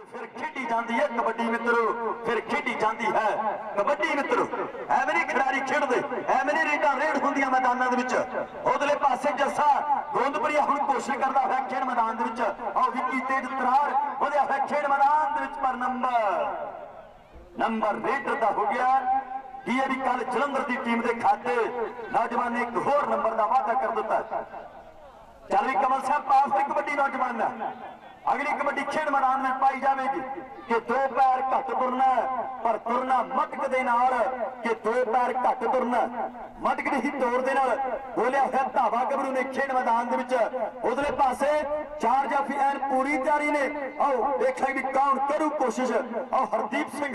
फिर खेडी जाती है कबड्डी मित्रों, फिर खेडी जाती है कबड्डी मित्रों। एवें नहीं खिडारी खेडते, एवें नहीं रेडा रेड होंदियां मैदानां दे विच। उधरले पासे जस्सा गोंदपुरिया हुण कोशिश करदा है खेड मैदान दे विच। और विक्की तेज तरार वधिया है खेड मैदान दे विच, पर नंबर रेडर दा हो गया। डीएवी कल जलंधर की टीम के खाते नौजवान ने एक होर नंबर का वादा कर दिता। चल भी कमल साहब पास भी कबड्डी नौजवान है। अगली कबड्डी खेड मैदान में पाई जाएगी कि दो पैर घट तुरना, पर तुरना मटक दे नाल, कि दो पैर घट तुरना मटक ही दौड़ दे नाल। बोलिया है धावा गबरू ने खेड मैदान दे उधरले पासे चार जाफी एन पूरी तैयारी ने। आओ देखा भी कौन करू कोशिश। और हरदीप सिंह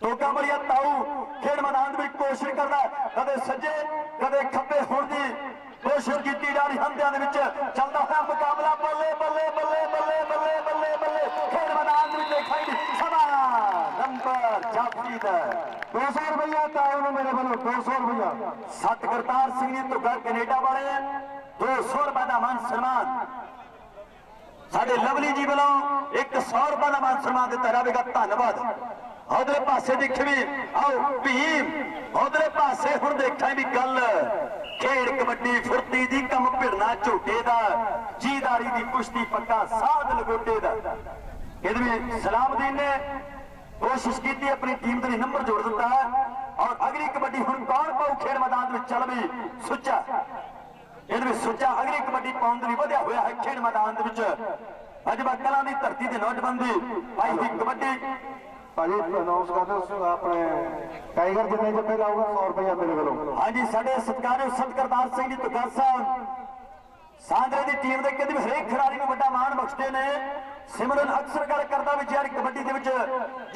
टोका बलिया ताऊ खेड मैदान में कोशिश करना, कदे सज्जे कदे खब्बे होने की कोशिश की जा रही। हमदियां दे विच चलदा है मुकाबला। बल्ले बल्ले बल्ले बल्ले बल्ले बल्ले बल्ले खेड मैदान में देखा ही समा नंबर जाफी दा 200 रुपया ताऊ ने मेरे वालों 200 रुपया। सत करतार सिंह ने तो कनेडा वाले हैं 200 रुपए का मान सम्मान। साडे लवली जी वालों 100 रुपए का मान सम्मान दिता जाएगा। धन्यवाद। उधरे पासे देखे भी आओ भीम, उधरे पासे हुण देखा भी गल खेड कबड्डी फुर्ती दी कम भिड़ना झोटे दा, जीदारी दी कुश्ती पक्का साध लगोटे दा। सलामदीन ने कोशिश की अपनी टीम के लिए नंबर जोड़ दिता। और अगली कबड्डी हुण कौन पाऊ खेड मैदान में चल भी सुचा। ये सुचा अगली कबड्डी पाउण लई वधिया होया है खेड मैदान अजबा कलां दी धरती के नौजवान दी पाई हुई कबड्डी। भाजी अनाउंस कर दो अपने टाइगर जिन्ने जफे लाऊगा 100 रुपया मेरे वालों। हाँ जी साडे सत्कारयोग सतकरतार सिंह जी तुगार साहब सांदरे की टीम के कहते हरेक खिडारी को बड़ा मान बख्शते ने। सिमरन अक्सर गल करता भी यार कबड्डी के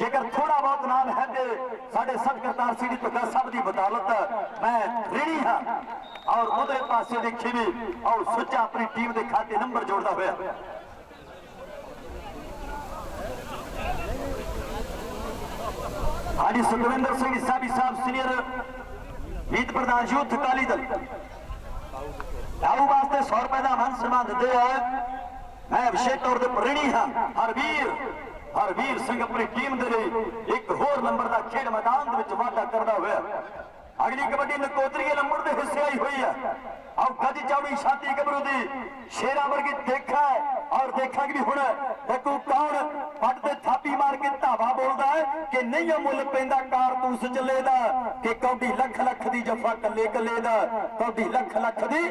जेकर थोड़ा बहुत नाम है तो साडे सतकरतार सिंह जी तुगार साहब की बदौलत मैं ऋणी हाँ। और उधर पासे देखी भी और सुचा अपनी टीम के खाते नंबर जोड़ता हुआ। हाँ जी सुखविंदर सिंह साबी साहब सीनियर मीत प्रधान यूथ अकाली दल लाऊ वास्ते 100 रुपए का मान सम्मान देते हैं। मैं विशेष तौर पर ऋणी हाँ हरवीर सिंह अपनी टीम के लिए एक होर नंबर का खेड मैदान वाधा करता हुआ। अगली कबड्डी नकोतरी नंबर के हिस्से आई हुई है। और गज चौड़ी छाती गबरू दी शेरा वर्गी देखा है। और देखा कि हुण डकू कौन पट ते थापी मार के धावा बोलता है कि नहीं मुल पैंदा कारतूस चले दा, कि कौडी लख लख दी जफा कले कले दा, कौडी लख लख दी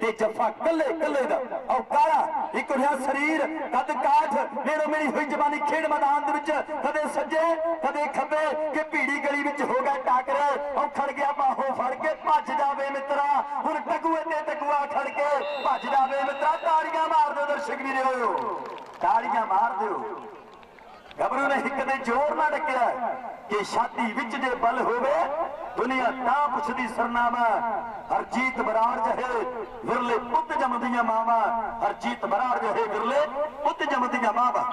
ते जफा कले कले दा। और काला एक होया शरीर कद काठ मेरो मेरी हुई जवानी खेड मैदान दे विच कदे सज्जे कदे खब्बे के भीड़ी गली विच हो गया टाकरे। और खड़ गया बाहों फड़ के भज जावे मित्रा, हुण टकुए ते टकुआ खड़ के भज जावे मित्रा। ताड़ियां मार दो दर्शक वीरो, ताड़ियां मार दो। गबरू ने हिक दे जोर ना डकिया कि छाती विच जे बल होवे दुनिया ता पुछदी सरनामा। हरजीत बराड़ जहे विरले पुत जमदियां मावा, हरजीत बराड़ जहे विरले पुत जमदियां मावा।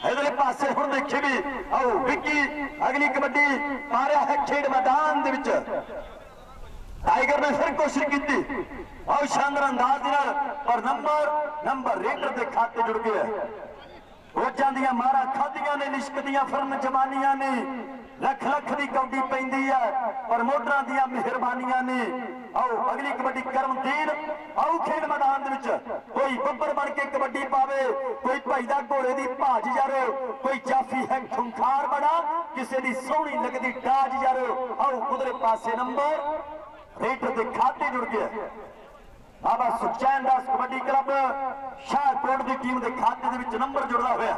इधरले पासे हुण देखे भी आओ विक्की अगली कबड्डी मारिया है खेड मैदान दे विच। टाइगर ने फिर कोशिश की और शानदार अंदाज नाल, पर नंबर रेडर के खाते जुड़ गया। रोजां दियां मारा खादियां ने निष्कदियां फिरन जवानियां ने, लख लख की कौडी पैंदी है प्रमोटरां दियां मेहरबानियां ने। आओ अगली कबड्डी करमदीन आओ खेड मैदान दे विच कोई बब्बर बन के कबड्डी पावे, कोई भाईदा घोड़े की भाज यारो, कोई जाफी है खुंखार बड़ा, किसी की सोहनी लगती टाज यारो। आओ उधरे पासे नंबर रेडर के खाते जुड़ गया। बाबा सुखचैन दास कबड्डी क्लब शाहकोट की टीम के खाते के नंबर जुड़ता हुआ।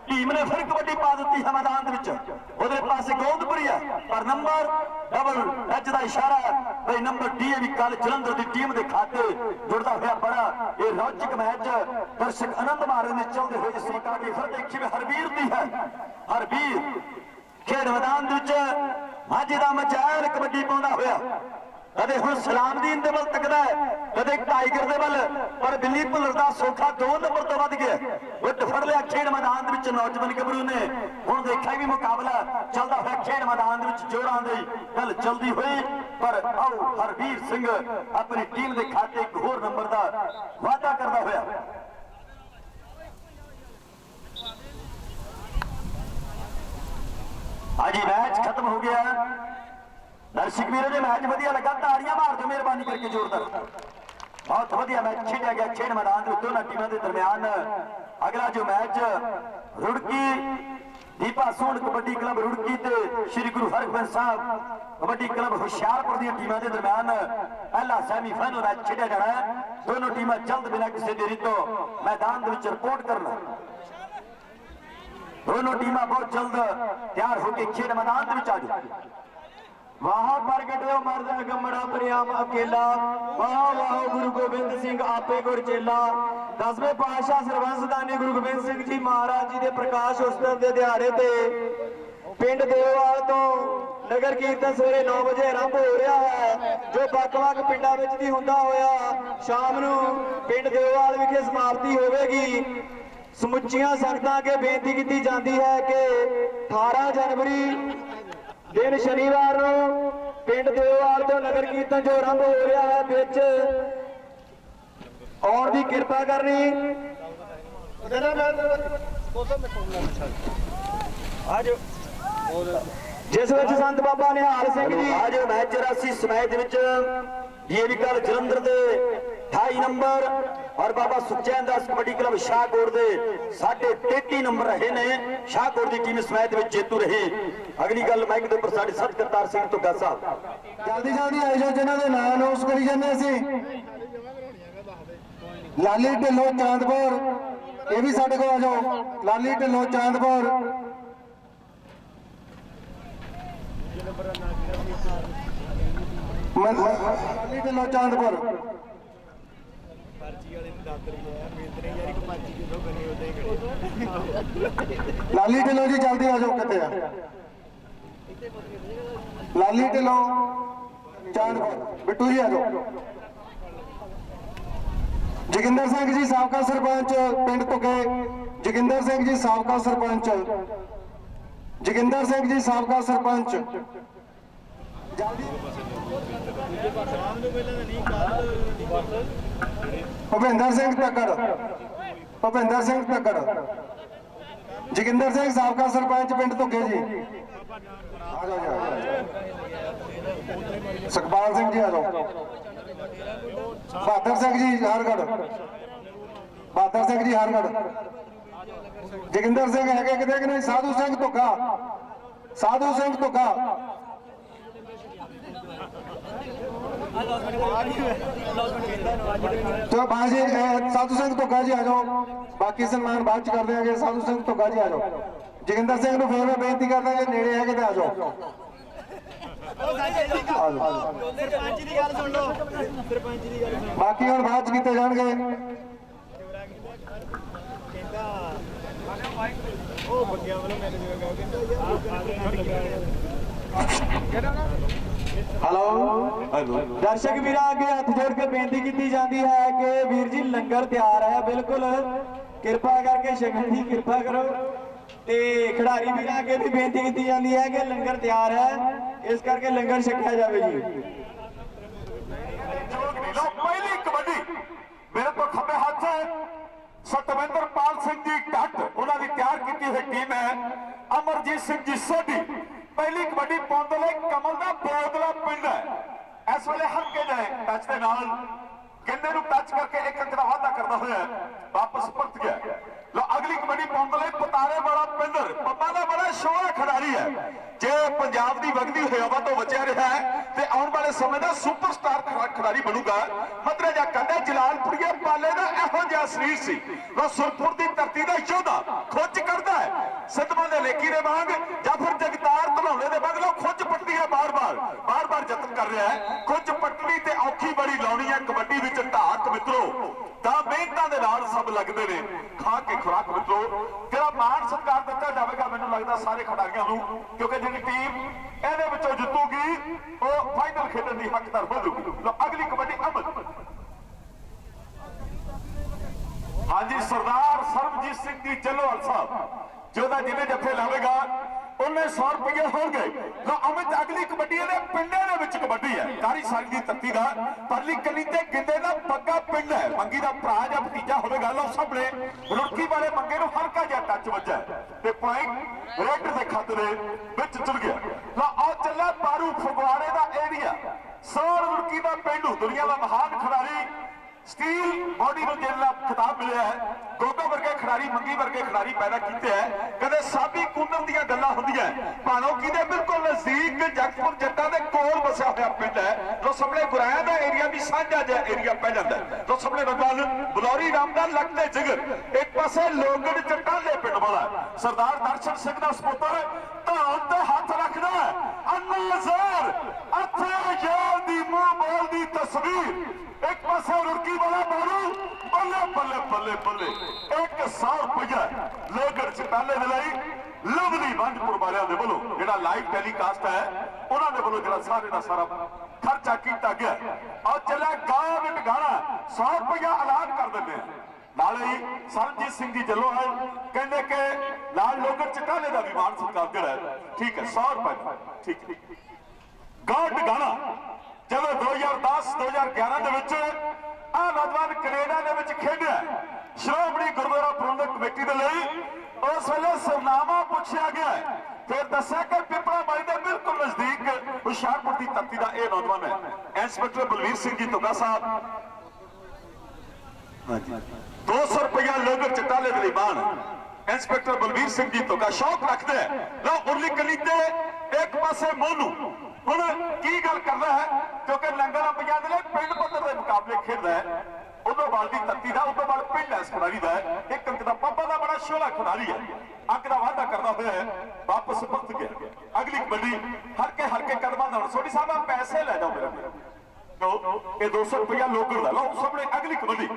टीम ने फिर कबड्डी पा दी है मैदान उधर पासे गोंदपुरी है, पर नंबर डबल एच का इशारा भाई नंबर डीएवी कल जलंधर की टीम के खाते जुड़ता हुआ। बड़ा ये रोचक मैच दर्शक आनंद मारे ने चलते हुए जिस कबड्डी फिर देखी हरवीर की है। हरवीर खेड मैदान माझे का मजाल कबड्डी पाँदा हुआ। कदे हुण सलामदीन दे वल तकदा है, कदे टाइगर दे वल, पर बिल्ली भुल्लर दा सोखा 2 नंबर तो वध गया। विट फड़ लिया खेड मैदान दे विच नौजवान गबरू ने। हुण देखा भी मुकाबला चलदा होया खेड मैदान दे विच जोरां दी गल चलदी हुई, पर आओ हरवीर सिंह अपनी टीम दे खाते एक होर नंबर दा वादा करदा होया। खत्म हो गया। दर्शक वीरों ने मैच वधिया लगा, ताड़ियां मार दो मेहरबानी करके जोरदार। बहुत वधिया मैच खेलिया गया खेड मैदान में दोनों टीमों के दरमियान। अगला जो मैच रुड़की दीपा सूंड कबड्डी क्लब रुड़की ते श्री गुरु हरगोबिंद साहब कबड्डी क्लब हुशियारपुर दी टीमां दे दरमियान पहला सैमीफाइनल मैच खेलिया जाना है। दोनों टीमां जल्द बिना किसी देरी तो मैदान दे विच रिपोर्ट करना। दोनों टीमां बहुत जल्द तैयार होकर खेड मैदान दे विच आ जाओ। वाह प्रगट हो मर्द गमड़ा परियाम अकेला, वाह वाह गुरु गोबिंद सिंह आपे गुर चेला। 10वें पातशाह सरबंसदानी गुरु गोबिंद सिंह जी महाराज जी के प्रकाश उत्सव के दिहाड़े ते पिंड देववाल तो नगर कीर्तन सवेरे 9 बजे आरंभ हो रहा है, जो ਵੱਖ-ਵੱਖ ਪਿੰਡਾਂ ਵਿੱਚ ਦੀ ਹੁੰਦਾ ਹੋਇਆ ਸ਼ਾਮ ਨੂੰ ਪਿੰਡ ਦੇਵਵਾਲ ਵਿਖੇ ਸਮਾਪਤੀ ਹੋਵੇਗੀ। ਸਮੁੱਚੀਆਂ ਸੰਗਤਾਂ ਅੱਗੇ ਬੇਨਤੀ ਕੀਤੀ ਜਾਂਦੀ ਹੈ ਕਿ 18 ਜਨਵਰੀ दिन शनिवार पिंड देववाल तो नगर कीर्तन जो आरंभ हो रहा है बिच आउण दी किरपा करनी। जिस विच संत बाबा निहाल सिंह जी आज मैच 84 समैत विच डीएवी कल जलंधर दे 28 नंबर और बाबा सुखचैन दास कबड्डी क्लब शाहकोट दे 33.5 नंबर रहे ने। शाहकोट की टीम समैत में जेतू रही। अगली गल माइक के ऊपर साडे सत करतार सिंह तुगा साहब जल्दी जल्दी आई जाओ, जिन्हों के नाम अनाउंस करी जाने असीं। लाली ढिल्लों चांदपुर, ये भी साडे कोल आ जाओ। लाली ढिल्लों चांदपुर, लाली ढिल्लों चांदपुर। लाली ढिल्लों जी जल्दी आ जाओ, कितने लाली ढिल्लों चांदपुर, बिट्टू जी आ जाओ। जोगिंदर सिंह जी साबका सरपंच पिंड तुगे, जोगिंदर सिंह जी साबका सरपंच, जोगिंदर सिंह जी साबका सरपंच। भुपिंदर सिंह तक्कड़, भुपिंदर सिंह तक्कड़, जोगिंदर सिंह साबका सरपंच पिंड तुगे जी आ जाओ। सुखपाल सिंह जी आ जाओ। बहादुर सिंह जी हरगढ़, बहादुर सिंह जी हरगढ़। जोगिंदर सिंह है कि नहीं? साधु सिंह तुगा, साधु सिंह तुगा। तो बाजी साधु सिंह तुगा जी आ जाओ। बाकी सन्मान बाद च कर देंगे। साधु सिंह तुगा जी आ जाओ। जोगिंदर सिंह को फिर मैं बेनती करदा जे नेड़े है कि आ जाओ। बाकी हम बाद किए जाएंगे। हेलो दर्शक वीर अगे हथ जोड़ के बेनती की जाती है कि वीर जी लंगर तैयार है, बिल्कुल कृपा करके छकण की कृपा करो। ते खिडारी वीर अगे भी बेनती की जाती है कि लंगर तैयार है, इस करके लंगर छकिया जाए जी। पहली कबड्डी मेरे तो खब्बे हाथ है सतविंदर पाल सिंह जी ढट, उन्होंने तैयार की हुई टीम है। अमरजीत सिंह जी सोढी पहली कबड्डी पाने लिए कमल का बोदला पिंड है। इस वे हल्के ने टच के नाल गेंदे टच करके एक अंक का वाधा करता हुआ वापस परत गया। लो अगली कबड्डी पाने लिए पतारे वाला पिंडर पप्पा का बड़ा शोरा खिडारी है। जे पंजाब की वगदी हवा तो बचा रहा है तो आने वाले समय का सुपरस्टार खिडारी बनूगा। मतलब जा कहते जलालपुरिया पाले का यहो जिहा शरीर सी, वो सुरपुर की धरती का योद्धा खुच करता है सिद्धमा के लेकी ने वांग या फिर जगतार धनौले के वांग लोग खुच पटती है। बार बार जतन कर रहा है। खुच पटनी ते औखी बड़ी लाउनी है कबड्डी विच ढाक मित्रों, तां मेहनतां दे नाल सब लगदे ने। खा के खुराक मित्रों तेरा मान सत्कार दिता जाएगा मैनूं लगदा सारे खिडारियां नूं, क्योंकि जिहड़ी टीम इहदे विचों जितूगी वो फाइनल खेडण दी हकदार बनूगी। लो अगली कबड्डी अमन। हाँ जी सरदार सरबजीत सिंह जी जलोवाल साहब जो जिले जफे लावेगा ਉਹਨੇ 100 ਰੁਪਏ ਹੋਣਗੇ। ਲੋ ਅਮਿਤ ਅਗਲੀ ਕਬੱਡੀ ਦੇ ਪਿੰਡਾਂ ਦੇ ਵਿੱਚ ਕਬੱਡੀ ਹੈ, ਕਾਰੀ ਸਾਲ ਦੀ ਧਰਤੀ ਦਾ ਪਰਲੀ ਕਲੀ ਤੇ ਗਿੱਦੇ ਦਾ ਪੱਗਾ ਪਿੰਡ ਹੈ। ਮੰਗੀ ਦਾ ਭਰਾ ਜਾਂ ਭਤੀਜਾ ਹੋਵੇਗਾ। ਲੋ ਸਾਹਮਣੇ ਰੁੜਕੀ ਵਾਲੇ ਮੰਗੇ ਨੂੰ ਹਲਕਾ ਜਿਹਾ ਟੱਚ ਵੱਜਾ ਤੇ ਪੁਆਇੰਟ ਰੈਡ ਦੇ ਖਾਤੇ ਵਿੱਚ ਚਲ ਗਿਆ। ਲੋ ਆ ਚੱਲਾ ਬਾਰੂ ਫਗਵਾੜੇ ਦਾ ਏਰੀਆ, 100 ਰੁੜਕੀ ਦਾ ਪਿੰਡੂ, ਦੁਨੀਆ ਦਾ ਮਹਾਨ ਖਿਡਾਰੀ, ਸਟੀਲ ਬੋਡੀ ਨੂੰ ਜਿਹੜਾ ਖਿਤਾਬ ਮਿਲਿਆ ਹੈ। ਗੋਗਾ ਵਰਗੇ ਖਿਡਾਰੀ, ਮੰਗੀ ਵਰਗੇ ਖਿਡਾਰੀ ਪੈਦਾ ਕੀਤੇ ਹੈ। ਕਦੇ ਸਾਬੀ ਕੂਨਮ ਦੀਆਂ ਗੱਲਾਂ ਹੁੰਦੀਆਂ ਭਾਣੋ ਕੀ ਦੇ ਬਿਲਕੁਲ ਨਜ਼ਦੀਕ ਜਗਤਪੁਰ ਜੱਟਾਂ ਦੇ ਕੋਲ ਵਸਿਆ ਹੋਇਆ ਪਿੰਡ ਹੈ। ਲੋ ਸਾਹਮਣੇ ਗੁਰਾਇਆ ਦਾ ਏਰੀਆ ਵੀ ਸਾਂਝਾ ਜਿਹਾ ਏਰੀਆ ਪੈ ਜਾਂਦਾ ਹੈ। ਲੋ ਸਾਹਮਣੇ ਨੌਜਵਾਨ ਬਲੌਰੀ ਰਾਮ ਦਾ ਲੱਗਦੇ ਜਿਗਰ, ਇੱਕ ਪਾਸੇ ਲੋਗੜ ਚਟਾਲੇ ਪਿੰਡ ਵਾਲਾ ਸਰਦਾਰ ਦਰਸ਼ਨ ਸਿੰਘ ਦਾ ਸਪੁੱਤਰ ਧੌਣ ਤੇ ਹੱਥ ਰੱਖਦਾ ਅਨਜ਼ਰ ਅੱਥੇ ਯਾਰ ਦੀ ਮੂੰਹ ਬੋਲ ਦੀ ਤਸਵੀਰ। ਇੱਕ ਪਾਸੇ ਰੁੜਕੀ ਵਾਲਾ ਬਾਰੂ, ਬੱਲੇ ਬੱਲੇ ਬੱਲੇ ਬੱਲੇ 100 ਰੁਪਇਆ ਲੋਗੜ ਚਟਾਲੇ ਦੇ ਲਈ ਲਵਲੀ ਵੰਡਪੁਰ ਵਾਲਿਆਂ ਦੇ ਵੱਲੋਂ ਜਿਹੜਾ ਲਾਈਵ ਟੈਲੀਕਾਸਟ ਹੈ ਉਹਨਾਂ ਦੇ ਵੱਲੋਂ ਜਿਹੜਾ ਸਾਰੇ ਦਾ ਸਾਰਾ ਖਰਚਾ ਕੀਤਾ ਗਿਆ। ਔਰ ਚੱਲਿਆ ਗਾਣਾ ਵਿੱਚ ਗਾਣਾ 100 ਰੁਪਇਆ ਐਲਾਨ ਕਰ ਦਿੰਦੇ ਆ। ਨਾਲੇ ਹੀ ਸਰਜੀਤ ਸਿੰਘ ਜੀ ਜੱਲੋਵਾਲ ਕਹਿੰਦੇ ਕਿ ਲਾਲ ਲੋਗੜ ਚਟਾਲੇ ਦਾ ਵੀ ਮਾਨ ਸਤਿਕਾਰ ਜਿਹੜਾ ਹੈ ਠੀਕ ਹੈ 100 ਰੁਪਏ ਠੀਕ ਹੈ। ਗਾਟ ਗਾਣਾ ਜਦੋਂ 2010-2011 ਦੇ ਵਿੱਚ ਆ ਨੌਜਵਾਨ ਕੈਨੇਡਾ ਦੇ ਵਿੱਚ ਖੇਡਿਆ ਸ਼੍ਰੋਮਣੀ ਗੁਰਦੁਆਰਾ ਪ੍ਰਬੰਧਕ ਕਮੇਟੀ ਦੇ ਲਈ, ਉਸ ਵੇਲੇ ਸਰਨਾਮਾ ਪੁੱਛਿਆ ਗਿਆ, ਫਿਰ ਦੱਸਿਆ ਕਿ ਪਿਪਲਾ ਬਾਈ ਦੇ ਬਿਲਕੁਲ ਨਜ਼ਦੀਕ ਹੁਸ਼ਿਆਰਪੁਰ ਦੀ ਧਰਤੀ ਦਾ ਇਹ ਨੌਜਵਾਨ ਹੈ। ਇੰਸਪੈਕਟਰ ਬਲਵੀਰ ਸਿੰਘ ਜੀ ਧੁੱਗਾ ਸਾਹਿਬ 200 ਰੁਪਇਆ ਲੋਗੜ ਚਟਾਲੇ ਦੇ ਲਈ ਬਾਣ। ਇੰਸਪੈਕਟਰ ਬਲਵੀਰ ਸਿੰਘ ਜੀ ਧੁੱਗਾ ਸ਼ੌਕ ਰੱਖਦੇ ਲਓ ਉਰਲੀ ਕਲੀ ਤੇ ਇੱਕ ਪਾਸੇ ਮੋਨੂ ਹੁਣ ਕੀ ਗੱਲ ਕਰਦਾ ਹੈ ਕਿਉਂਕਿ ਲੰਗਰ ਅੰਬੀਆਂ ਦੇ ਲਈ ਪਿੰਡ ਪੱਧਰ ਦੇ ਮੁਕਾਬਲੇ ਖੇਡਦਾ ਹੈ। ਉਦੋਂ ਬਾਲ ਦੀ ਧਰਤੀ ਦਾ ਉਦੋਂ ਬਾਲ ਪਿੰਡ ਇਸ ਖਿਡਾਰੀ ਦਾ ਇੱਕ ਅੰਕ ਦਾ ਪਾਪਾ ਦਾ ਬੜਾ ਸ਼ੋਲਾ ਖਿਡਾਰੀ ਹੈ। ਅੰਕ ਦਾ ਵਾਅਦਾ ਕਰਦਾ ਹੋਇਆ ਵਾਪਸ ਪਰਤ ਗਿਆ। ਅਗਲੀ ਕਬੱਡੀ ਹਲਕੇ ਕਦਮਾਂ ਨਾਲ ਸੋਢੀ ਸਾਹਿਬ ਪੈਸੇ ਲੈ ਜਾਓ ਮੇਰੇ ਇਹ 200 ਰੁਪਇਆ ਲੋਗੜ ਦਾ। ਲਓ ਸਾਹਮਣੇ ਅਗਲੀ ਕਬੱਡੀ,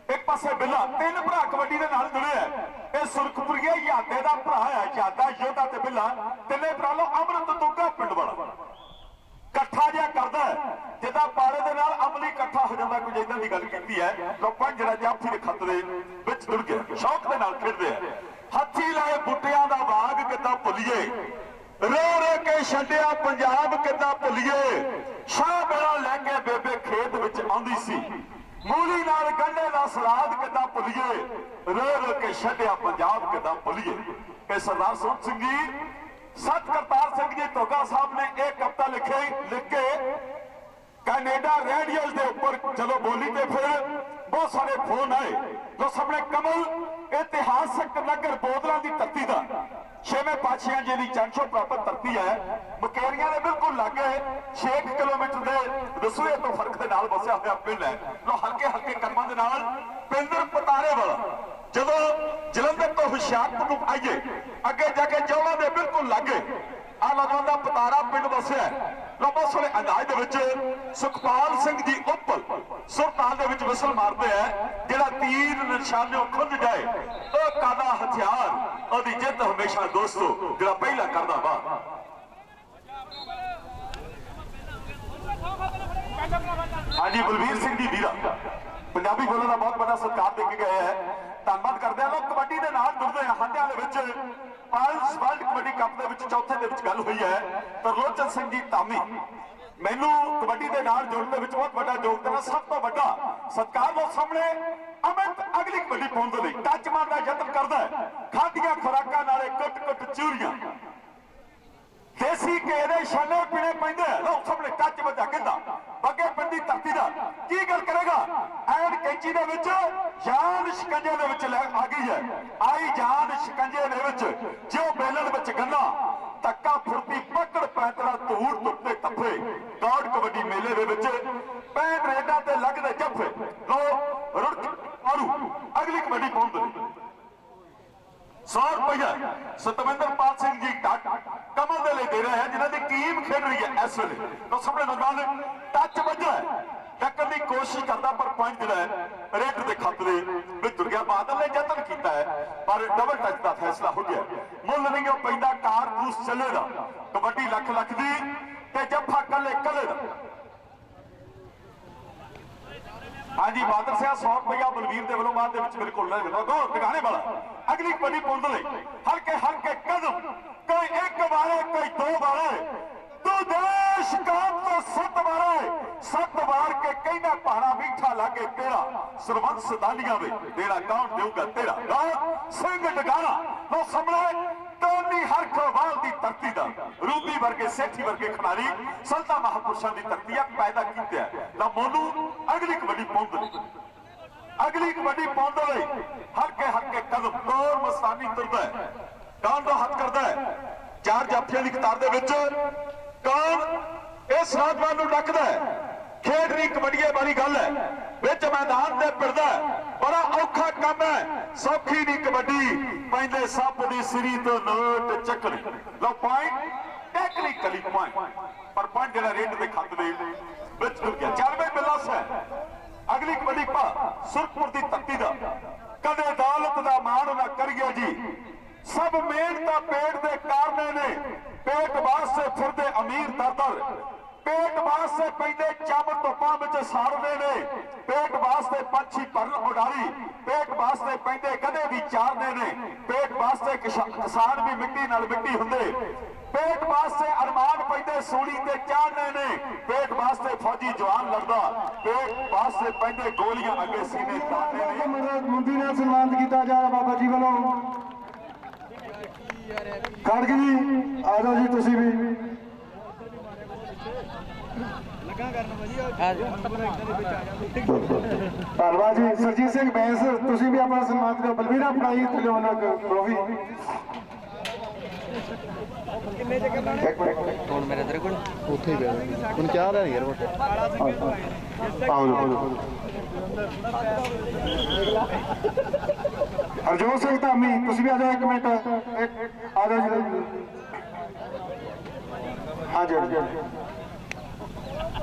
ਇੱਕ ਪਾਸੇ ਬਿੱਲਾ, ਤਿੰਨ ਭਰਾ ਕਬੱਡੀ ਦੇ ਨਾਲ ਜੁੜੇ ਆ। ਇਹ ਸੁਰਖਪੁਰੀਆ ਯਾਦੇ ਦਾ ਭਰਾ ਹੈ, ਯਾਦਾ ਯੋਧਾ ਤੇ ਬਿੱਲਾ ਤਿੰਨੇ ਭਰਾ ਲੋ ਅਮਰਤ ਦੁੱਗਾ ਪਿੰਡ ਵਾਲਾ ਇਕੱਠਾ ਜਿਹਾ ਕਰਦਾ ਜਿੱਦਾਂ ਪਾੜੇ ਦੇ ਨਾਲ ਅਮਲੀ ਇਕੱਠਾ ਹੋ ਜਾਂਦਾ, ਕੁਝ ਇਦਾਂ ਦੀ ਗੱਲ ਕੀਤੀ ਹੈ। ਲੋਕਾਂ ਜਿਹੜਾ ਜਾਫੀ ਦੇ ਖੱਤ ਦੇ ਵਿੱਚ ਜੁੜ ਗਿਆ, ਸ਼ੌਕ ਦੇ ਨਾਲ ਖੇਡਦੇ ਆ। ਹੱਥੀ ਲਾਏ ਬੁੱਟਿਆਂ ਦਾ ਬਾਗ ਕਿੱਦਾਂ ਭੁੱਲੀਏ, ਰੋ ਰੋ ਕੇ ਛੱਡਿਆ ਪੰਜਾਬ ਕਿੱਦਾਂ ਭੁੱਲੀਏ, ਸ਼ਾਹ ਬੇੜਾ ਲੈ ਕੇ ਬੇਬੇ ਖੇਤ ਵਿੱਚ ਆਉਂਦੀ ਸੀ, ਮੂਲੀ ਨਾਲ ਗੰਢੇ ਦਾ ਸਲਾਦ ਕਿੱਦਾਂ ਭੁੱਲੀਏ, ਰੋ ਰੋ ਕੇ ਛੱਡਿਆ ਪੰਜਾਬ ਕਿੱਦਾਂ ਭੁੱਲੀਏ। ਇਹ ਸਰਦਾਰ ਸੋਹਣ ਸਿੰਘ ਜੀ, ਸਤ ਕਰਤਾਰ ਸਿੰਘ ਜੀ ਧੋਗਾ ਸਾਹਿਬ ਨੇ ਇਹ ਕਵਿਤਾ ਲਿਖ ਕੇ ਕੈਨੇਡਾ ਰੇਡੀਓ ਦੇ ਉੱਪਰ ਜਦੋਂ ਬੋਲੀ ਤੇ ਫਿਰ ਬਹੁਤ ਸਾਰੇ ਫੋਨ ਆਏ। ਜੋ ਸਾਹਮਣੇ ਕਮਲ ਇਤਿਹਾਸਕ ਨਗਰ ਬੋਦਲਾਂ ਦੀ ਧਰਤੀ ਦਾ 6ਵੇਂ ਪਾਤਸ਼ਾਹ ਜੀ ਦੀ ਚੰਚੋ ਪ੍ਰਾਪਤ ਧਰਤੀ ਹੈ। ਮੁਕੇਰੀਆਂ ਦੇ ਬਿਲਕੁਲ ਲਾਗੇ 6 ਕਿਲੋਮੀਟਰ ਦੇ ਦਸੂਏ ਤੋਂ ਫਰਕ ਦੇ ਨਾਲ ਵਸਿਆ ਹੋਇਆ ਪਿੰਡ ਹੈ। ਲੋ ਹਲਕੇ ਕਦਮਾਂ ਦੇ ਨਾਲ ਪਿੰਦਰ ਪਤਾਰੇ ਵਾਲਾ ਜਦੋਂ ਜਲੰਧਰ ਤੋਂ ਹੁਸ਼ਿਆਰਪੁਰ ਨੂੰ ਆਈਏ ਅੱਗੇ ਜਾ ਕੇ ਜੌਲਾ ਦੇ ਬਿਲਕੁਲ ਲਾਗੇ ਆ ਲਗਾਉਣ ਦਾ ਪਤਾਰਾ ਪਿੰਡ ਵਸਿਆ। ਲੋ ਬਹੁਤ ਸਾਰੇ ਅੰਦਾਜ਼ ਦੇ ਵਿੱਚ ਸੁਖਪਾਲ ਸਿੰਘ ਜੀ ਉੱਪਲ ਸੁਰਤਾਲ ਦੇ ਵਿੱਚ ਵਿਸਲ ਮਾਰਦੇ ਆ, ਜਿਹੜਾ ਤੀਰ ਨਿਸ਼ਾਨਿਓਂ ਖੁੱਝ ਜਾਏ ਉਹ ਕਾਦਾ ਹਥਿਆਰ, ਉਹਦੀ ਜਿੱਤ ਹਮੇਸ਼ਾ ਦੋਸਤੋ ਜਿਹੜਾ ਪਹਿਲਾ ਕਰਦਾ ਵਾ। ਹਾਂਜੀ ਬਲਵੀਰ ਸਿੰਘ ਜੀ ਵੀਰਾ ਪੰਜਾਬੀ ਬੋਲਣ ਦਾ ਬਹੁਤ ਵੱਡਾ ਸਤਿਕਾਰ ਦੇ ਕੇ ਗਏ ਹੈ, ਧੰਨਵਾਦ ਕਰਦੇ ਆ। ਲੋਕ ਕਬੱਡੀ ਦੇ ਨਾਲ ਜੁੜਦੇ ਆ। ਹੰਡਿਆਂ ਦੇ ਵਿੱਚ ਪਾਲਸ ਵਰਲਡ ਕਬੱਡੀ ਕੱਪ ਦੇ ਵਿੱਚ ਚੌਥੇ ਦੇ ਵਿੱਚ ਗੱਲ ਹੋਈ ਹੈ। ਤਰਲੋਚਨ ਸਿੰਘ ਜੀ ਧਾਮੀ ਮੈਨੂੰ ਕਬੱਡੀ ਦੇ ਨਾਲ ਜੁੜਨ ਦੇ ਵਿੱਚ ਬਹੁਤ ਵੱਡਾ ਯੋਗਦਾਨ, ਸਭ ਤੋਂ ਵੱਡਾ ਸਤਿਕਾਰ। ਲੋਕ ਸਾਹਮਣੇ ਅਮਿਤ ਅਗਲੀ ਕਬੱਡੀ ਪਾਉਣ ਦੇ ਲਈ ਟੱਚ ਮਾਰਨ ਦਾ ਯਤਨ ਕਰਦਾ ਹੈ। ਖਾਧੀਆਂ ਖੁਰਾਕਾਂ ਨਾਲੇ ਕੁੱਟ ਚੂਰੀਆਂ ਦੇਸੀ ਘੇ ਦੇ ਛਾਲੇ ਪੀਣੇ ਪੈਂਦੇ। ਲੋਕ ਸਾਹਮਣੇ ਟੱਚ ਵੱਜਾ ਕਹਿੰਦਾ ਬੱਗੇ ਪਿੰਡ ਦੀ ਧਰਤੀ ਦਾ ਕੀ ਗੱਲ ਕਰੇਗਾ। ਐਨ ਕੈਂਚੀ ਦੇ ਵਿੱਚ ਜਾਨ ਸ਼ਿਕੰਜੇ ਦੇ ਵਿੱਚ ਆ ਗਈ ਹੈ, ਆਈ ਜਾਨ ਸ਼ਿਕੰਜੇ ਦੇ ਵਿੱਚ ਜਿਉ ਬੇਲਣ ਵਿੱਚ ਗੰਨਾ ਧੱਕਾ ਫੁਰਤੀ ਪਕੜ ਪੈਂਤਰਾ ਧੂੜ ਤੁੱਪੇ ਤੱਫੇ ਗੌੜ ਕਬੱਡੀ ਮੇਲੇ ਦੇ ਵਿੱਚ ਪੈਣ ਰੇਡਾਂ ਤੇ ਲੱਗਦੇ ਜੱਫੇ। ਲੋ ਰੁੜਕ ਆਰੂ ਅਗਲੀ ਕਬੱਡੀ ਪਹੁੰਚਦੇ 100 ਰੁਪਇਆ ਸਤਵਿੰਦਰਪਾਲ ਸਿੰਘ ਜੀ ਟੱਟ ਕਮਲ ਦੇ ਲਈ ਦੇ ਰਹੇ ਹੈ, ਜਿਨ੍ਹਾਂ ਦੀ ਟੀਮ ਖੇਡ ਰਹੀ ਹੈ ਇਸ ਵੇਲੇ। ਲੋ ਸਾਹਮਣੇ ਨੌਜਵਾਨ ਟੱਚ ਵੱਜਾ ਟੱਕਣ ਦੀ ਕੋਸ਼ਿਸ਼ ਕਰਦਾ ਪਰ ਪੁਆਇੰਟ ਜਿਹੜਾ ਹੈ ਰੇਡ ਦੇ ਖੱਤ ਦੇ ਵਿੱਚ ਜੁੜ ਗਿਆ। ਬਾਦਲ ਨੇ ਯਤਨ ਕੀਤਾ ਹੈ ਪਰ ਡਬਲ ਟੱਚ ਦਾ ਫੈਸਲਾ ਹੋ ਗਿਆ। ਮੁੱਲ ਨਹੀਂ ਉਹ ਪੈਂਦਾ ਕਾਰਤੂਸ ਚੱਲੇਗਾ। ਕਬੱਡੀ ਲੱਖ ਦੀ ਤੇ ਜੱਫਾ ਕੱਲੇ ਦਾ। ਹਾਂਜੀ ਹਾਂਜੀ ਬਾਦਰ ਸਿੰਘ 100 ਰੁਪਇਆ ਬਲਵੀਰ ਦੇ ਵੱਲੋਂ ਬਾਅਦ ਦੇ ਵਿੱਚ ਬਿਲਕੁਲ ਲੈ ਗਿਆ ਗੋ ਟਿਕਾਣੇ ਵਾਲਾ ਅਗਲੀ ਕਬੱਡੀ ਪਾਉਣ ਲਈ ਹਲਕੇ ਹਲਕੇ ਕਦਮ ਕੋਈ ਇੱਕ ਵਾਰੇ ਕੋਈ ਦੋ ਵਾਰੇ ਤੂੰ ਦੇਸ਼ ਕਾਮ ਤੋਂ 7 ਵਾਰੇ 7 ਵਾਰ ਕੇ ਕਹਿੰਦਾ ਪਹਾੜਾ ਮੀਠਾ ਲਾਗੇ ਤੇਰਾ ਸਰਵੰਸ ਦਾਨੀਆਂ ਵੇ ਤੇਰਾ ਕੌਣ ਦੇਊਗਾ ਤੇਰਾ ਰਾਤ ਸਿੰਘ ਟਿਕਾਣਾ ਲੋ ਸਾਹਮਣੇ ਟੋਨੀ ਹਰਖਵਾਲ ਦੀ ਧਰਤੀ ਦਾ ਰੂਬੀ ਵਰਗੇ ਸੇਠੀ ਵਰਗੇ ਖਿਡਾਰੀ ਸੰਤਾਂ ਮਹਾਪੁਰਸ਼ਾਂ ਦੀ ਧਰਤੀ ਆ ਪੈਦਾ ਕੀਤਾ ਤਾਂ ਮੋਨੂ ਅਗਲੀ ਕਬੱਡੀ ਪਾਉਂਦੇ ਅਗਲੀ ਕਬੱਡੀ ਪਾਉਂਦੇ ਲਈ ਹਲਕੇ ਹਲਕੇ ਕਦਮ ਤੋਰ ਮਸਤਾਨੀ ਤੁਰਦਾ ਹੈ ਕਾਨ ਦਾ ਹੱਥ ਕਰਦਾ ਹੈ ਚਾਰ ਜਾਫੀਆਂ ਦੀ ਕਤਾਰ ਦੇ ਵਿੱਚ ਕਾਨ ਇਸ ਨੌਜਵਾਨ ਨੂੰ ਡੱਕਦਾ ਹੈ ਖੇਡ ਦੀ ਕਬੱਡੀਏ ਵਾਲੀ ਗੱਲ ਹੈ ਵਿੱਚ ਮੈਦਾਨ ਤੇ ਫਿਰਦਾ ਬੜਾ ਔਖਾ ਕੰਮ ਹੈ ਸੌਖੀ ਦੀ ਕਬੱਡੀ ਪੈਂਦੇ ਸੱਪ ਦੀ ਸਿਰੀ ਤੋਂ ਨੋਟ ਚੱਕਣੀ ਲਓ ਪੁਆਇੰਟ ਟੈਕਨੀਕਲੀ ਪੁਆਇੰਟ ਪਰ ਪੁਆਇੰਟ ਜਿਹੜਾ ਰੇਡ ਦੇ ਖੱਤ ਦੇ ਵਿੱਚ ਟੁੱਟ ਗਿਆ 94 ਬਿਲਾਸ ਹੈ ਅਗਲੀ ਕਬੱਡੀ ਪਾ ਸੁਰਖਪੁਰ ਦੀ ਧਰਤੀ ਦਾ ਕਦੇ ਦੌਲਤ ਦਾ ਮਾਣ ਨਾ ਕਰੀਏ ਜੀ ਸਭ ਮਿਹਨਤਾਂ ਪੇਟ ਦੇ ਕਾਰਨੇ ਨੇ ਪੇਟ ਵਾਸਤੇ ਫਿਰਦੇ ਅਮੀਰ ਦਰ ਪੇਟ ਵਾਸਤੇ ਪੈਂਦੇ ਚੰਮ ਧੁੱਪਾਂ ਵਿੱਚ ਸਾੜਦੇ ਨੇ ਪੇਟ ਵਾਸਤੇ ਪੰਛੀ ਭਰਨ ਉਡਾਰੀ ਪੇਟ ਵਾਸਤੇ ਪੈਂਦੇ ਕਦੇ ਵੀ ਚਾਰਦੇ ਨੇ ਪੇਟ ਵਾਸਤੇ ਕਿਸਾਨ ਵੀ ਮਿੱਟੀ ਨਾਲ ਮਿੱਟੀ ਹੁੰਦੇ ਪੇਟ ਵਾਸਤੇ ਅਰਮਾਨ ਪੈਂਦੇ ਸੂਲੀ ਤੇ ਚਾੜਨੇ ਨੇ ਪੇਟ ਵਾਸਤੇ ਫੌਜੀ ਜਵਾਨ ਲੜਦਾ ਪੇਟ ਵਾਸਤੇ ਪੈਂਦੇ ਗੋਲੀਆਂ ਅੱਗੇ ਸੀਨੇ ਤਾਨੇ ਨੇ ਮੁੰਡੀ ਨਾਲ ਸਨਮਾਨਿਤ ਕੀਤਾ ਜਾ ਰਿਹਾ ਬਾਬਾ ਜੀ ਵੱਲੋਂ ਖੜਕ ਜੀ ਆ ਜਾਓ ਜੀ ਤੁਸੀਂ ਵੀ ਧੰਨਵਾਦ ਜੀ ਸਰਜੀਤ ਸਿੰਘ ਬੈਂਸ ਤੁਸੀਂ ਵੀ ਆਪਣਾ ਸਨਮਾਨ ਕਰੋ ਬਲਵੀਰਾ ਫੜਾਈ ਤੇ ਉਹਨਾਂ ਟਰੋਫੀ ਹੁਣ ਮੇਰੇ ਤੇਰੇ ਕੋਲ ਉੱਥੇ ਹੀ ਪਿਆ ਹੁਣ ਚਾਹ ਰਿਹਾ ਯਾਰ ਮੋਟੇ ਆਓ ਹਰਜੋਤ ਸਿੰਘ ਧਾਮੀ ਤੁਸੀਂ ਵੀ ਆ ਜਾਓ 1 ਮਿੰਟ ਆ ਜਾਓ ਜੀ ਹਾਂਜੀ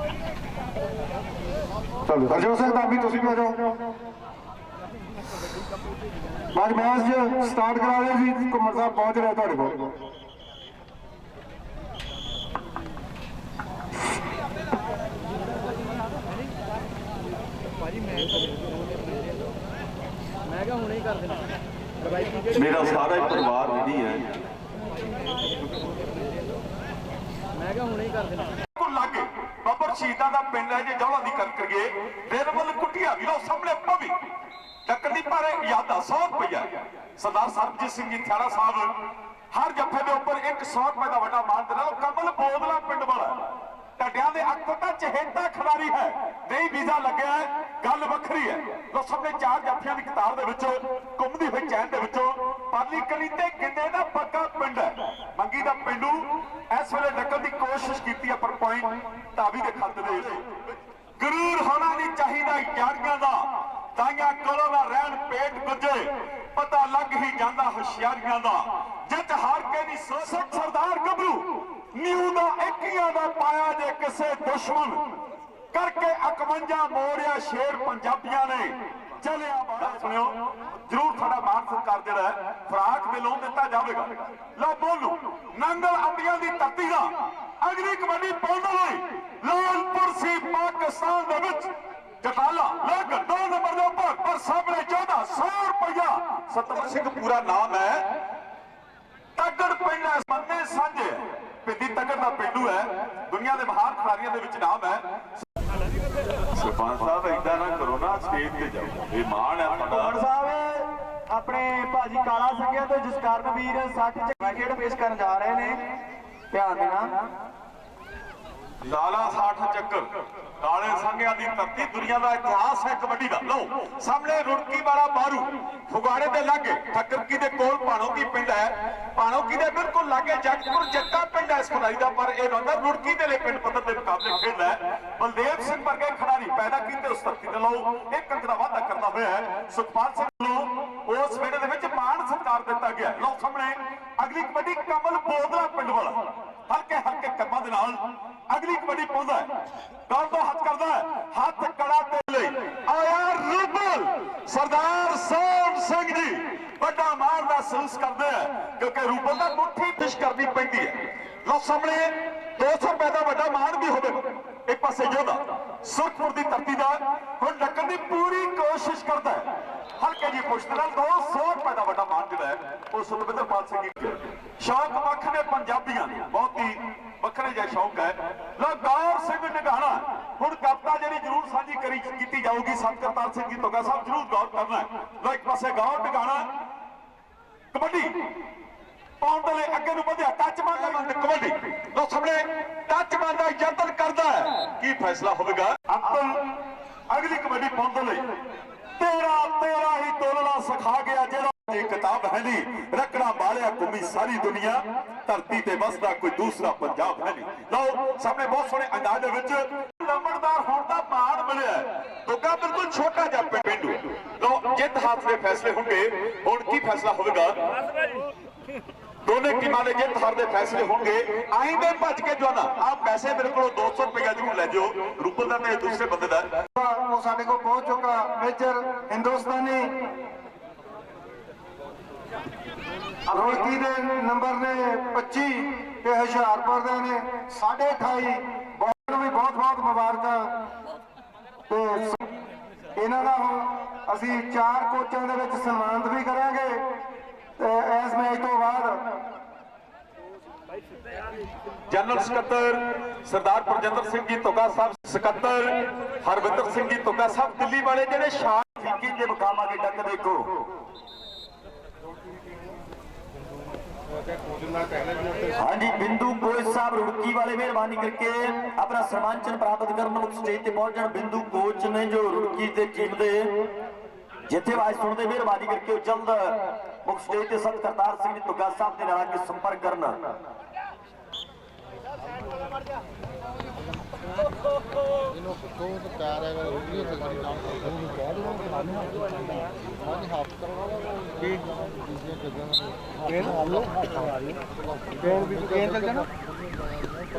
ਚਲੋ ਹਰਜੋਤ ਸਿੰਘ ਧਾਮੀ ਤੁਸੀਂ ਵੀ ਆ ਜਾਓ ਅੱਜ ਮੈਚ ਸਟਾਰਟ ਕਰਾ ਦਿਓ ਜੀ ਕੁਮਾਰ ਸਾਹਿਬ ਪਹੁੰਚ ਰਹੇ ਤੁਹਾਡੇ ਕੋਲ ਮੈਂ ਕਿਹਾ ਹੁਣੇ ਹੀ ਕਰ ਦੇਣਾ ਮੇਰਾ ਸਾਰਾ ਹੀ ਪਰਿਵਾਰ ਨਹੀਂ ਹੈ ਮੈਂ ਕਿਹਾ ਹੁਣੇ ਹੀ ਕਰ ਦੇਣਾ ਲਾਗੇ ਬਾਬਰ ਸ਼ਹੀਦਾਂ ਦਾ ਪਿੰਡ ਹੈ ਜੇ ਜੌਲਾ ਦੀ ਕਰ ਕਰੀਏ ਬਿਰਬਲ ਕੁੱਟਿਆ ਵੀ ਲੋ ਸਾਹਮਣੇ ਪਵੀ ਟੱਕਰ ਦੀ ਪਰ ਯਾਦਾ 100 ਰੁਪਇਆ ਸਰਦਾਰ ਸਰਬਜੀਤ ਸਿੰਘ ਜੀ ਥਿਆੜਾ ਸਾਹਿਬ ਹਰ ਜੱਫੇ ਦੇ ਉੱਪਰ 100 ਰੁਪਏ ਦਾ ਵੱਡਾ ਮਾਨ ਦੇ ਨਾਲ ਕਮਲ ਬੋਦਲਾ ਪਿੰਡ ਵਾਲਾ ਢੱਡਿਆਂ ਦੇ ਅੱਖ ਤਾਂ ਚਹੇਤਾ ਖਿਡਾਰੀ ਹੈ ਨਹੀਂ ਵੀਜ਼ਾ ਲੱਗਿਆ ਗੱਲ ਵੱਖਰੀ ਹੈ ਲੋ ਸਾਹਮਣੇ 4 ਜਾਫੀਆਂ ਦੀ ਕਤਾਰ ਦੇ ਵਿੱਚ ਘੁੰਮਦੀ ਹੋਈ ਚੈਨ ਦੇ ਵਿੱਚੋਂ ਪਾਲੀ ਕਲੀ ਤੇ ਗਿੰਦੇ ਦਾ ਪੱਕਾ ਪਿੰਡ ਹੈ ਮੰਗੀ ਦਾ ਪਿੰਡੂ ਇਸ ਵੇਲੇ ਡੱਕਣ ਦੀ ਕੋਸ਼ਿਸ਼ ਕੀਤੀ ਹੈ ਪਰ ਪੁਆਇੰਟ ਧਾਵੀ ਦੇ ਖੱਤ ਦੇ ਗਰੂਰ ਹੋਣਾ ਨਹੀਂ ਚਾਹੀਦਾ ਯਾਰੀਆਂ ਦਾ ਤਾਈਆਂ ਕੋਲੋਂ ਨਾ ਰਹਿਣ ਪੇਟ ਗੁੱਜੇ ਪਤਾ ਲੱਗ ਹੀ ਜਾਂਦਾ ਹੁਸ਼ਿਆਰੀਆਂ ਦਾ ਜਿੱਤ ਹਾਰ ਕੇ ਨਹੀਂ ਸੋਚ ਸਰਦਾਰ ਗੱਭਰੂ ਨਿਊ ਦਾ ਇੱਕੀਆਂ ਦਾ ਪਾਇਆ ਜੇ ਕਿਸੇ ਦੁਸ਼ਮਣ ਕਰਕੇ 51 ਮੋੜਿਆ ਸ਼ੇਰ ਪੰਜਾਬੀਆਂ ਨੇ ਚਲਿਆ ਬਾਹਰ ਸੁਣਿਓ ਜ਼ਰੂਰ ਤੁਹਾਡਾ ਮਾਨ ਸਤਿਕਾਰ ਜਿਹੜਾ ਫਰਾਕ ਦੇ ਲੋਨ ਦਿੱਤਾ ਜਾਵੇਗਾ ਲਓ ਬੋਲੂ ਨੰਗਲ ਅੰਬੀਆਂ ਦੀ ਧਰਤੀ ਦਾ ਅਗਲੀ ਕਬੱਡੀ ਪਾਉਣ ਲਈ ਲਾਲਪੁਰ ਸੀ ਪਾਕਿਸਤਾਨ ਦੇ ਵਿੱਚ ਜਟਾਲਾ ਲੱਗ 2 ਨੰਬਰ ਦੇ ਉੱਪਰ ਪਰ ਸਾਹਮਣੇ 1400 ਰੁਪਇਆ ਸਤਵੰਤ ਸਿੰਘ ਪੂਰਾ ਨਾਮ ਹੈ ਤਗੜ ਪਿੰਡ ਮੰਨੇ ਸਾਂਝੇ ਪਿੰਡੀ ਤਗੜ ਦਾ ਪਿੰਡੂ ਹੈ ਦੁਨੀਆ ਦੇ ਮਹਾਨ ਖਿਡਾਰੀਆਂ ਦੇ ਵਿੱਚ ਨਾਮ ਹੈ ਸਰਪੰਚ ਸਾਹਿਬ ਏਦਾਂ ਨਾ ਕਰੋ ਨਾ ਸਟੇਜ ਤੇ ਜਾਓ ਇਹ ਮਾਣ ਹੈ ਤੁਹਾਡਾ ਸਾਹਿਬ ਆਪਣੇ ਭਾਜੀ ਕਾਲਾ ਸੰਘਿਆ ਤੇ ਜਸਕਰਨ ਵੀਰ 60 ਚ ਖੇਡ ਪੇਸ਼ ਕਰਨ ਜਾ ਰਹੇ ਨੇ ਧਿਆਨ ਦੇਣਾ ਲਾਲਾ 60 ਚੱਕਰ ਕਾਲੇ ਸੰਘਿਆਂ ਦੀ ਧਰਤੀ ਦੁਨੀਆ ਦਾ ਇਤਿਹਾਸ ਹੈ ਕਬੱਡੀ ਦਾ ਲਓ ਸਾਹਮਣੇ ਰੁੜਕੀ ਵਾਲਾ ਬਾਰੂ ਫੁਗਾੜੇ ਦੇ ਲਾਗੇ ਠੱਕਰਕੀ ਦੇ ਕੋਲ ਭਾਣੋਕੀ ਪਿੰਡ ਹੈ ਭਾਣੋਕੀ ਦੇ ਬਿਲਕੁਲ ਲਾਗੇ ਜਗਤਪੁਰ ਜੱਟਾ ਪਿੰਡ ਹੈ ਇਸ ਖਿਡਾਰੀ ਦਾ ਪਰ ਇਹ ਹੁੰਦਾ ਰੁੜਕੀ ਦੇ ਲਈ ਪਿੰਡ ਪੱਧਰ ਦੇ ਮੁਕਾਬਲੇ ਖੇਡਦਾ ਹੈ ਬਲਦੇਵ ਸਿੰਘ ਵਰਗੇ ਖਿਡਾਰੀ ਪੈਦਾ ਕੀਤੇ ਉਸ ਧਰਤੀ ਤੇ ਲਓ ਇੱਕ ਅੰਕ ਦਾ ਵਾਅਦਾ ਕਰਦਾ ਹੋਇਆ ਹੈ ਸੁਖਪਾਲ ਸਿੰਘ ਨੂੰ ਉਸ ਵੇਲੇ ਦੇ ਵਿੱਚ ਮਾਣ ਸਤਿਕਾਰ ਦਿੱਤਾ ਗਿਆ ਲਓ ਸਾਹਮਣੇ ਅਗਲੀ ਕਬੱਡੀ ਕਮਲ ਬੋਦਲਾ ਪਿੰਡ ਵਾਲਾ ਹਲਕੇ ਹਲਕੇ ਕੰਮਾਂ ਦੇ ਨਾਲ ਅਗਲੀ ਕਬੱਡੀ ਪਾਉਂਦਾ ਹੈ ਗੌਰ ਤੋਂ ਹੱਥ ਕਰਦਾ ਹੈ ਹੱਥ ਕੜਾ ਤੇ ਲਈ ਆਇਆ ਰੂਬਲ ਸਰਦਾਰ ਸੋਹਣ ਸਿੰਘ ਜੀ ਵੱਡਾ ਮਾਣ ਮਹਿਸੂਸ ਕਰਦੇ ਆ ਕਿਉਂਕਿ ਰੂਬਲ ਦਾ ਮੁੱਠੀ ਫਿਸ਼ ਕਰਨੀ ਪੈਂਦੀ ਹੈ ਲਓ ਸਾਹਮਣੇ 200 ਰੁਪਏ ਦਾ ਵੱਡਾ ਮਾਣ ਵੀ ਹੋਵੇ एक पासे योधा सुरखपुर की धरती का हुण डकण की पूरी कोशिश करता है। हल्के जी पुश्त नाल 200 रुपए का बड़ा मान जिहड़ा है वो सुखविंदरपाल सिंह जी शौक वख ने पंजाबियां दे बहुत ही वखरे जिहा शौक है। लो गौर सिंह निगाणा हुण कविता जिहड़ी जरूर साझी करी कीती जाऊगी संत करतार सिंह जी तोगा साहब जरूर गौर करना है। लो एक पासे गौर निगाणा कबड्डी पाउण दे लई अगे नूं वधिया टच मारदा कबड्डी लो सामने टच मारदा यतन करदा है की फैसला होवेगा। अब्दुल अगली कबड्डी पाउण दे लई तेरा ही तोलना सिखा गया जेड़ा ये किताब है नहीं रखना बालिया घूमी सारी दुनिया धरती ते बसदा कोई दूसरा पंजाब है नहीं। लो सामने बहुत सोहने अंदाज दे विच लंबड़दार होण दा मान मिलिया तोगा बिल्कुल छोटा जिहा पिंडू। लो जित हाथ दे फैसले होंगे हुण की फैसला होवेगा। दोनों टीमां दे जित हार दे फैसले होंगे आइंदे भज के जो ना आप पैसे मेरे को 200 रुपया जरूर ले जाओ रूपल दा ते दूसरे बंदे दा वो साडे को पहुंच चुका मेजर हिंदुस्तानी रुड़की दे नंबर ने 25 ते हुशियारपुर दे ने 28.5 बहुत भी बहुत मुबारकां ते इन्हां दा हुण असीं 4 कोचां दे विच सन्मानित भी करांगे ते इस मैच तो बाद जनरल सकत्तर सरदार परजिंदर सिंह जी तोगा साहब सकत्तर हरविंदर सिंह जी तोगा साहब दिल्ली वाले जेडे शान फिक्की के मुकामा की टक्कर देखो। हाँ जी बिंदु कोच साहब रुड़की वाले मेहरबानी करके अपना सम्मान चिन्ह प्राप्त करने मुख स्टेज पे पहुंच जाए। बिंदु कोच ने जो रुड़की के टीम दे जिथे आवाज सुनते मेहरबानी करके जल्द मुख स्टेज ते संत करतार सिंह जी तुगा साहब के नाल के संपर्क करना।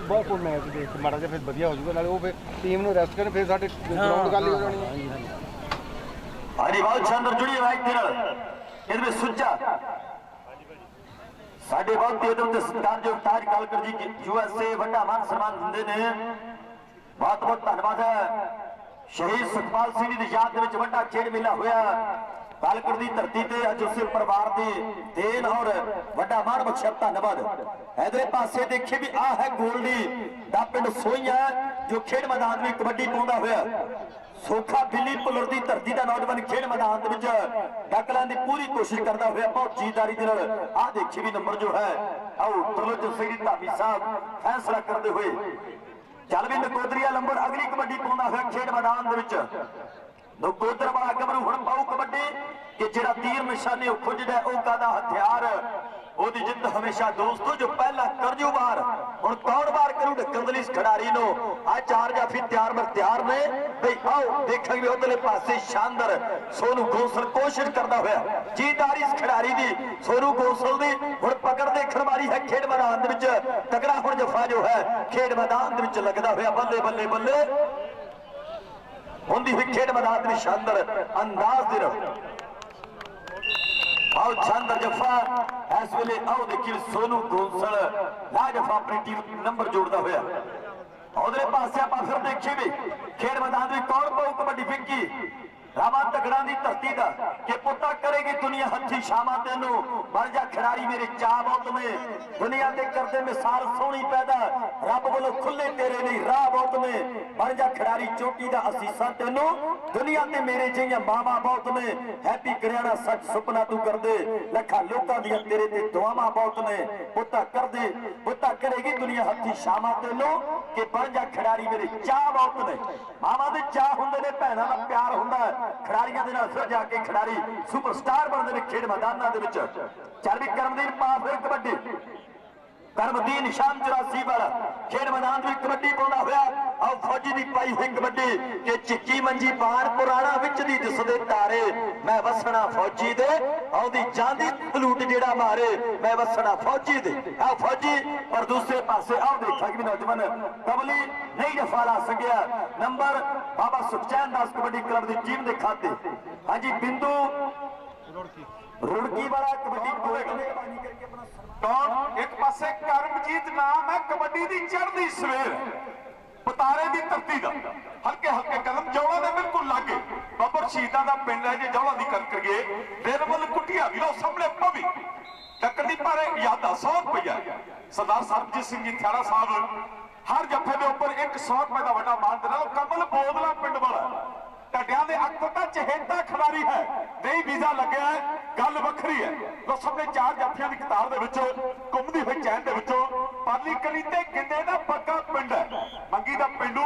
बहुत मैच देख माड़ा जिहा फिर वधिया हो जाऊगा नाले वो फिर टीम ਨੂੰ ਰੈਸਟ ਕਰਨ ਫਿਰ ਸਾਡੇ ਗਰਾਊਂਡ ਗੱਲ ਹੀ ਹੋ ਜਾਣੀ ਹੈ। हरी बहुत शानदार जुड़ी है इनमें सुच्चा साढ़े बहुत तेज होते सरकार जो ताज कालकर जी की यूएसए वड्डा मान सम्मान दिंदे ने बहुत बहुत धन्यवाद है। शहीद सुखपाल सिंह की याद में वड्डा खेड मेला होया कालकर की धरती ते अज उस परिवार की देन और वड्डा मान बख्शा धन्यवाद। इधर पासे देखे भी आ है गोल्डी दा पिंड सोईया जो खेड मैदान में कबड्डी पाउंदा होया सोखा बिल्ली पुलर की धरती का नौजवान खेड मैदान डकलां की पूरी कोशिश करता हुआ बहुत जीदारी आ देखी भी नंबर जो है आओ त्रिलोचन सिंह धामी साहब फैसला करते हुए चल भी नकोदरिया नंबर अगली कबड्डी पाउंदा हुआ खेड मैदान नकोदर वाला गमरू हुण पाऊ कबड्डी कि जिहड़ा तीर निशाने खुजदा ओ कादा हथियार ओदी जिद हमेशा दोस्तों जो पहला करजू बार हुण कौन बार करू ढक्कन दे खिडारी नो आ चार जाफी तैयार ने भाई आओ देखेंगे उधरले पासे शानदार सोनू गोसल कोशिश करता हुआ जीदारी इस खिडारी दी सोनू गोसल दी हुण पकड़ देखण वाली है खेड मैदान दे विच तगड़ा हुण जफा जो है खेड मैदान दे विच लगदा हुआ बल्ले बल्ले बल्ले हुंदी हुई खेड मैदान में शानदार अंदाज दे आओ शानदार जफा इस वेले आओ देखिए सोनू गोंसल लाजफा अपनी टीम नंबर जोड़ता हुआ उधरे पासे आप फिर देखिए भी खेड मैदान में कौन पाऊ कबड्डी फिंकी रामा तगड़ा की धरती का कि पुता करेगी दुनिया हथी शामा तेनू बन जा खिडारी मेरे चाह बहुत में दुनिया के करते मिसाल सोहनी पैदा रब बोलो खुले तेरे नहीं राह बहुत में बन जा खिडारी चोटी का असीसा तेनू दुनिया ते मेरे जिहियां मावा बहुत ने हैप्पी करियाना सच सुपना तू कर दे लखा लोकां दियां तेरे ते दुआवां बहुत ने पुता कर दे पुता करेगी दुनिया हथी शामा तेनू कि बन जा खिडारी मेरे चाह बहुत ने मावा दे चाह हुंदे ने भैणां दा प्यार हुंदा है खिडारियां दे नाल फिर जाके खिडारी सुपरस्टार बनदे ने खेड मैदानां दे विच चल भी करमदीन पा फिर कबड्डी करमदीन शाम 84 वाला खेड मैदान में कबड्डी पाउंदा होया आओ फौजी दी पाई है कबड्डी के चिक्की मंजी बाहर पुराना विच दी दिसदे तारे मैं वसना फौजी दे आउंदी जांदी सलूट जेड़ा मारे मैं वसना फौजी दे आ फौजी और दूसरे पासे आओ देखा कि नौजवान कबली नहीं जफा ला सकिया नंबर बाबा सुखचैन दास कबड्डी क्लब दी टीम दे खाते हां जी बिंदु रुड़की वाला कबड्डी कौन एक पासे करमजीत नाम है कबड्डी दी चढ़दी सवेर ਪਤਾਰੇ ਦੀ ਧਰਤੀ ਦਾ ਹਲਕੇ ਹਲਕੇ ਕਦਮ ਜੌਲਾਂ ਦੇ ਬਿਲਕੁਲ ਲਾਗੇ ਬੱਬਰ ਸ਼ਹੀਦਾਂ ਦਾ ਪਿੰਡ ਹੈ। ਜੇ ਜੌਲਾਂ ਦੀ ਗੱਲ ਕਰੀਏ ਬਿਰਬਲ ਕੁਟੀਆ ਵੀ ਲੋ ਸਾਹਮਣੇ ਪਵੀ ਟੱਕਰ ਦੀ ਪਰ ਯਾਦਾ 100 ਰੁਪਇਆ ਸਰਦਾਰ ਸਰਬਜੀਤ ਸਿੰਘ ਜੀ ਥਿਆੜਾ ਸਾਹਿਬ ਹਰ ਜੱਫੇ ਦੇ ਉੱਪਰ 100 ਰੁਪਏ ਦਾ ਵੱਡਾ ਮਾਨ ਦੇ ਨਾਲ ਕਮਲ ਬੋਦਲਾ ਪਿੰਡ ਵਾਲਾ ਢੱਡਿਆਂ ਦੇ ਅੱਖ ਤਾਂ ਚਹੇਤਾ ਖਿਡਾਰੀ ਹੈ ਨਹੀਂ ਵੀਜ਼ਾ ਲੱਗਿਆ ਗੱਲ ਵੱਖਰੀ ਹੈ। ਲੋ ਸਾਹਮਣੇ 4 ਜੱਫਿਆਂ ਦੀ ਕਤਾਰ ਦੇ ਵਿੱਚ ਘੁੰਮਦੀ ਹੋਈ ਚੈਨ ਦੇ ਵਿੱਚੋਂ ਪਰਲੀ ਕਲੀ ਤੇ ਗਿੰਦੇ ਦਾ ਪੱਕਾ ਪਿੰਡ ਹੈ। ਮੰਗੀ ਦਾ ਪਿੰਡੂ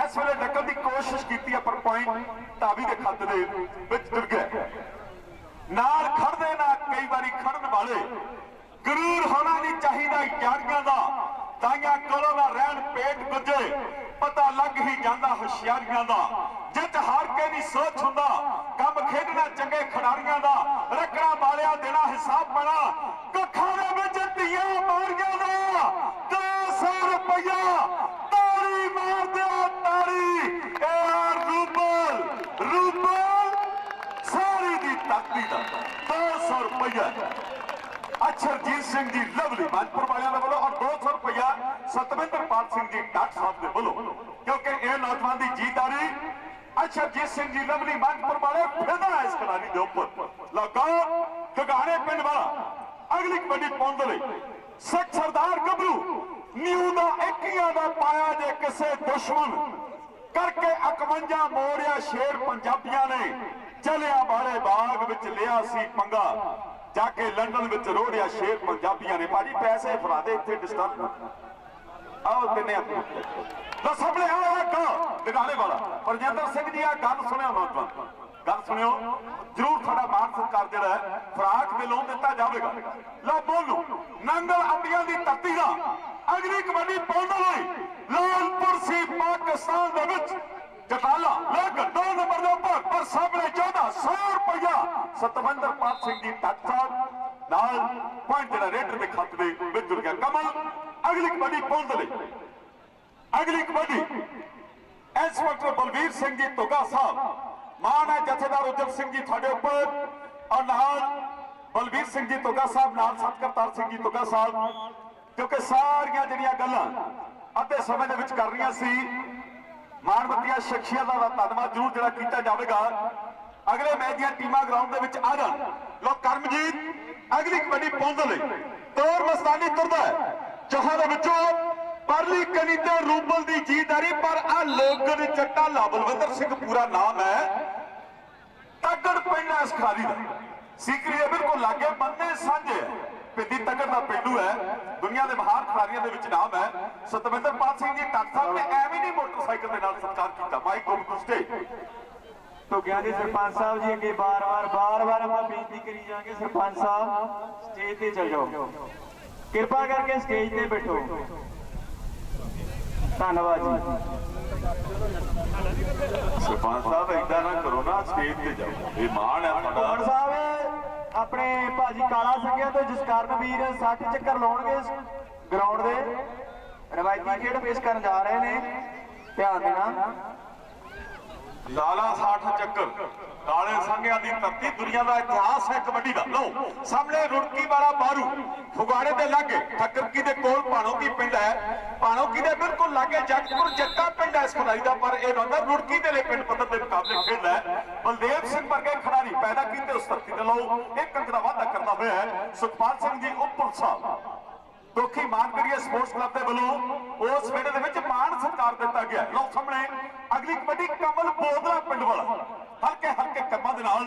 ਇਸ ਵੇਲੇ ਡੱਕਣ ਦੀ ਕੋਸ਼ਿਸ਼ ਕੀਤੀ ਹੈ ਪਰ ਪੁਆਇੰਟ ਧਾਵੀ ਦੇ ਖੱਤ ਦੇ ਵਿੱਚ ਡਿੱਗ ਗਿਆ। ਨਾਲ ਖੜਦੇ ਨਾ ਕਈ ਵਾਰੀ ਖੜਨ ਵਾਲੇ ਗਰੂਰ ਹੋਣਾ ਨਹੀਂ ਚਾਹੀਦਾ ਯਾਰੀਆਂ ਦਾ ਤਾਈਆਂ ਕੋਲੋਂ ਨਾ ਰਹਿਣ ਪੇਟ ਗੁੱਜੇ ਪਤਾ ਲੱਗ ਹੀ ਜਾਂਦਾ ਹੁਸ਼ਿਆਰੀਆਂ ਦਾ ਜਿੱਤ ਹਾਰ ਕੇ ਨਹੀਂ ਸੋਚ ਹੁੰਦਾ ਕੰਮ ਖੇਡਣਾ ਚੰਗੇ ਖਿਡਾਰੀਆਂ ਦਾ ਰੱਖਣਾ ਵਾਲਿਆਂ ਦੇਣਾ ਹਿਸਾਬ ਬਣਾ ਕੱਖਾਂ ਦੇ ਵਿੱਚ ਧੀਆਂ ਮਾਰੀਆਂ ਦਾ 200 ਰੁਪਇਆ ਤਾੜੀ ਮਾਰ ਦਿਓ ਤਾੜੀ ਇਹ ਰੂਬਲ ਸਾਰੀ ਦੀ ਧਰਤੀ ਦਾ 200 ਰੁਪਇਆ ਅਛਰਜੀਤ ਸਿੰਘ ਜੀ ਲਵਲੀ ਮਾਨਪੁਰ ਵਾਲਿਆਂ ਦੇ ਵੱਲੋਂ ਔਰ 200 ਰੁਪਇਆ ਸਤਵਿੰਦਰਪਾਲ ਸਿੰਘ ਜੀ ਡਾਕਟਰ ਸਾਹਿਬ ਦੇ ਵੱਲੋਂ ਕਿਉਂਕਿ ਇਹ ਨੌਜਵਾਨ ਦੀ ਜੀਤਾਰੀ ਅਛਰਜੀਤ ਸਿੰਘ ਜੀ ਲਵਲੀ ਮਾਨਪੁਰ ਵਾਲੇ ਫਿਦਾ ਇਸ ਖਿਡਾਰੀ ਦੇ ਉੱਪਰ ਲਗਾਓ ਗਗਾਣੇ ਪਿੰਡ ਵਾਲਾ ਅਗਲੀ ਕਬੱਡੀ ਪਾਉਣ ਦੇ ਲਈ ਸਿੱਖ ਸਰਦਾਰ ਗੱਭਰੂ ਨਿਊ ਦਾ ਇੱਕੀਆਂ ਦਾ ਪਾਇਆ ਜੇ ਕਿਸੇ ਦੁਸ਼ਮਣ ਕਰਕੇ 51 ਮੋੜਿਆ ਸ਼ੇਰ ਪੰਜਾਬੀਆਂ ਨੇ ਚਲਿਆ ਵਾਲੇ ਬਾਗ ਵਿੱਚ ਲਿਆ ਸੀ ਪੰਗਾ ਜਾ ਕੇ ਲੰਡਨ ਵਿੱਚ ਰੋੜਿਆ ਸ਼ੇਰ ਪੰਜਾਬੀਆਂ ਨੇ ਭਾਜੀ ਪੈਸੇ ਫੜਾ ਦੇ ਇੱਥੇ ਡਿਸਟਰਬ ਆਓ ਤਿੰਨੇ ਆਪਣੇ ਲੋ ਸਾਹਮਣੇ ਆਇਆ ਕਾ ਦਿਗਾਲੇ ਵਾਲਾ ਪਰਜਿੰਦਰ ਸਿੰਘ ਜੀ ਆ ਗੱਲ ਸੁਣਿਓ ਨੌਜਵਾਨ ਗੱਲ ਸੁਣਿਓ ਜਰੂਰ ਤੁਹਾਡਾ ਮਾਨ ਸਤਿਕਾਰ ਜਿਹੜਾ ਹੈ ਫਰਾਕ ਦੇ ਲੋਨ ਦਿੱਤਾ ਜਾਵੇਗਾ। ਲੋ ਬੋਲੂ ਨੰਗਲ ਅੰਬੀਆਂ ਦੀ ਧਰਤੀ ਦਾ ਅਗਲੀ ਕਬੱਡੀ ਪਾਉਣ ਲਈ ਲਾਲਪੁਰ ਸੀ ਪਾਕਿਸਤਾਨ ਦੇ ਵਿੱਚ ਜਟਾਲਾ ਲੱਗ 2 ਨੰਬਰ ਦੇ ਉੱਪਰ ਪਰ ਸਾਹਮਣੇ 1400 ਰੁਪਇਆ ਸਤਵਿੰਦਰਪਾਲ ਸਿੰਘ ਜੀ ਡਾਕਟਰ ਸਾਹਿਬ ਨਾਲ ਪੁਆਇੰਟ ਜਿਹੜਾ ਰੇਡਰ ਦੇ ਖਾਤੇ ਦੇ ਵਿੱਚ ਜੁੜ ਗਿਆ। ਕਮਲ ਅਗਲੀ ਕਬੱਡੀ ਪਾਉਣ ਦੇ ਲਈ ਅਗਲੀ ਕਬੱਡੀ ਇੰਸਪੈਕਟਰ ਬਲਵੀਰ ਸਿੰਘ ਜੀ ਧੁੱਗਾ ਸਾਹਿਬ ਮਾਨ ਹੈ ਜਥੇਦਾਰ ਉਜਲ ਸਿੰਘ ਜੀ ਤੁਹਾਡੇ ਉੱਪਰ ਔਰ ਨਾਲ ਬਲਵੀਰ ਸਿੰਘ ਜੀ ਧੁੱਗਾ ਸਾਹਿਬ ਨਾਲ ਸਤਕਰਤਾਰ ਸਿੰਘ ਜੀ ਧੁੱਗਾ ਸਾਹਿਬ ਕਿਉਂਕਿ ਸਾਰੀਆਂ ਜਿਹੜੀਆਂ ਗੱਲਾਂ ਅੱਧੇ ਸਮੇਂ ਦੇ ਵਿੱਚ ਕਰ ਰਹੀਆਂ ਸੀ ਮਾਨਵਤੀਆਂ ਸ਼ਖਸੀਅਤਾਂ ਦਾ ਧੰਨਵਾਦ ਜ਼ਰੂਰ ਜਿਹੜਾ ਕੀਤਾ ਜਾਵੇਗਾ। ਅਗਲੇ ਮੈਚ ਦੀਆਂ ਟੀਮਾਂ ਗਰਾਊਂਡ ਦੇ ਵਿੱਚ ਆ ਜਾਣ। ਲੋ ਕਰਮਜੀਤ ਅਗਲੀ ਕਬੱਡੀ ਪਾਉਣ ਦੇ ਲਈ ਤੋਰ ਮਸਤਾਨੀ ਤੁਰਦਾ ਹੈ ਚੌਹਾਂ ਦੇ ਵਿੱਚੋਂ ਪਰਲੀ ਕਲੀ ਤੇ ਰੂਬਲ ਦੀ ਜੀਦਾਰੀ ਪਰ ਆ ਲੋਗਨ ਚੱਟਾ ਬਲਵਿੰਦਰ ਸਿੰਘ ਪੂਰਾ ਨਾਮ ਹੈ ਤਗੜ ਪਿੰਡ ਇਸ ਖਿਡਾਰੀ ਦਾ ਸੀਕਰੀ ਦੇ ਬਿਲਕੁਲ ਲਾਗੇ ਬੰਨੇ ਸਾਂਝੇ ਪਿੰਡੀ ਤਗੜ ਦਾ ਪਿੰਡੂ ਹੈ ਦੁਨੀਆ ਦੇ ਮਹਾਨ ਖਿਡਾਰੀਆਂ ਦੇ ਵਿੱਚ ਨਾਮ ਹੈ। ਸਤਵਿੰਦਰਪਾਲ ਸਿੰਘ ਜੀ ਡਾਕਟਰ ਸਾਹਿਬ ਨੇ ਐਵੇਂ ਨਹੀਂ ਮੋਟਰਸਾਈਕਲ ਦੇ ਨਾਲ ਸਤਿਕਾਰ ਕੀਤਾ ਮਾਈਕ ਗੁਰੂ ਸਟੇਜ ਧੁੱਗਿਆਂ ਦੇ ਸਰਪੰਚ ਸਾਹਿਬ ਜੀ ਅੱਗੇ ਬਾਰ-ਬਾਰ ਆਪਾਂ ਬੇਨਤੀ ਕਰੀ ਜਾਾਂਗੇ ਸਰਪੰਚ ਸਾਹਿਬ ਸਟੇਜ ਤੇ ਚਲ ਜਾਓ ਕਿਰਪਾ ਕਰਕੇ ਸਟੇਜ ਤੇ ਬੈਠੋ ਧੰਨਵਾਦ ਜੀ। ਸਰਪੰਚ ਸਾਹਿਬ ਏਦਾਂ ਨਾ ਕਰੋ ਨਾ ਸਟੇਜ ਤੇ ਜਾਓ ਇਹ ਮਾਣ ਹੈ ਧੁੱਗੜ ਤੁਹਾਡਾ। ਸਾਹਿਬ ਆਪਣੇ ਭਾਜੀ ਕਾਲਾ ਸੰਘਿਆ ਤੋਂ ਜਸਕਰਨ ਵੀਰ 60 ਚੱਕਰ ਲਾਉਣਗੇ ਗਰਾਊਂਡ ਦੇ ਰਵਾਇਤੀ ਖੇਡ ਪੇਸ਼ ਕਰਨ ਜਾ ਰਹੇ ਨੇ ਧਿਆਨ ਦੇਣਾ। ਲਾਲਾ 60 ਚੱਕਰ ਕਾਲੇ ਸੰਘਿਆਂ ਦੀ ਧਰਤੀ ਦੁਨੀਆ ਦਾ ਇਤਿਹਾਸ ਹੈ ਕਬੱਡੀ ਦਾ। ਲਓ ਸਾਹਮਣੇ ਰੁੜਕੀ ਵਾਲਾ ਬਾਰੂ ਫੁਗਾੜੇ ਦੇ ਲਾਗੇ ਠੱਕਰਕੀ ਦੇ ਕੋਲ ਭਾਣੋਕੀ ਪਿੰਡ ਹੈ ਭਾਣੋਕੀ ਦੇ ਬਿਲਕੁਲ ਲਾਗੇ ਜਗਤਪੁਰ ਜੱਟਾ ਪਿੰਡ ਹੈ ਇਸ ਖਿਡਾਰੀ ਦਾ ਪਰ ਇਹ ਬੰਦਾ ਰੁੜਕੀ ਦੇ ਲਈ ਪਿੰਡ ਪੱਧਰ ਦੇ ਮੁਕਾਬਲੇ ਖੇਡਦਾ ਹੈ। ਬਲਦੇਵ ਸਿੰਘ ਵਰਗੇ ਖਿਡਾਰੀ ਪੈਦਾ ਕੀਤੇ ਉਸ ਧਰਤੀ ਤੇ ਲਓ ਇੱਕ ਅੰਕ ਦਾ ਵਾਅਦਾ ਕਰਦਾ ਹੋਇਆ ਸੁਖਪਾਲ ਸਿੰਘ ਜੀ ਉੱਪਰ ਸਾਹਿਬ ਦੋਖੀ ਮਾਨਕੜੀਆ ਸਪੋਰਟਸ ਕਲੱਬ ਦੇ ਵੱਲੋਂ ਉਸ ਵੇਲੇ ਦੇ ਵਿੱਚ ਮਾਣ ਸਤਿਕਾਰ ਦਿੱਤਾ ਗਿਆ। ਲਓ ਸਾਹਮਣੇ ਅਗਲੀ ਕਬੱਡੀ ਕਮਲ ਬੋਦਲਾ ਪਿੰਡ ਵਾਲਾ ਹਲਕੇ ਹਲਕੇ ਕੰਮਾਂ ਦੇ ਨਾਲ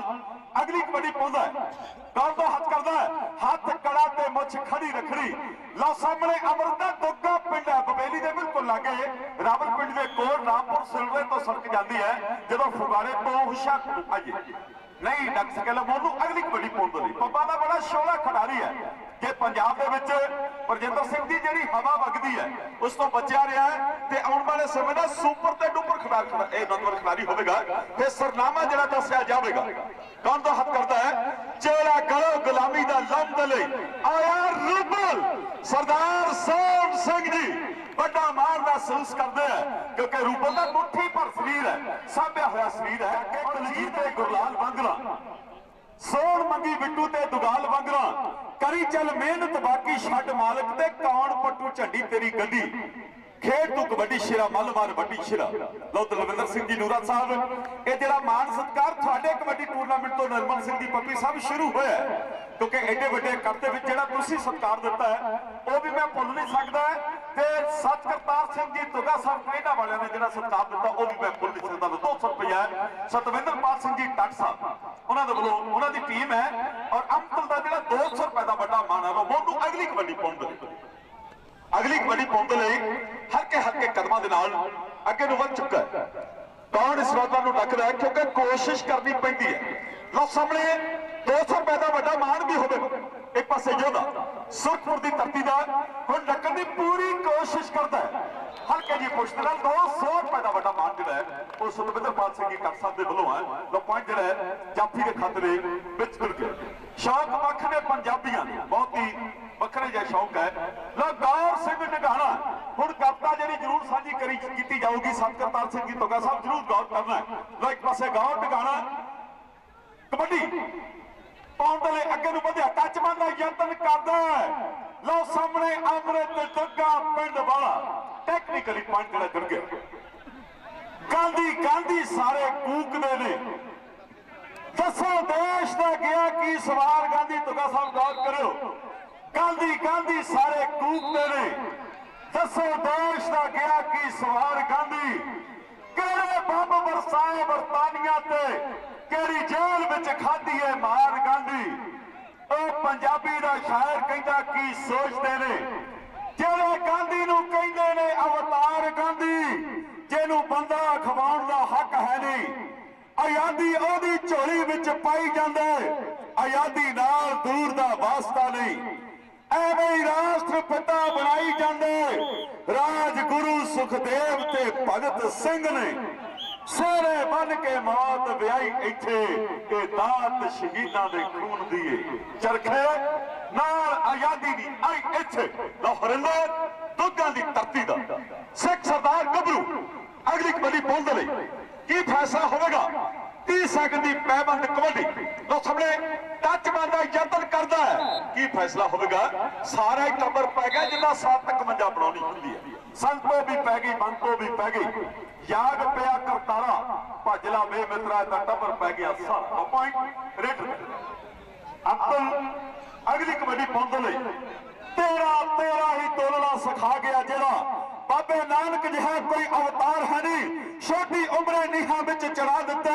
ਅਗਲੀ ਕਬੱਡੀ ਪਾਉਂਦਾ ਹੈ ਗਾਲ ਤੋਂ ਹੱਥ ਕਰਦਾ ਹੈ ਹੱਥ ਕੜਾ ਤੇ ਮੁੱਛ ਖੜੀ ਰੱਖੜੀ। ਲਓ ਸਾਹਮਣੇ ਅਮਰਦਾ ਦੁੱਗਾ ਪਿੰਡ ਹੈ ਬਬੇਲੀ ਦੇ ਬਿਲਕੁਲ ਲਾਗੇ ਰਾਵਲ ਪਿੰਡ ਦੇ ਕੋਲ ਰਾਮਪੁਰ ਸਿਲਵੇ ਤੋਂ ਸੜਕ ਜਾਂਦੀ ਹੈ ਜਦੋਂ ਫੁਗਾੜੇ ਤੋਂ ਹੁਸ਼ਿਆਰਪੁਰ ਆਈਏ ਨਹੀਂ ਡੱਕ ਸਕੇ ਉਹਨੂੰ ਅਗਲੀ ਕਬੱਡੀ ਪਾਉਣ ਲਈ ਪੱਪਾ ਦਾ ਬੜਾ ਸ਼ੋਲਾ ਖਿਡਾਰੀ ਹੈ ਕਿ ਪੰਜਾਬ ਦੇ ਵਿੱਚ ਪਰਜਿੰਦਰ ਸਿੰਘ ਦੀ ਜਿਹੜੀ ਹਵਾ ਵਗਦੀ ਹੈ ਉਸ ਤੋਂ ਬਚਿਆ ਰਿਹਾ ਹੈ ਤੇ ਆਉਣ ਵਾਲੇ ਸਮੇਂ ਦਾ ਸੁਪਰ ਤੇ ਡੁਪਰ ਖਿਡਾਰੀ ਇਹ ਨੰਬਰ ਖਿਡਾਰੀ ਹੋਵੇਗਾ ਤੇ ਸਰਨਾਮਾ ਜਿਹੜਾ ਦੱਸਿਆ ਜਾਵੇਗਾ। ਕੌਣ ਤੋਂ ਹੱਥ ਕਰਦਾ ਹੈ ਚੋਲਾ ਗਲੋ ਗੁਲਾਮੀ ਦਾ ਲੰਦ ਲਈ ਆਇਆ ਰੂਬਲ ਸਰਦਾਰ ਸੋਹਣ ਸਿੰਘ ਜੀ ਵੱਡਾ ਮਾਣ ਮਹਿਸੂਸ ਕਰਦੇ ਆ ਕਿਉਂਕਿ ਰੂਬਲ ਦਾ ਮੁੱਠੀ ਭਰ ਸਰੀਰ ਹੈ ਸਾਂਭਿਆ ਹੋਇਆ ਸਰੀਰ ਹੈ ਕਿ ਕੁਲਜੀਤ ਤੇ ਗੁਰਲਾਲ ਵਾਂਗਲਾ ਸੋਹਣ ਮੰਗੀ ਬਿੱਟੂ ਤੇ ਦੁਗਾਲ ਵਾਂਗਲਾ ਕਰੀ ਚੱਲ ਮਿਹਨਤ ਬਾਕੀ ਛੱਡ ਮਾਲਕ ਤੇ ਕੌਣ ਪੱਟੂ ਝੰਡੀ ਤੇਰੀ ਗੱਡੀ खेड तू कबड्डी शिरा मलमार वड्डी शिरा लो दलविंदर सिंह जी नूरा साहब ये जरा मान सत्कार थोड़े कबड्डी टूरनामेंट तो निर्मल सिंह जी पप्पी साहब शुरू होया क्योंकि एडे वड्डे करते विच जेड़ा तुसी सत्कार दिता है वो भी मैं भुल नहीं सकदा ते सच करतार सिंह जी तुगा साहब कनेडा वालियां ने जेड़ा सत्कार दिता वो भी मैं भुल नहीं सकदा 200 रुपया सतविंदर पाल सिंह जी टट साहब उन्हां दे वल्लों उन्हां दी टीम है और अमतल दा जेड़ा 200 रुपए दा वड्डा मान है वो अगली कबड्डी पाउंड अगली कबड्डी पाउंड लई हल्के कदमां दे नाल अगे नूं वध चुका है कौन इस बात नूं डकदा है क्योंकि कोशिश करनी पैंदी है लो सामने 200 रुपए का वड्डा मान भी होवे एक पासे योधा सुरखपुर की धरती का हुण डकण की पूरी कोशिश करता है हल्के जी पुष्ट नाल 200 रुपए का वड्डा मान जिहड़ा है वो सुखविंदर पाल सिंह जी टट साहब दे वल्लों है लो पॉइंट जिहड़ा है जाफी के खाते दे विच तुर गया शौक पक्ष ने पंजाबियां बहुत ही वखरे जिहा शौक है लो गौर सिंह निगाणा हुण कविता जिहड़ी जरूर साझी करी कीती जाऊगी सतकरतार सिंह जी तोगा साहब जरूर गौर करना है लो एक पासे गौर निगाणा कबड्डी पाउंड दे अगे नूं वधिया टच मारन दा यतन करदा है लो सामने अमृत दुग्गा पिंड वाला टेक्निकली पॉइंट जिहड़ा जुड़ गया गांधी सारे कूकदे ने दसो देश दा गया की सवार गांधी तुगा साहब गौर करियो गांधी सारे कूकदे ने दसो देश दा गया की सवार गांधी केड़े बंब बरसाए बरतानिया ते केड़ी जेल विच खाधी है मार गांधी ओ पंजाबी दा शायर कहंदा की सोचदे ने जेड़े गांधी नूं कहंदे ने अवतार गांधी जेनू बंदा खवाउण दा हक है नहीं आजादी ओदी झोली विच पाई जांदा आजादी नाल दूर दा वास्ता नहीं एवें ही राष्ट्र पिता बनाई जांदे राजगुरु सुखदेव ते भगत सिंह ने सारे बन के मौत व्याई इत्थे के दात शहीदां दे खून दिए चरखे नाल आजादी दी आई इत्थे लहरिंदर दुग्गां दी धरती दा सिख सरदार गबरू अगली कबड्डी पहुंच लई की फैसला होवेगा 30 सेकंड की पैबंद कबड्डी लो सामने टच मारने का यतन करता है की फैसला होगा सारा ही टब्बर पै गया जिन्ना 751 बनानी होंगी है संतो भी पै गई मनतो भी पै गई याद पिया करतारा भजला बे मित्रा का टब्बर पै गया सारा पॉइंट रेट अब्दुल अगली कबड्डी पहुंच लई तेरा ही तोलना सिखा गया जेड़ा बाबे नानक जिहा कोई अवतार है नहीं छोटी उम्रे नीहा विच चढ़ा दिते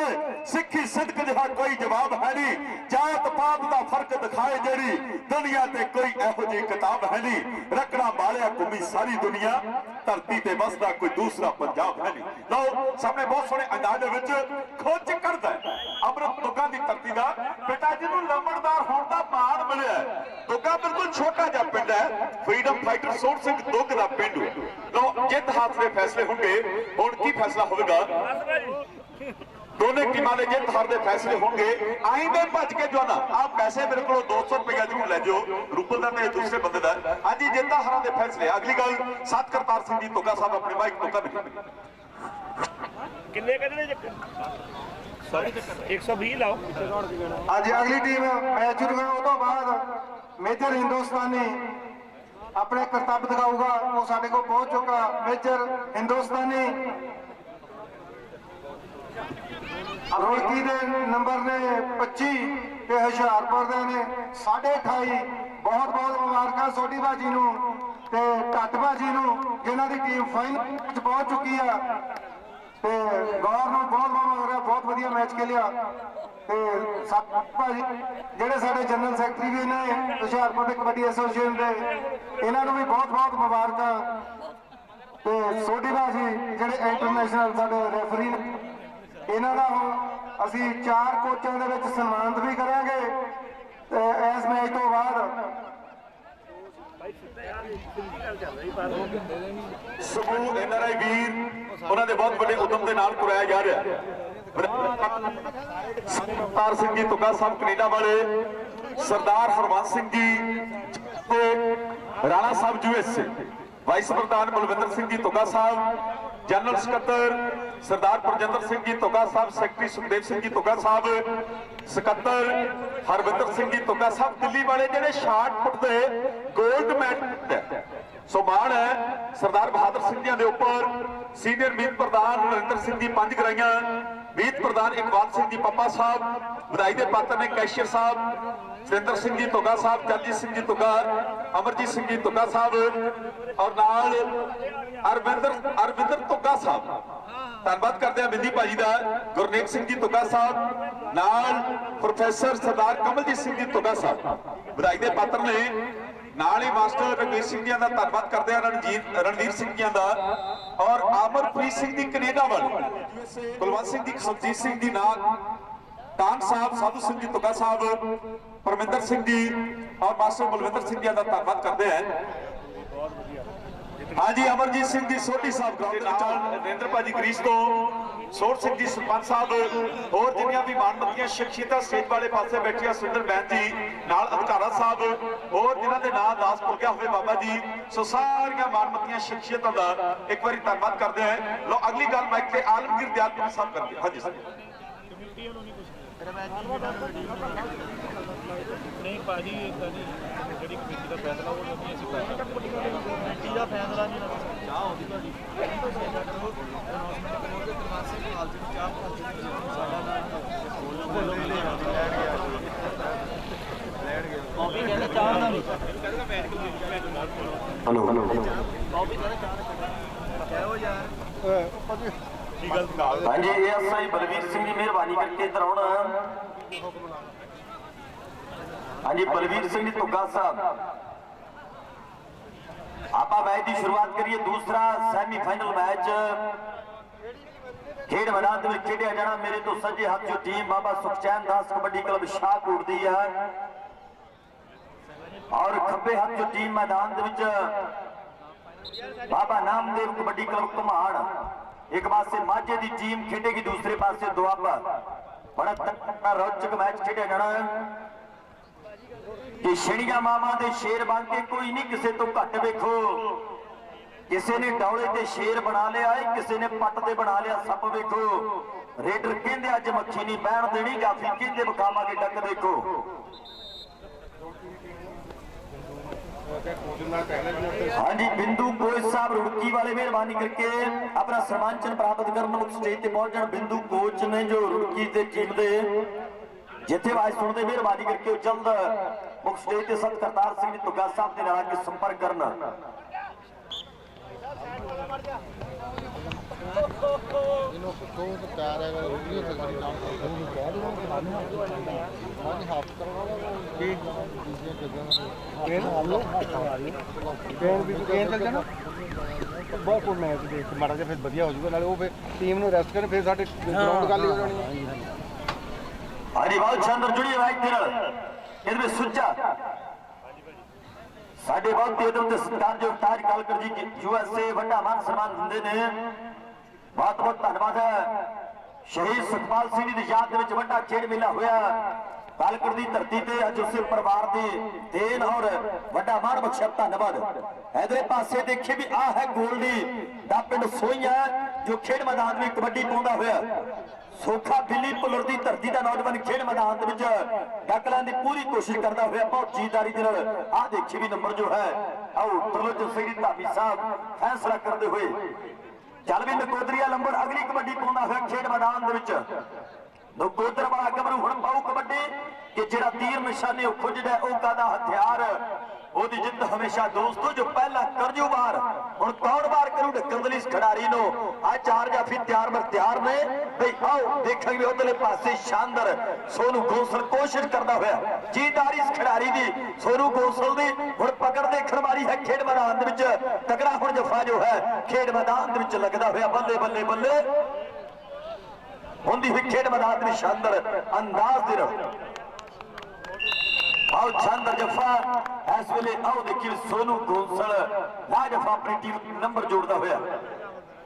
सिखी सिदक जिहा कोई जवाब है नहीं जात पात दा फर्क दिखाए जेड़ी दुनिया ते कोई एहो जी किताब है नहीं रकड़ा बालिया घूमी सारी दुनिया धरती ते बसदा कोई दूसरा पंजाब है नहीं लो सामने बहुत सोहने अंदाज दे विच खोज करदा है अमृत दुग्गा दी धरती दा बेटा जिन्नू लंबड़दार होण दा मान मिलिया दुग्गा बिल्कुल छोटा जिहा पिंड है फ्रीडम फाइटर सोहण सिंह दुग्ग दा पिंड लो जित हाथ में फैसले होंगे हुण की फैसला होगा दोनों टीमां दे जित हार दे फैसले होंगे आई में भज के जो ना आप पैसे मेरे को 200 रुपया जरूर ले जाओ रूपल दा ते दूसरे बंदे दा हां जी जिता हारा दे फैसले अगली गल सतकरतार सिंह जी तोगा साहब अपने माइक तो कर किन्ने कदे चक्कर सॉरी चक्कर 120 लाओ आज अगली टीम मैच शुरू होने तो बाद मेजर हिंदुस्तानी अपने करतब दिखाऊगा वो साडे को पहुंच चुका मेजर हिंदुस्तानी रोड़की दे नंबर ने 25 ते हुशियारपुर दे ने 28.5 बहुत बहुत मुबारक सोडी भाजी नूं ते टट भाजी नूं जिन्हां दी टीम फाइनल विच पहुंच चुकी है ते गौर नूं बहुत बहुत मुबारक बहुत वधिया मैच खेलिया ते भाजी ਜਿਹੜੇ ਸਾਡੇ ਜਨਰਲ ਸੈਕਟਰੀ ਵੀ ਨੇ ਹੁਸ਼ਿਆਰਪੁਰ ਦੇ ਕਬੱਡੀ ਐਸੋਸੀਏਸ਼ਨ ਦੇ ਇਹਨਾਂ ਨੂੰ ਵੀ ਬਹੁਤ ਬਹੁਤ ਮੁਬਾਰਕਾਂ ਤੇ ਸੋਢੀ ਭਾਜੀ ਜਿਹੜੇ ਇੰਟਰਨੈਸ਼ਨਲ ਸਾਡੇ ਰੈਫਰੀ ਨੇ ਇਹਨਾਂ ਦਾ ਹੁਣ ਅਸੀਂ 4 ਕੋਚਾਂ ਦੇ ਵਿੱਚ ਸਨਮਾਨਿਤ ਵੀ ਕਰਾਂਗੇ ਤੇ ਇਸ ਮੈਚ ਤੋਂ ਬਾਅਦ ਸਮੂਹ ਐਨਆਰਆਈ ਵੀਰ ਉਹਨਾਂ ਦੇ ਬਹੁਤ ਵੱਡੇ ਉਦਮ ਦੇ ਨਾਲ ਤੁਰਿਆ ਜਾ ਰਿਹਾ सरदार सिंह जी तुगा साहब कनेडा वाले सरदार हरवंश सिंह जी राणा साहब यूएसए ਵਾਈਸ ਪ੍ਰਧਾਨ ਬਲਵਿੰਦਰ ਸਿੰਘ ਜੀ ਧੁੱਗਾ ਸਾਹਿਬ, ਜਨਰਲ ਸਕੱਤਰ ਸਰਦਾਰ ਪ੍ਰਜਿੰਦਰ ਸਿੰਘ ਜੀ ਧੁੱਗਾ ਸਾਹਿਬ, ਸੈਕਟਰੀ ਸੁਖਦੇਵ ਸਿੰਘ ਜੀ ਧੁੱਗਾ ਸਾਹਿਬ, ਸਕੱਤਰ ਹਰਵਿੰਦਰ ਸਿੰਘ ਜੀ ਧੁੱਗਾ ਸਾਹਿਬ, ਦਿੱਲੀ ਵਾਲੇ ਜਿਹੜੇ ਸ਼ਾਟ ਪੁੱਟ ਦੇ 골ਡ ਮੈਡਲ ਸੋ ਮਾਣ ਹੈ ਸਰਦਾਰ ਬਹਾਦਰ ਸਿੰਘ ਜੀ ਦੇ ਉੱਪਰ। ਸੀਨੀਅਰ ਮੀਤ ਪ੍ਰਧਾਨ ਨਰਿੰਦਰ ਸਿੰਘ ਜੀ 5 ਗਰਾਈਆਂ, ਮੀਤ ਪ੍ਰਧਾਨ ਇਕਬਾਲ ਸਿੰਘ ਜੀ ਪੱਪਾ ਸਾਹਿਬ, ਵਧਾਈ ਦੇ ਪਾਤਰ ਨੇ ਕੈਸ਼ੀਅਰ ਸਾਹਿਬ ਸੁਰਿੰਦਰ ਸਿੰਘ ਜੀ ਧੁੱਗਾ ਸਾਹਿਬ, ਚਰਨਜੀਤ ਸਿੰਘ ਜੀ ਧੁੱਗਾ, ਅਮਰਜੀਤ ਸਿੰਘ ਜੀ ਧੁੱਗਾ ਸਾਹਿਬ ਔਰ ਨਾਲ ਅਰਵਿੰਦਰ ਧੁੱਗਾ ਸਾਹਿਬ। ਧੰਨਵਾਦ ਕਰਦੇ ਆ ਬਿੰਦੀ ਭਾਜੀ ਦਾ, ਗੁਰਨੇਕ ਸਿੰਘ ਜੀ ਧੁੱਗਾ ਸਾਹਿਬ, ਨਾਲ ਪ੍ਰੋਫੈਸਰ ਸਰਦਾਰ ਕਮਲਜੀਤ ਸਿੰਘ ਜੀ ਧੁੱਗਾ ਸਾਹਿਬ ਵਧਾਈ ਦੇ ਪਾਤਰ ਨੇ। ਨਾਲ ਹੀ ਮਾਸਟਰ ਰਣਵੀਰ ਸਿੰਘ ਜੀ ਦਾ ਧੰਨਵਾਦ ਕਰਦੇ ਆ, ਰਣਵੀਰ ਸਿੰਘ ਜੀ ਦਾ ਔਰ ਅਮਰਪ੍ਰੀਤ ਸਿੰਘ ਦੀ ਕੈਨੇਡਾ ਵਾਲੀ, ਕੁਲਵੰਤ ਸਿੰਘ ਜੀ, ਸੁਖਜੀਤ ਸਿੰਘ ਜੀ ਨਾਗ, ਟਾਂਗ ਸਾਹਿਬ, ਸਾਧੂ ਸਿੰਘ ਜੀ ਧੁੱਗਾ ਸਾਹਿਬ, ਪਰਮਿੰਦਰ ਸਿੰਘ ਜੀ ਔਰ ਮਾਸਟਰ ਬਲਵਿੰਦਰ ਸਿੰਘ ਜੀ ਦਾ ਧੰਨਵਾਦ ਕਰਦੇ ਆ। ਹਾਂਜੀ ਅਮਰਜੀਤ ਸਿੰਘ ਜੀ ਸੋਢੀ ਸਾਹਿਬ ਗਰਾਊਂਡ ਦੇ ਨਾਲ, ਨਰਿੰਦਰ ਭਾਜੀ ਗਰੀਸ ਤੋਂ, ਸੋਹਣ ਸਿੰਘ ਜੀ ਸਰਪੰਚ ਸਾਹਿਬ, ਹੋਰ ਜਿੰਨੀਆਂ ਵੀ ਮਾਨਮੱਤੀਆਂ ਸ਼ਖਸੀਅਤਾਂ ਸਟੇਜ ਵਾਲੇ ਪਾਸੇ ਬੈਠੀਆਂ, ਸੁੰਦਰ ਬੈਨ ਜੀ ਨਾਲ ਅਧਿਕਾਰਾ ਸਾਹਿਬ, ਹੋਰ ਜਿਨ੍ਹਾਂ ਦੇ ਨਾਂ ਦਾਸ ਪੁਰਖਿਆ ਹੋਵੇ ਬਾਬਾ ਜੀ, ਸੋ ਸਾਰੀਆਂ ਮਾਨਮੱਤੀਆਂ ਸ਼ਖਸੀਅਤਾਂ ਦਾ ਇੱਕ ਵਾਰੀ ਧੰਨਵਾਦ ਕਰਦੇ ਹਾਂ। ਲੋ ਅਗਲੀ ਗੱਲ ਮਾਈਕ ਤੇ ਆਲਮਗੀਰ ਦਿਆਲਪੁਰ ਸਾਹਿਬ ਕਰਦੇ। ਹਾਂਜੀ ਸਰ ਨਹੀਂ ਭਾਜੀ ਇਦਾਂ ਨਹੀਂ, ਜਿਹੜੀ ਕਮੇਟੀ ਦਾ ਫੈਸਲਾ ਉਹ ਨਹੀਂ ਅਸੀਂ ਕਰਨਾ, ਕਮੇਟੀ ਦਾ ਫੈਸਲਾ ਨਹੀਂ ਨਾ ਚਾਹ ਹੁੰਦੀ ਤੁਹਾਡੀ ਅਨਾਉਂਸਮੈਂਟ ਕਰੋ ਕਿ ਦਰਬਾਰ ਸਿੰਘ ਹਾਲ ਚ ਚਾਹ ਸਾਡਾ ਕਾਫੀ ਕਹਿੰਦਾ ਚਾਹ ਨਾ ਹਲੋ ਕਾਫੀ ਕਹਿੰਦਾ ਚਾਹ ਕਹਿਓ ਯਾਰ ਕੀ ਗੱਲ ਨਾਲ। ਹਾਂਜੀ ਐਸਆਈ ਬਲਵੀਰ ਸਿੰਘ ਜੀ ਮਿਹਰਬਾਨੀ ਕਰਕੇ ਇੱਧਰ ਆਉਣ। ਹਾਂਜੀ ਬਲਵੀਰ ਸਿੰਘ ਜੀ ਧੁੱਗਾ ਸਾਹਿਬ, ਆਪਾਂ ਮੈਚ ਦੀ ਸ਼ੁਰੂਆਤ ਕਰੀਏ। ਦੂਸਰਾ ਸੈਮੀਫਾਈਨਲ ਮੈਚ ਖੇਡ ਮੈਦਾਨ ਦੇ ਵਿੱਚ ਖੇਡਿਆ ਜਾਣਾ। ਮੇਰੇ ਤੋਂ ਸੱਜੇ ਹੱਥ ਜੋ ਟੀਮ ਬਾਬਾ ਸੁਖਚੈਨ ਦਾਸ ਕਬੱਡੀ ਕਲੱਬ ਸ਼ਾਹਕੋਟ ਦੀ ਹੈ ਔਰ ਖੱਬੇ ਹੱਥ ਜੋ ਟੀਮ ਮੈਦਾਨ ਦੇ ਵਿੱਚ ਬਾਬਾ ਨਾਮਦੇਵ ਕਬੱਡੀ ਕਲੱਬ ਘਮਾਣ। ਇੱਕ ਪਾਸੇ ਮਾਝੇ ਦੀ ਟੀਮ ਖੇਡੇਗੀ, ਦੂਸਰੇ ਪਾਸੇ ਦੁਆਬਾ। ਬੜਾ ਤਕੜਾ ਰੌਚਕ ਮੈਚ ਖੇਡਿਆ ਜਾਣਾ ਕਿ ਛੇੜੀਆਂ ਮਾਮਾ ਦੇ ਸ਼ੇਰ ਬਣ ਕੇ ਕੋਈ ਨਹੀਂ ਕਿਸੇ ਤੋਂ ਘੱਟ। ਵੇਖੋ ਕਿਸੇ ਨੇ ਡੌਲੇ ਤੇ ਸ਼ੇਰ ਬਣਾ ਲਿਆ ਏ, ਕਿਸੇ ਨੇ ਪੱਟ ਤੇ ਬਣਾ ਲਿਆ ਸੱਪ। ਵੇਖੋ ਰੇਡਰ ਕਹਿੰਦੇ ਅੱਜ ਮੱਖੀ ਨਹੀਂ ਬਹਿਣ ਦੇਣੀ, ਗਾਫੀ ਕਹਿੰਦੇ ਵਿਖਾਵਾਂਗੇ ਡੱਕ। ਦੇਖੋ ਹਾਂਜੀ ਬਿੰਦੂ ਕੋਚ ਸਾਹਿਬ ਰੁੜਕੀ ਵਾਲੇ ਮਿਹਰਬਾਨੀ ਕਰਕੇ ਆਪਣਾ ਸਨਮਾਨ ਚਿੰਨ੍ਹ ਪ੍ਰਾਪਤ ਕਰਨ ਮੁੱਖ ਸਟੇਜ ਤੇ ਪਹੁੰਚ ਜਾਣ। ਬਿੰਦੂ ਕੋਚ ਨੇ ਜੋ ਰੁੜਕੀ ਤੇ ਟੀਮ ਦੇ ਜਿੱਥੇ ਆਵਾਜ਼ ਸੁਣਦੇ ਮਿਹਰਬਾਨੀ ਕਰਕੇ ਉਹ ਜਲਦ ਮੁੱਖ ਸਟੇਜ ਤੇ ਸੰਤ ਕਰਤਾਰ ਸਿੰਘ ਜੀ ਧੁੱਗਾ ਸਾਹਿਬ ਦੇ ਨਾਲ ਆ ਕੇ ਸੰਪਰਕ ਕਰਨ। ਇਹਨੂੰ ਕੋਈ ਤਾਂ ਪਿਆਰ ਹੈ ਰੁਕੀ ਤੇ ਸਾਡੀ ਨਾਮ ਉਹਨੂੰ ਕਹਿ ਦੇਣਾ ਕਿ ਸਾਨੂੰ ਹਾਂਜੀ ਹਾਫ ਕਰਵਾਉਣਾ ਕੀ ਦੂਜੀਆਂ ਕਿਦਾਂ ਗੇਮ ਹਾਲੋ ਗੇਮ ਵੀ ਗੇਮ ਚੱਲ ਜਾਣਾ ਬਹੁਤ ਕੋਈ ਮੈਚ ਦੇਖ ਮਾੜਾ ਜਿਹਾ ਫਿਰ ਵਧੀਆ ਹੋ ਜਾਊਗਾ, ਨਾਲੇ ਉਹ ਫਿਰ ਟੀਮ ਨੂੰ ਰੈਸਟ ਕਰਨ, ਫਿਰ ਸਾਡੇ ਗਰਾਊਂਡ ਗੱਲ ਹੀ ਹੋ ਜਾਣੀ ਹੈ। ਹਾਂਜੀ ਬਹੁਤ ਸ਼ਾਨਦਾਰ ਜੁੜੀ ਮੈਚ ਦੇ ਨਾਲ ਇਹਦੇ ਵਿੱਚ ਸੁੱਚਾ ਸਾਡੇ ਬਹੁਤ ਤੇਜ਼ ਤੇ ਸਤਿਕਾਰਯੋਗ ਤਾਜ ਕਾਲਕਰ ਜੀ USA ਵੱਡਾ ਮਾਨ ਸਨਮਾਨ ਦਿੰਦੇ ਨੇ। ਬਹੁਤ ਬਹੁਤ ਧੰਨਵਾਦ ਹੈ। ਸ਼ਹੀਦ ਸੁਖਪਾਲ ਸਿੰਘ ਦੀ ਯਾਦ ਦੇ ਵਿੱਚ ਵੱਡਾ ਖੇਡ ਮੇਲਾ ਹੋਇਆ ਕਾਲਕਰ ਦੀ ਧਰਤੀ ਤੇ। ਅੱਜ ਉਸੇ ਪਰਿਵਾਰ ਦੀ ਦੇਣ ਔਰ ਵੱਡਾ ਮਾਣ ਬਖਸ਼ਿਆ। ਧੰਨਵਾਦ। ਇਧਰੇ ਪਾਸੇ ਦੇਖੇ ਵੀ ਆਹ ਹੈ ਗੋਲਡੀ ਦਾ ਪਿੰਡ ਸੋਈਆਂ ਜੋ ਖੇਡ ਮੈਦਾਨ ਵਿੱਚ ਕਬੱਡੀ ਪਾਉਂਦਾ ਹੋਇਆ। ਸੋਖਾ ਬਿੱਲੀ ਪੁਲਰ ਦੀ ਧਰਤੀ ਦਾ ਨੌਜਵਾਨ ਖੇਡ ਮੈਦਾਨ ਦੇ ਵਿੱਚ ਡੱਕ ਲੈਣ ਦੀ ਪੂਰੀ ਕੋਸ਼ਿਸ਼ ਕਰਦਾ ਹੋਇਆ ਬਹੁਤ ਜੀਦਾਰੀ ਦੇ ਨਾਲ। ਆਹ ਦੇਖੀ ਵੀ ਨੰਬਰ ਜੋ ਹੈ ਆਓ ਤਰਲੋਚਨ ਸਿੰਘ ਜੀ ਧਾਮੀ ਸਾਹਿਬ ਫੈਸਲਾ ਕਰਦੇ ਹੋਏ ਚੱਲ ਵੀ ਨਕੋਦਰੀਆ ਲੰਬੜ ਅਗਲੀ ਕਬੱਡੀ ਪਾਉਂਦਾ ਹੋਇਆ ਖੇਡ ਮੈਦਾਨ ਦੇ ਵਿੱਚ। ਨਕੋਦਰ ਵਾਲਾ ਗੱਭਰੂ ਹੁਣ ਪਾਉ ਕਬੱਡੀ ਕਿ ਜਿਹੜਾ ਤੀਰ ਨਿਸ਼ਾਨੇ ਉੱਖੋ ਜਿਹੜਾ ਉਹ ਕਾਦਾ ਹਥਿਆਰ ਉਹਦੀ ਜਿੱਤ ਹਮੇਸ਼ਾ ਦੋਸਤੋ ਜੋ ਪਹਿਲਾ ਕਰਜੂ ਵਾਰ ਹੁਣ ਕੌਣ ਵਾਰ ਕਰੂ ਢੱਕਣ ਦੇ ਲਈ ਇਸ ਖਿਡਾਰੀ ਨੂੰ। ਆ ਚਾਰ ਜਾਫੀ ਤਿਆਰ ਬਰ ਤਿਆਰ ਨੇ ਬਈ ਆਓ ਦੇਖਾਂਗੇ ਉਧਰਲੇ ਪਾਸੇ ਸ਼ਾਨਦਾਰ ਸੋਨੂ ਗੋਸਲ ਕੋਸ਼ਿਸ਼ ਕਰਦਾ ਹੋਇਆ ਜੀਦਾਰੀ ਇਸ ਖਿਡਾਰੀ ਦੀ। ਸੋਨੂ ਗੋਸਲ ਦੀ ਹੁਣ ਪਕੜ ਦੇਖਣ ਵਾਲੀ ਹੈ ਖੇਡ ਮੈਦਾਨ ਦੇ ਵਿੱਚ। ਤਕੜਾ ਹੁਣ ਜਫਾ ਜੋ ਹੈ ਖੇਡ ਮੈਦਾਨ ਦੇ ਵਿੱਚ ਲੱਗਦਾ ਹੋਇਆ ਬੱਲੇ ਬੱਲੇ ਬੱਲੇ ਹੁੰਦੀ ਹੋਈ ਖੇਡ ਮੈਦਾਨ ਦੇ ਸ਼ਾਨਦਾਰ ਅੰਦਾਜ਼ ਦੇ ਨਾਲ। ਆਓ ਸ਼ਾਨਦਾਰ ਜਫਾ ਇਸ ਵੇਲੇ ਆਓ ਦੇਖੀ ਸੋਨੂ ਗੋਸਲ ਲਾ ਜਫਾ ਆਪਣੀ ਟੀਮ ਨੰਬਰ ਜੋੜਦਾ ਹੋਇਆ।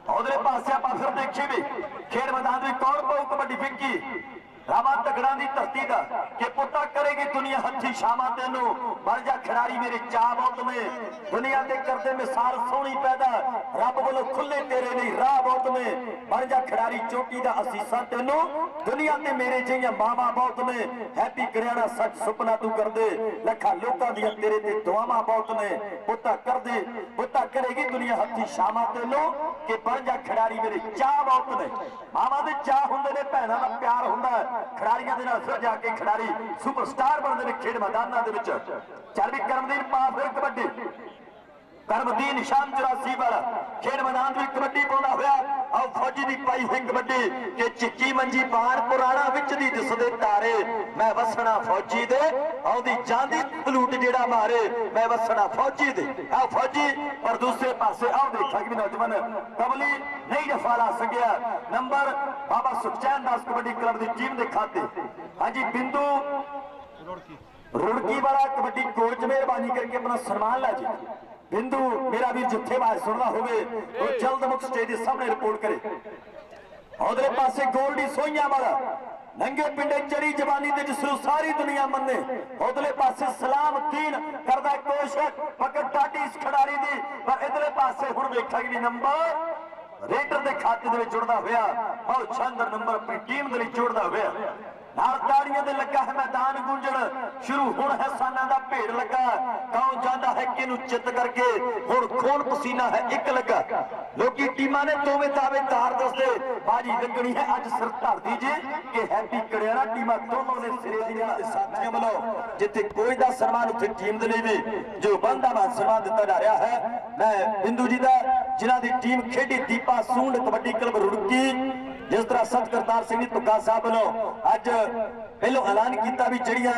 ਉਧਰੇ ਪਾਸੇ ਆਪਾਂ ਫਿਰ ਦੇਖੀ ਵੀ ਖੇਡ ਮੈਦਾਨ ਵਿੱਚ ਕੌਣ ਪਾਉ ਕਬੱਡੀ। ਫਿੱਕੀ ਰਾਵਾਂ ਤਗੜਾਂ ਦੀ ਧਰਤੀ ਦਾ ਕਿ ਪੁੱਤਾ ਕਰੇਗੀ ਦੁਨੀਆ ਹੱਥੀ ਸ਼ਾਮਾਂ ਤੈਨੂੰ ਬਣ ਜਾ ਖਿਡਾਰੀ ਮੇਰੇ ਚਾਹ ਬਹੁਤ ਨੇ ਦੁਨੀਆ ਤੇ ਕਰਦੇ ਮਿਸਾਲ ਸੋਹਣੀ ਪੈਦਾ ਰੱਬ ਵੱਲੋਂ ਖੁੱਲੇ ਤੇਰੇ ਲਈ ਰਾਹ ਬਹੁਤ ਨੇ ਬਣ ਜਾ ਖਿਡਾਰੀ ਚੋਟੀ ਦਾ ਅਸੀਸਾਂ ਤੈਨੂੰ ਦੁਨੀਆ ਤੇ ਮੇਰੇ ਜਿਹੀਆਂ ਮਾਵਾਂ ਬਹੁਤ ਨੇ ਹੈਪੀ ਕਰਿਆਣਾ ਸੱਚ ਸੁਪਨਾ ਤੂੰ ਕਰਦੇ ਲੱਖਾਂ ਲੋਕਾਂ ਦੀਆਂ ਤੇਰੇ ਤੇ ਦੁਆਵਾਂ ਬਹੁਤ ਨੇ ਪੁੱਤਾ ਕਰਦੇ ਪੁੱਤਾ ਕਰੇਗੀ ਦੁਨੀਆ ਹੱਥੀ ਸ਼ਾਮਾਂ ਤੈਨੂੰ ਕਿ ਬਣ ਜਾ ਖਿਡਾਰੀ ਮੇਰੇ ਚਾਹ ਬਹੁਤ ਨੇ ਮਾਵਾਂ ਦੇ ਚਾਹ ਹੁੰਦੇ ਨੇ ਭੈਣਾਂ ਦਾ ਪਿਆਰ ਹੁੰਦਾ ਖਿਡਾਰੀਆਂ ਦੇ ਨਾਲ ਫਿਰ ਜਾ ਕੇ ਖਿਡਾਰੀ ਸੁਪਰਸਟਾਰ ਬਣਦੇ ਨੇ ਖੇਡ ਮੈਦਾਨਾਂ ਦੇ ਵਿੱਚ ਚੱਲ ਵੀ ਕਰਮਦੀਨ ਪਾ ਫਿਰ ਕਬੱਡੀ ਕਰਮਦੀਨ ਸ਼ਾਮ 84 ਵਾਲਾ ਖੇਡ ਮੈਦਾਨ ਵਿੱਚ ਕਬੱਡੀ ਪਾਉਂਦਾ ਹੋਇਆ ਆਓ ਫੌਜੀ ਦੀ ਪਾਈ ਹੈ ਕਬੱਡੀ ਕਿ ਚਿੱਕੀ ਮੰਜੀ ਬਾਣ ਪੁਰਾਣਾ ਵਿੱਚ ਦੀ ਦਿਸਦੇ ਤਾਰੇ ਮੈਂ ਵਸਣਾ ਫੌਜੀ ਦੇ ਆਉਂਦੀ ਜਾਂਦੀ ਫਲੂਟ ਜਿਹੜਾ ਮਾਰੇ ਮੈਂ ਵਸਣਾ ਫੌਜੀ ਦੇ ਆਓ ਫੌਜੀ ਪਰ ਦੂਸਰੇ ਪਾਸੇ ਆਓ ਦੇਖਾਂ ਕਿ ਨੌਜਵਾਨ ਕਬਲੀ ਨਹੀਂ ਜਫਾ ਲਾ ਸਕਿਆ ਨੰਬਰ ਬਾਬਾ ਸੁਖਚੈਨ ਦਾਸ ਕਬੱਡੀ ਕਲੱਬ ਦੀ ਟੀਮ ਦੇ ਖਾਤੇ ਹਾਂਜੀ ਬਿੰਦੂ रुड़की वाला कबड्डी कोच मेहरबानी करके अपना सम्मान ला जी बिंदु मेरा भी जिथे आवाज सुनना होवे तो जल्द मुख स्टेज के सामने रिपोर्ट करे उधरे पासे गोल्डी सोइया वाला नंगे पिंडे चरी जवानी ते जिसरू सारी दुनिया मन्ने उधरे पासे सलाम दीन करदा कोशिश पकड़ टाटी इस खिडारी दी पर इधरे पासे हुण वेखा कि नंबर रेडर दे खाते दे विच जुड़दा होया बहुत शानदार नंबर अपनी टीम दे लई जोड़दा होया नाल ताड़ियां दे लगा है मैदान गूंजण शुरू हुण है साना दा भेड़ लगा कौन जांदा है किनू चित करके हुण खून पसीना है एक लगा लोकी टीमां ने दोवें दावेदार दसदे बाजी लगनी है अज सिर धरती जी कि हैप्पी कड़ियारा टीमां दोनों ने सिरे दी साथियों वालों जिथे कोई दा सम्मान उत्थे टीम दे लई भी जो बनदा मान सम्मान दिता जा रहा है मैं बिंदु जी दा जिन्हां दी टीम खेडी दीपा सूंड कबड्डी क्लब रुड़की जिस तरह सत करतार सिंह तुक्का साहब वालों अज पहलों ऐलान किया भी जड़ियां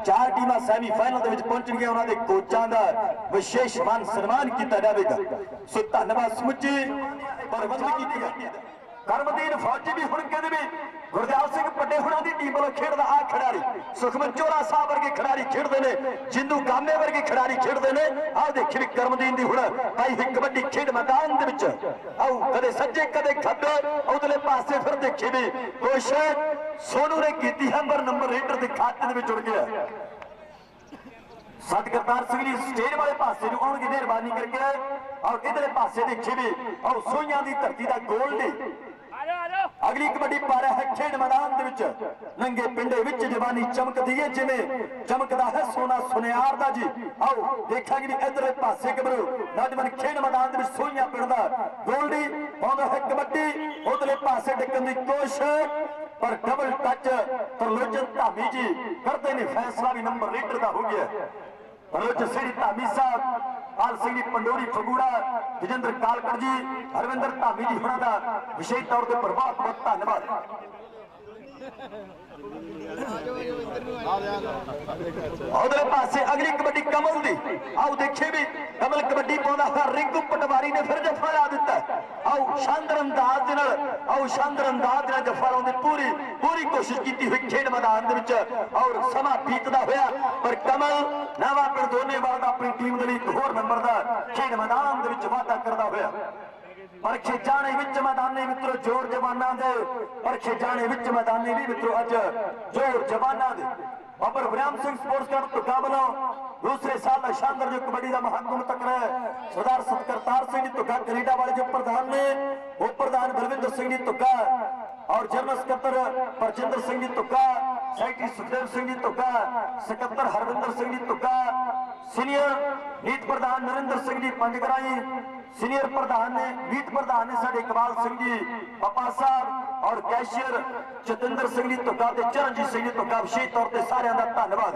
4 टीमां सैमी फाइनल दे विच पहुंचणगीਆਂ उन्हां दे कोचां दा विशेष मान सन्मान किया जाएगा सो धन्यवाद समुची प्रबंध कीती जाती है करमदीन फौजी भी हुण कहदे भी गुरदयाल सिंह पट्टे हुणां दी टीम वालों खेडदा आ खिडारी सुखमन चोरा साहब वर्गे खिडारी खेडदे ने जिंदू कामे वर्गे खिडारी खेडदे ने आ देखी भी करमदीन दी हुण भाई एक कबड्डी खेड मैदान दे विच आओ कदे सज्जे कदे खब्बे उधरले पासे फिर देखी भी कोशिश सोनू ने कीती है नंबर रेडर दे खाते दे विच जुड़ गया सत करतार सिंह जी स्टेज वाले पासे नूं आउणगे मेहरबानी करके और इधरले पासे देखी भी और सोइयां दी धरती दा गोल्डी अगली कबड्डी पा रहा है खेड मैदान दे विच नंगे पिंडे विच जवानी चमकदी है जिवें चमकदा है सोना सुनियार दा जी आओ देखा कि इधरले पासे गबरू नौजवान खेड मैदान दे विच सोइयां पिंडदा गोल्डी पाउंदा है कबड्डी उधरले पासे डिक्कन दी कोशिश पर डबल टच तरलोचन धामी जी करते ने फैसला भी नंबर रेडर दा हो गया तरलोचन सिंह धामी साहब पाल सिंह जी पंडोरी फगूड़ा विजेंद्र कालकर जी हरविंदर धामी जी होना दा विशेष तौर पर बहुत बहुत धन्यवाद उधर पासे अगली कबड्डी कमल दी आओ देखे भी कमल कबड्डी पाउंदा है रिंकू पटवारी ने फिर जफा ला दिता आओ शानदार अंदाज दे नाल आओ शानदार अंदाज दे नाल जफा लाउंदी पूरी पूरी कोशिश कीती हुई खेड मैदान दे विच और समा बीतदा होया पर कमल नवा पिंड दोनेवाल दा अपनी टीम दे लई एक होर नंबर दा खेड मैदान दे विच वाधा करदा होया परखे जाने विच मैदाने मित्रों जोर जवाना दे परखे जाने विच मैदाने भी मित्रों अज जोर जवाना दे बाबर ब्रह्म सिंह स्पोर्ट्स क्लब तुक्का वालों दूसरे साल का शानदार जो कबड्डी का महाकुंभ तक है सरदार सतकरतार सिंह जी तुक्का कनेडा वाले जो प्रधान ने वो प्रधान बलविंदर सिंह जी तुक्का और जनरल सकत्तर परजिंदर सिंह जी तुक्का सैकटरी सुखदेव सिंह जी तुक्का सकत्तर हरविंदर सिंह जी तुक्का सीनियर नीत प्रधान नरेंद्र सिंह जी पंजगराई सीनियर प्रधान ने मीत प्रधान ने साडे इकबाल सिंह जी पप्पा साहब और कैशियर जतिंदर सिंह जी तुक्का ते चरणजीत सिंह जी तुक्का विशेष तौर पर सारे का धन्यवाद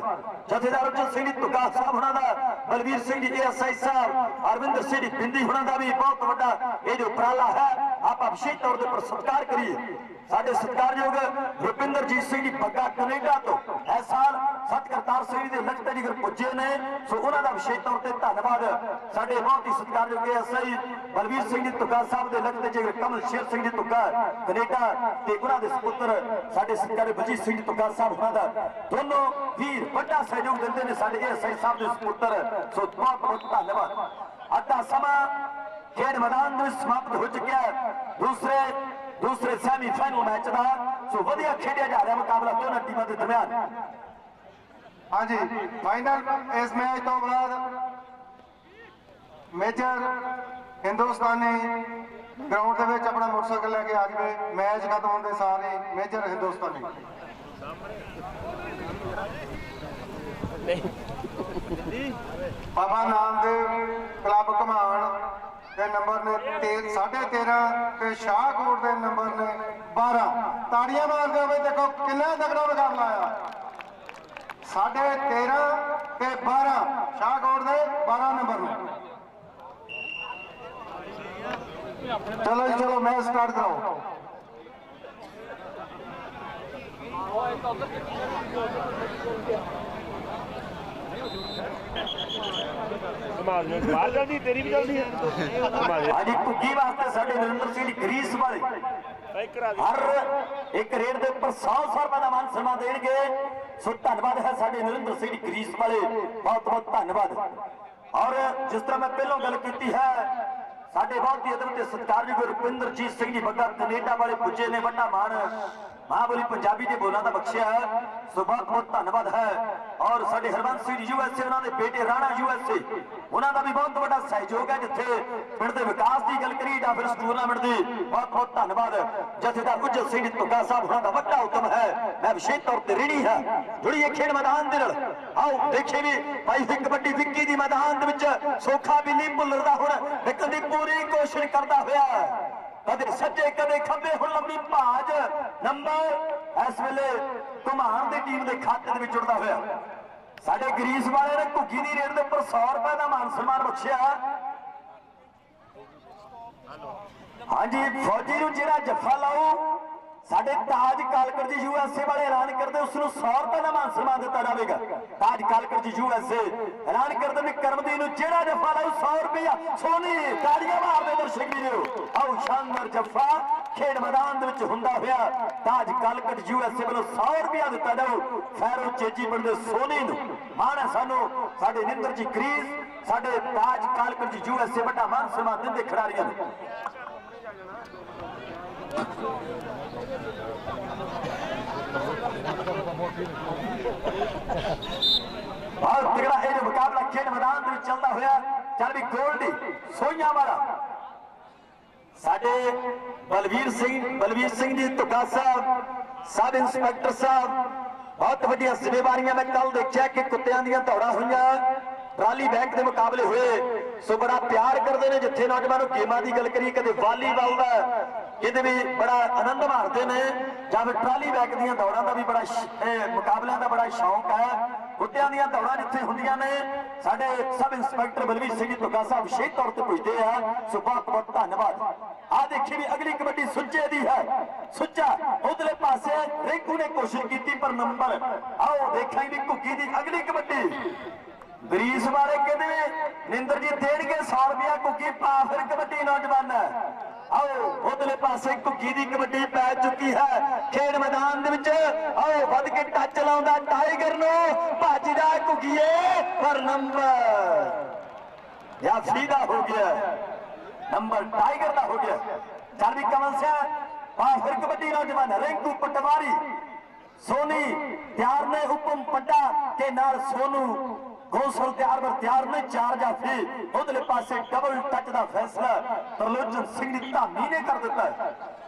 जथेदार अर्जुन सिंह जी तुक्का साहब होना दा बलवीर सिंह जी ASI साहब अरविंदर सिंह जी बिंदी होना दा भी बहुत बड़ा ये जो उपराला है आप विशेष तौर पर सत्कार करिए साडे सत्कारयोग रुपिंदर जीत सिंह जी बग्गा कनेडा तो इस साल सत करतार सिंह जी लखते जिगर पुजे ने सो उन्होंने विशेष तौर पर धन्यवाद साडे बहुत ही सत्कारयोग ASI बलवीर सिंह जी तुक्का साहब के लखते जिगर कमल शेर सिंह जी तुक्का कनेडा ते उन्होंने सपुत्र साडे सत्कार बलजीत सिंह जी तुक्का साहब होना दा दोनों वीर बड़ा सहयोग देते हैं साडे ASI साहब के सपुत्र सो बहुत बहुत धन्यवाद अद्धा समा खेड मैदान में समाप्त हो चुका है दूसरे सैमी फाइनल मैच का ਸੋ ਵਧੀਆ ਖੇਡਿਆ ਜਾ ਰਿਹਾ ਮੁਕਾਬਲਾ ਦੋਨਾਂ ਟੀਮਾਂ ਦੇ ਦਰਮਿਆਨ। हाँ जी फाइनल इस मैच तो बाद मेजर हिंदुस्तानी ग्राउंड ਦੇ ਵਿੱਚ ਆਪਣਾ ਮੋਟਰਸਾਈਕਲ ਲੈ ਕੇ ਆ ਜਾਵੇ। ਮੈਚ ਖਤਮ ਹੋਣ ਦੇ ਸਾਰ ਹੀ ਮੇਜਰ ਹਿੰਦੁਸਤਾਨੀ ਬਾਬਾ ਨਾਮਦੇਵ ਕਲੱਬ ਘਮਾਣ ਦੇ ਨੰਬਰ ਨੇ 13.5 ਤੇ ਸ਼ਾਹਕੋਟ ਦੇ ਨੰਬਰ ਨੇ 12। ਤਾੜੀਆਂ ਮਾਰਦੇ ਹੋਵੇ ਦੇਖੋ ਕਿੰਨਾ ਤਕੜਾ ਮੁਕਾਬਲਾ ਆ। 13.5 ਤੇ 12 ਸ਼ਾਹਕੋਟ ਦੇ 12 ਨੰਬਰ ਨੇ। ਚਲੋ ਜੀ ਚਲੋ ਮੈਚ ਸਟਾਰਟ ਕਰਾਓ। ਬਾਹਰ ਜਲਦੀ ਤੇਰੀ ਵੀ ਜਲਦੀ ਹੈ ਹਾਂਜੀ ਘੁੱਗੀ ਵਾਸਤੇ ਸਾਡੇ ਨਰਿੰਦਰ ਸਿੰਘ ਗਰੀਸ ਵਾਲੇ ਹਰ ਇੱਕ ਰੇਡ ਦੇ ਉੱਪਰ 100 ਰੁਪਏ ਦਾ ਮਾਨ ਸਨਮਾਨ ਦੇਣਗੇ। ਸੋ ਧੰਨਵਾਦ ਹੈ ਸਾਡੇ ਨਰਿੰਦਰ ਸਿੰਘ ਗਰੀਸ ਵਾਲੇ, ਬਹੁਤ ਬਹੁਤ ਧੰਨਵਾਦ। ਔਰ ਜਿਸ ਤਰ੍ਹਾਂ ਮੈਂ ਪਹਿਲਾਂ ਗੱਲ ਕੀਤੀ ਹੈ ਸਾਡੇ ਬਹੁਤ ਹੀ ਅਦਬ ਤੇ ਸਤਿਕਾਰਯੋਗ ਰੁਪਿੰਦਰਜੀਤ ਸਿੰਘ ਜੀ ਬੱਗਾ ਕੈਨੇਡਾ ਵਾਲੇ ਪੁੱਜੇ ਨੇ, ਵੱਡਾ ਮਾਣ ਮਹਾਬਲੀ ਪੰਜਾਬੀ ਦੇ ਬੋਲਾਂ ਦਾ ਬਖਸ਼ਿਆ ਹੈ। ਸੋ ਬਹੁਤ ਬਹੁਤ ਧੰਨਵਾਦ ਹੈ। ਔਰ ਸਾਡੇ ਹਰਬੰਸ ਸਿੰਘ USA ਉਹਨਾਂ ਦੇ ਬੇਟੇ ਰਾਣਾ USA ਉਹਨਾਂ ਦਾ ਵੀ ਬਹੁਤ ਵੱਡਾ ਸਹਿਯੋਗ ਹੈ। ਜਿੱਥੇ ਪਿੰਡ ਦੇ ਵਿਕਾਸ ਦੀ ਗੱਲ ਕਰੀ ਜਾਂ ਫਿਰ ਇਸ ਟੂਰਨਾਮੈਂਟ ਦੀ ਬਹੁਤ ਬਹੁਤ ਧੰਨਵਾਦ। ਜਥੇਦਾਰ ਉਜਲ ਸਿੰਘ ਤੁੱਗਾ ਸਾਹਿਬ ਉਹਨਾਂ ਦਾ ਵੱਡਾ ਹੁਕਮ ਹੈ। ਮੈਂ ਵਿਸ਼ੇਸ਼ ਤੌਰ ਤੇ ਰੀਣੀ ਹਾਂ ਜੁੜੀਏ ਖੇਡ ਮੈਦਾਨ ਦੇ ਨਾਲ। ਆਓ ਦੇਖੇ ਵੀ ਭਾਈ ਇੱਕ ਵੱਡੀ ਵਿੱਕੀ ਦੀ ਮੈਦਾਨ ਦੇ ਵਿੱਚ ਸੋਖਾ ਵੀ ਨਹੀਂ ਭੁੱਲਦਾ ਹੁਣ ਨਿਕਲਣ ਦੀ ਪੂਰੀ ਕੋਸ਼ਿਸ਼ ਕਰਦਾ ਹੋਇਆ। ਕਦੇ ਸੱਜੇ ਕਦੇ ਖੱਬੇ ਹੁਣ ਲੰਬੀ ਭਾਜ ਨੰਬਰ ਇਸ ਵੇਲੇ ਘੁਮਾਣ ਦੀ ਟੀਮ ਦੇ ਖਾਤੇ ਦੇ ਵਿੱਚ ਜੁੜਦਾ ਹੋਇਆ। ਸਾਡੇ ਗਰੀਸ ਵਾਲੇ ਨੇ ਘੁੱਗੀ ਦੀ ਰੇਡ ਦੇ ਉੱਪਰ 100 ਰੁਪਏ ਦਾ ਮਾਨ ਸਨਮਾਨ ਬਖਸ਼ਿਆ। ਹਾਂਜੀ ਫੌਜੀ ਨੂੰ ਜਿਹੜਾ ਜੱਫਾ ਲਾਓ ਸਾਡੇ ਤਾਜ ਕਾਲਕਰ ਜੀ USA ਵਾਲੇ ਐਲਾਨ ਕਰਦੇ ਉਸ ਨੂੰ 100 ਰੁਪਏ ਦਾ ਮਾਨ ਸਨਮਾਨ ਦਿੱਤਾ ਜਾਵੇਗਾ। ਤਾਜ ਕਾਲਕਰ ਜੀ USA ਐਲਾਨ ਕਰਦੇ ਨੇ ਕਰਮਦੀਨ ਨੂੰ ਜਿਹੜਾ ਜੱਫਾ ਲਾਓ 100 ਰੁਪਇਆ ਸੋਨੀ। ਤਾੜੀਆਂ ਮਾਰਦੇ ਦਰਸ਼ਕ ਵੀਰੋ। ਆਓ ਸ਼ਾਨਦਾਰ ਜੱਫਾ ਖੇਡ ਮੈਦਾਨ ਦੇ ਵਿੱਚ ਹੁੰਦਾ ਹੋਇਆ ਤਾਜ ਕਾਲਕਰ USA ਵੱਲੋਂ 100 ਰੁਪਇਆ ਦਿੱਤਾ ਜਾਓ ਫੈਰੋ ਚੇਜੀ ਪਿੰਡ ਦੇ ਸੋਨੀ ਨੂੰ। ਮਾਣ ਹੈ ਸਾਨੂੰ ਸਾਡੇ ਨਿੰਦਰ ਜੀ ਗਰੀਸ ਸਾਡੇ ਤਾਜ ਕਾਲਕਰ ਜੀ USA ਵੱਡਾ ਮਾਨ ਸਨਮਾਨ ਦਿੰਦੇ ਖਿਡਾਰੀਆਂ ਨੂੰ। बहुत तगड़ा है जो मुकाबला खेल मैदान में चलता हुआ। चल भी गोल्डी सोइया वाला साडे बलवीर सिंह जी तुका साहब सब इंस्पेक्टर साहब बहुत वड्डियां जिम्मेवारियां मैं कल देखा कि कुत्तियां दियां दौड़ां हुईयां ट्राली बैंक के मुकाबले हुए। सो बड़ा प्यार करते हैं जिथे नौजवानों गेमां की गल करिए कदे वालीबाल का ये भी बड़ा आनंद मारते हैं ਜਾਂ ਫਿਰ ट्राली बैग ਦੀਆਂ ਦੌੜਾਂ ਦਾ ਵੀ ਬੜਾ ਮੁਕਾਬਲਿਆਂ ਦਾ ਬੜਾ ਸ਼ੌਕ ਹੈ। ਕੁੱਤਿਆਂ ਦੀਆਂ ਦੌੜਾਂ ਜਿੱਥੇ ਹੁੰਦੀਆਂ ਨੇ ਸਾਡੇ ਸਬ ਇੰਸਪੈਕਟਰ ਬਲਵੀਰ ਸਿੰਘ ਜੀ ਤੁਗਾ ਸਾਹਿਬ ਵਿਸ਼ੇਸ਼ ਤੌਰ ਤੇ ਪੁੱਛਦੇ ਆ। ਸੋ ਬਹੁਤ ਬਹੁਤ ਧੰਨਵਾਦ। ਆ ਦੇਖੀ ਵੀ ਅਗਲੀ ਕਬੱਡੀ ਸੁੱਚੇ ਦੀ ਹੈ। ਸੁੱਚਾ ਉਧਰਲੇ ਪਾਸੇ ਰਿੰਕੂ ਨੇ ਕੋਸ਼ਿਸ਼ ਕੀਤੀ ਪਰ ਨੰਬਰ ਆਓ ਦੇਖਾਂ ਵੀ ਘੁੱਗੀ ਦੀ ਅਗਲੀ ਕਬੱਡੀ ਗਰੀਸ ਵਾਲੇ ਕਹਿੰਦੇ ਨਿੰਦਰ ਜੀ ਦੇਣਗੇ 100 ਰੁਪਇਆ ਘੁੱਗੀ ਪਾ ਫਿਰ ਕਬੱਡੀ ਨੌਜਵਾਨ। ਆਓ ਉਧਰਲੇ ਪਾਸੇ ਘੁੱਗੀ ਦੀ ਕਬੱਡੀ ਪੈ ਚੁੱਕੀ ਹੈ ਖੇਡ ਮੈਦਾਨ ਦੇ ਵਿੱਚ। ਆਓ ਵੱਧ ਕੇ ਟੱਚ ਲਾਉਂਦਾ ਟਾਈਗਰ ਨੂੰ ਭੱਜਦਾ ਘੁੱਗੀਏ ਪਰ ਨੰਬਰ ਜਾਂ ਫੀਦਾ ਹੋ ਗਿਆ ਨੰਬਰ ਟਾਈਗਰ ਦਾ ਹੋ ਗਿਆ। ਚੱਲ ਵੀ ਕਮਲ ਸਿਆ ਪਾ ਫਿਰ ਕਬੱਡੀ ਨੌਜਵਾਨ ਰਿੰਕੂ ਪਟਵਾਰੀ सोनी त्यार ने हुक्म पड्डा के नाल सोनू गौसल त्यार ने 4 जाफी उधरले पासे डबल टच का फैसला तरलोचन सिंह दी धामी ने कर दिता है।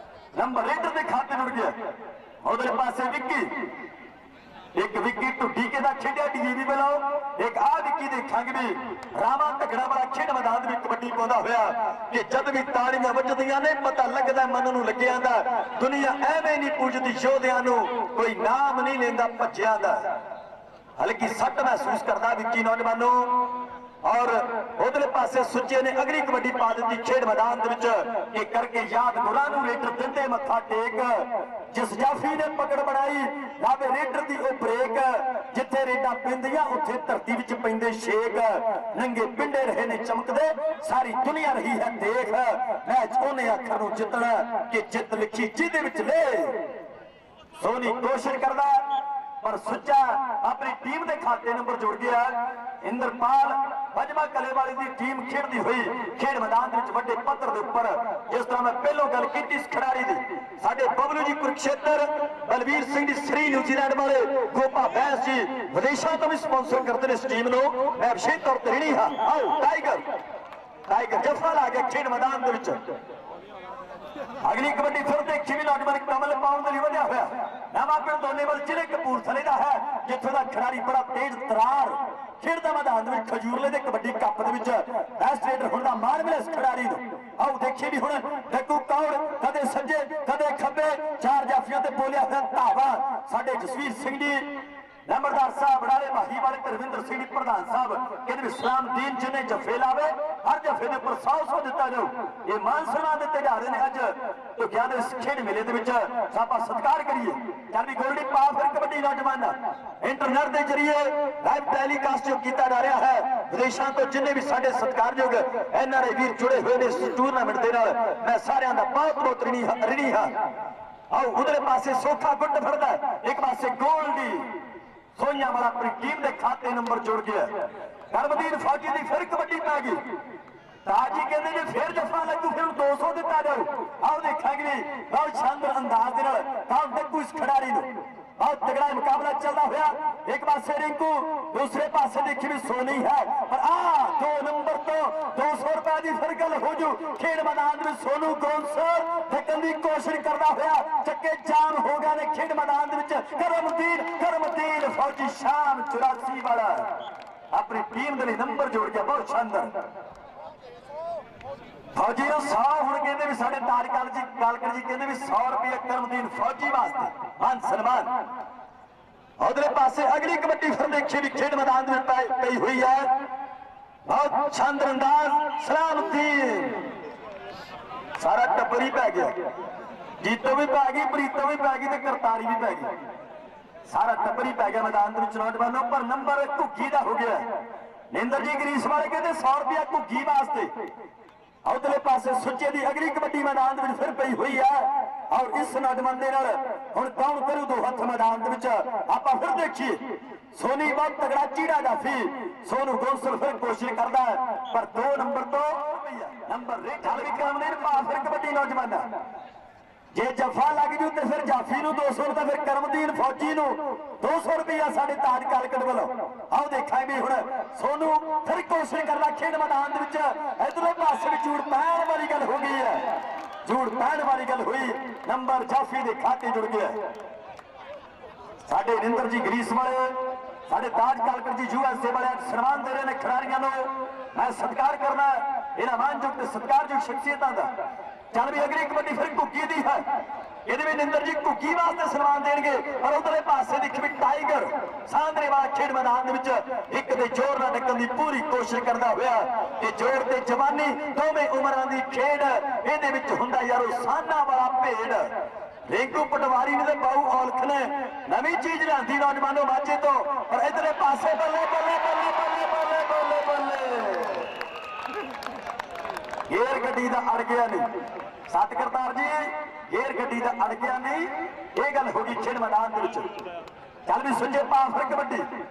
नंबर रेडर के खाते जुड़ गया। उधरले पासे विक्की एक विक्की ढुड्डी के खेडिया डीजीपी बनाओ एक आ विक्की देखांगे भी रामा तगड़ा बड़ा खेड मैदान में कबड्डी पाउंदा होया कि जद भी ताड़ियां वजदियां ने पता लगदा मन नूं लग्गियां दा दुनिया एवें नहीं पूजदी योधियां नूं कोई नाम नहीं लेंदा भज्जियां दा। हल्की सट महसूस करदा विक्की नौजवानों और उधरले पासे सुच्चे ने अगली कबड्डी पा दी खेड मैदान के करके याद गुरां नूं रेडर दिंदे मत्था टेक जिस जाफी ने पकड़ बनाई लावे रेडर दी ओ ब्रेक जिथे रेडा पिंदियां उत्थे धरती विच पैंदे शेक नंगे पिंडे रहे ने चमकदे सारी दुनिया रही है देख मैच ओने अखर नूं जितना कि जित लिखी जिहदे विच ले सोनी कोशिश करदा ਪਰ ਸੁੱਚਾ ਆਪਣੀ ਟੀਮ ਦੇ ਖਾਤੇ ਨੰਬਰ ਜੁੜ ਗਿਆ। ਇੰਦਰਪਾਲ ਵਜਮਾ ਕਲੇਵਾਲੀ ਦੀ ਟੀਮ ਖੇਡਦੀ ਹੋਈ ਖੇਡ ਮੈਦਾਨ ਦੇ ਵਿੱਚ ਵੱਡੇ ਪੱਧਰ ਦੇ ਉੱਪਰ, ਜਿਸ ਤਰ੍ਹਾਂ ਮੈਂ ਪਹਿਲੋਂ ਗੱਲ ਕੀਤੀ ਇਸ ਖਿਡਾਰੀ ਦੀ, ਸਾਡੇ ਬਬਲੂ ਜੀ ਕੁਰਕਸ਼ੇਤਰ, ਬਲਵੀਰ ਸਿੰਘ ਜੀ ਸ੍ਰੀ ਨਿਊਜ਼ੀਲੈਂਡ ਵਾਲੇ, ਗੋਪਾ ਬੈਂਸ ਜੀ ਵਿਦੇਸ਼ਾਂ ਤੋਂ ਵੀ ਸਪਾਂਸਰ ਕਰਦੇ ਨੇ ਇਸ ਟੀਮ ਨੂੰ। ਮੈਂ ਵਿਸ਼ੇਸ਼ ਤੌਰ ਤੇ ਰਿਣੀ ਹਾਂ। ਆਓ ਟਾਈਗਰ ਜਫਾ ਲਾ ਕੇ ਖੇਡ ਮੈਦਾਨ ਦੇ ਵਿੱਚ ਅਗਲੀ ਕਬੱਡੀ ਫਿਰ ਦੇਖੀ ਵੀ ਨੌਜਵਾਨ ਕਮਲ ਪਾਉਣ ਦੇ ਲਈ ਵਧਿਆ ਹੋਇਆ ਨਵਾਂ ਪਿੰਡ ਦੋਨੇਵਾਲ ਜ਼ਿਲ੍ਹੇ ਕਪੂਰਥਲੇ ਦਾ ਹੈ, ਜਿੱਥੋਂ ਦਾ ਖਿਡਾਰੀ ਬੜਾ ਤੇਜ਼ ਤਰਾਰ ਖੇਡਦਾ ਮੈਦਾਨ ਦੇ ਵਿੱਚ ਖਜੂਰਲੇ ਦੇ ਕਬੱਡੀ ਕੱਪ ਦੇ ਵਿੱਚ ਬੈਸਟ ਰੇਡਰ ਹੋਣ ਦਾ ਮਾਣ ਮਿਲਿਆ ਇਸ ਖਿਡਾਰੀ ਨੂੰ। ਆਓ ਦੇਖੀਏ ਵੀ ਹੁਣ ਡੱਗੂ ਕੌਰ ਕਦੇ ਸੱਜੇ ਕਦੇ ਖੱਬੇ, ਚਾਰ ਜਾਫੀਆਂ ਤੇ ਬੋਲਿਆ ਹੋਇਆ ਧਾਵਾ ਸਾਡੇ ਜਸਵੀਰ ਸਿੰਘ ਜੀ ਨੰਬਰਦਾਰ ਸਾਹਿਬ ਬੜਾਲੇ ਮਾਹੀ ਵਾਲੇ ਰਵਿੰਦਰ ਸਿੰਘ ਜੀ ਪ੍ਰਧਾਨ ਸਾਹਿਬ ਕਹਿੰਦੇ ਵੀ ਸਲਾਮਦੀਨ ਜਿਹਨੇ ਜਫੇ ਲਾਵੇ ਹਰ ਜਫੇ ਦੇ ਉੱਪਰ 100 ਦਿੱਤਾ ਜਾਊ। ਇਹ ਮਾਨ ਸਨਮਾਨ ਦਿੱਤੇ ਜਾ ਰਹੇ ਨੇ ਅੱਜ ਤੋਂ ਗਿਆਨ ਇਸ ਖੇਡ ਮੇਲੇ ਦੇ ਵਿੱਚ ਆਪਾਂ ਸਤਿਕਾਰ ਕਰੀਏ। ਚੱਲ ਵੀ ਗੋਲਡੀ ਪਾ ਫਿਰ ਕਬੱਡੀ ਨੌਜਵਾਨ ਇੰਟਰਨੈਟ ਦੇ ਜਰੀਏ ਲਾਈਵ ਟੈਲੀਕਾਸਟ ਜੋ ਕੀਤਾ ਜਾ ਰਿਹਾ ਹੈ, ਵਿਦੇਸ਼ਾਂ ਤੋਂ ਜਿੰਨੇ ਵੀ ਸਾਡੇ ਸਤਿਕਾਰਯੋਗ NRI ਵੀਰ ਜੁੜੇ ਹੋਏ ਨੇ ਇਸ ਟੂਰਨਾਮੈਂਟ ਦੇ ਨਾਲ, ਮੈਂ ਸਾਰਿਆਂ ਦਾ ਬਹੁਤ ਰਿਣੀ ਹਾਂ। ਆਓ ਉਧਰੇ ਪਾਸੇ ਸੋਖਾ ਗੁੱਟ ਫਿਰਦਾ, ਇੱਕ ਪਾਸੇ ਗੋਲਡੀ ਸੋਈਆਂ ਵਾਲਾ ਆਪਣੀ ਟੀਮ ਦੇ ਖਾਤੇ ਨੰਬਰ ਜੁੜ ਗਿਆ। ਕਰਮਦੀਨ ਫੌਜੀ ਦੀ ਫਿਰ ਕਬੱਡੀ ਪੈ ਗਈ। ਤਾਜੀ ਕਹਿੰਦੇ ਜੇ ਫਿਰ ਜਫਾ ਲੱਗੂ ਫਿਰ 200 ਦਿੱਤਾ ਜਾਊ। ਆਓ ਦੇਖਾਂਗੇ ਬਹੁਤ ਸ਼ਾਨਦਾਰ ਅੰਦਾਜ਼ ਦੇ ਨਾਲ ਕੌਣ ਡੱਕੂ ਇਸ ਖਿਡਾਰੀ ਨੂੰ। ਬਹੁਤ ਤਗੜਾ ਮੁਕਾਬਲਾ ਚੱਲਦਾ ਹੋਇਆ, ਇੱਕ ਪਾਸੇ ਰਿੰਕੂ, ਦੂਸਰੇ ਪਾਸੇ ਦੇਖੀ ਵੀ ਸੋਨੀ ਹੈ, ਪਰ 2 ਨੰਬਰ ਤੋਂ 200 ਰੁਪਏ ਦੀ ਫਿਰ ਗੱਲ ਹੋ ਜੂ। ਖੇਡ ਮੈਦਾਨ ਵਿੱਚ ਸੋਨੂ ਗੌਂਸਲ ਠੱਕਣ ਦੀ ਕੋਸ਼ਿਸ਼ ਕਰਦਾ ਹੋਇਆ ਚੱਕੇ ਜਾਮ ਹੋ ਗਏ ਨੇ ਖੇਡ ਮੈਦਾਨ ਦੇ ਵਿੱਚ। ਕਰਮਦੀਨ ਫੌਜੀ ਸ਼ਾਮ 84 ਵਾਲਾ ਆਪਣੀ ਟੀਮ ਦੇ ਲਈ ਨੰਬਰ ਜੋੜ ਗਿਆ, ਬਹੁਤ ਸ਼ਾਨਦਾਰ। ਫੌਜੀ ਨੂੰ 100 ਹੁਣ ਕਹਿੰਦੇ ਵੀ ਸਾਡੇ ਤਾਰਕਾਲ ਜੀ ਕਾਲਕਰ ਜੀ ਕਹਿੰਦੇ ਵੀ 100 ਰੁਪਏ ਕਰਮਦੀਨ ਫੌਜੀ ਵਾਸਤੇ ਮਾਨ ਸਨਮਾਨ। ਉਧਰੇ ਪਾਸੇ ਅਗਲੀ ਕਬੱਡੀ ਫਿਰ ਦੇਖੀ ਵੀ ਖੇਡ ਮੈਦਾਨ ਦੇ ਵਿੱਚ ਪਈ ਹੋਈ ਹੈ, ਬਹੁਤ ਸ਼ਾਨਦਾਰ ਅੰਦਾਜ਼। ਸਲਾਮਦੀਨ ਸਾਰਾ ਟੱਬਰ ਹੀ ਪੈ ਗਿਆ, ਜੀਤੋ ਵੀ ਪੈ ਗਈ, ਪ੍ਰੀਤੋ ਵੀ ਪੈ ਗਈ ਤੇ ਕਰਤਾਰੀ ਵੀ ਪੈ ਗਈ, ਸਾਰਾ ਟੱਬਰ ਹੀ ਪੈ ਗਿਆ ਮੈਦਾਨ ਦੇ ਵਿੱਚ ਨੌਜਵਾਨੋਂ। ਪਰ ਨੰਬਰ ਘੁੱਗੀ ਦਾ ਹੋ ਗਿਆ। ਨਿੰਦਰ ਜੀ ਗਰੀਸ ਵਾਲੇ ਕਹਿੰਦੇ 100 ਰੁਪਇਆ ਘੁੱਗੀ ਵਾਸਤੇ। ਉਧਰਲੇ ਪਾਸੇ ਸੁੱਚੇ ਦੀ ਅਗਲੀ ਕਬੱਡੀ ਮੈਦਾਨ ਦੇ ਵਿੱਚ ਫਿਰ ਪਈ ਹੋਈ ਹੈ, ਔਰ ਇਸ ਨੌਜਵਾਨ ਦੇ ਨਾਲ ਹੁਣ ਕੌਣ ਕਰੂ ਦੋ ਹੱਥ ਮੈਦਾਨ ਦੇ ਵਿੱਚ ਆਪਾਂ ਫਿਰ ਦੇਖੀਏ। ਸੋਨੀ ਬਹੁਤ ਤਗੜਾ ਚੀੜਾ ਜਾਫੀ, ਸੋਨੂ ਗੌਂਸਲ ਫਿਰ ਕੋਸ਼ਿਸ਼ ਕਰਦਾ ਹੈ, ਪਰ 2 ਨੰਬਰ ਤੋਂ ਨੰਬਰ ਚੱਲ ਵੀ ਕੰਮ ਨਹੀਂ ਪਾ ਫਿਰ ਕਬੱਡੀ ਨੌਜਵਾਨ। ਜੇ ਜਫਾ ਲੱਗ ਜੂ ਤੇ ਫਿਰ ਜਾਫੀ ਨੂੰ 200 ਰੁਪਏ, ਫਿਰ ਕਰਮਦੀਨ ਫੌਜੀ ਨੂੰ 200 ਰੁਪਇਆ ਸਾਡੇ ਤਾਜ ਕਾਲਕਟ ਵੱਲੋਂ। ਆਓ ਦੇਖਾਂਗੇ ਹੁਣ ਸੋਨੂ ਫਿਰ ਕੋਸ਼ਿਸ਼ ਕਰਦਾ ਖੇਡ ਮੈਦਾਨ ਦੇ ਵਿੱਚ। ਇਧਰਲੇ ਪਾਸੇ ਵੀ ਝੂੜ ਪੈਣ ਵਾਲੀ ਗੱਲ ਹੋ ਗਈ ਹੈ, ਝੂੜ ਪੈਣ ਵਾਲੀ ਗੱਲ ਹੋਈ, ਨੰਬਰ ਜਾਫੀ ਦੇ ਖਾਤੇ ਜੁੜ ਗਿਆ। ਸਾਡੇ ਨਿੰਦਰ ਜੀ ਗਰੀਸ ਵਾਲੇ, ਸਾਡੇ ਤਾਜ ਕਾਲਕਟ ਜੀ USA ਵਾਲੇ ਸਨਮਾਨ ਦੇ ਰਹੇ ਨੇ ਖਿਡਾਰੀਆਂ ਨੂੰ। ਮੈਂ ਸਤਿਕਾਰ ਕਰਨਾ ਇਹਨਾਂ ਮਾਨਯੋਗ ਤੇ ਸਤਿਕਾਰਯੋਗ ਸ਼ਖਸੀਅਤਾਂ ਦਾ। ਚੱਲ ਵੀ ਅਗਲੀ ਕਬੱਡੀ ਫਿਰ ਘੁੱਗੀ ਦੀ ਹੈ, ਇਹਦੇ ਵਿੱਚ ਨਿੰਦਰ ਜੀ ਘੁੱਗੀ ਵਾਸਤੇ ਸਨਮਾਨ ਦੇਣਗੇ। ਪਰ ਉਧਰਲੇ ਪਾਸੇ ਦੇਖੀ ਵੀ ਟਾਈਗਰ ਸਾਂਦਰੇ ਵਾਲਾ ਖੇਡ ਮੈਦਾਨ ਦੇ ਵਿੱਚ ਇੱਕ ਦੇ ਜ਼ੋਰ ਨਾਲ ਨਿਕਲਣ ਦੀ ਪੂਰੀ ਕੋਸ਼ਿਸ਼ ਕਰਦਾ ਹੋਇਆ। ਤੇ ਜ਼ੋਰ ਤੇ ਜਵਾਨੀ ਦੋਵੇਂ ਉਮਰਾਂ ਦੀ ਖੇਡ, ਇਹਦੇ ਵਿੱਚ ਹੁੰਦਾ ਯਾਰੋ ਸਾਨਾ ਵਾਲਾ ਭੇਡ। ਰਿੰਕੂ ਪਟਵਾਰੀ ਨੇ ਤੇ ਬਾਊ ਔਲਖ ਨੇ ਨਵੀਂ ਚੀਜ਼ ਲਿਆਂਦੀ ਨੌਜਵਾਨੋ ਮਾਝੇ ਤੋਂ, ਪਰ ਇਧਰਲੇ ਪਾਸੇ ਬੱਲੇ ਬੱਲੇ ਬੱਲੇ ਬੱਲੇ ਬੱਲੇ ਬੱਲੇ ਬੱਲੇ ਗੇਰ ਗੱਡੀ ਦਾ ਅੜ ਗਿਆ ਨਹੀਂ। ਸਤ ਕਰਤਾਰ ਜੀ ਗੇਰ ਗੱਡੀ ਦਾ ਅੜ ਗਿਆ ਨਹੀਂ, ਇਹ ਗੱਲ ਹੋ ਗਈ ਖੇਡ ਮੈਦਾਨ ਦੇ ਵਿੱਚ। ਚੱਲ ਵੀ ਸੁੱਚੇ ਪਾ ਫਿਰ ਕਬੱਡੀ।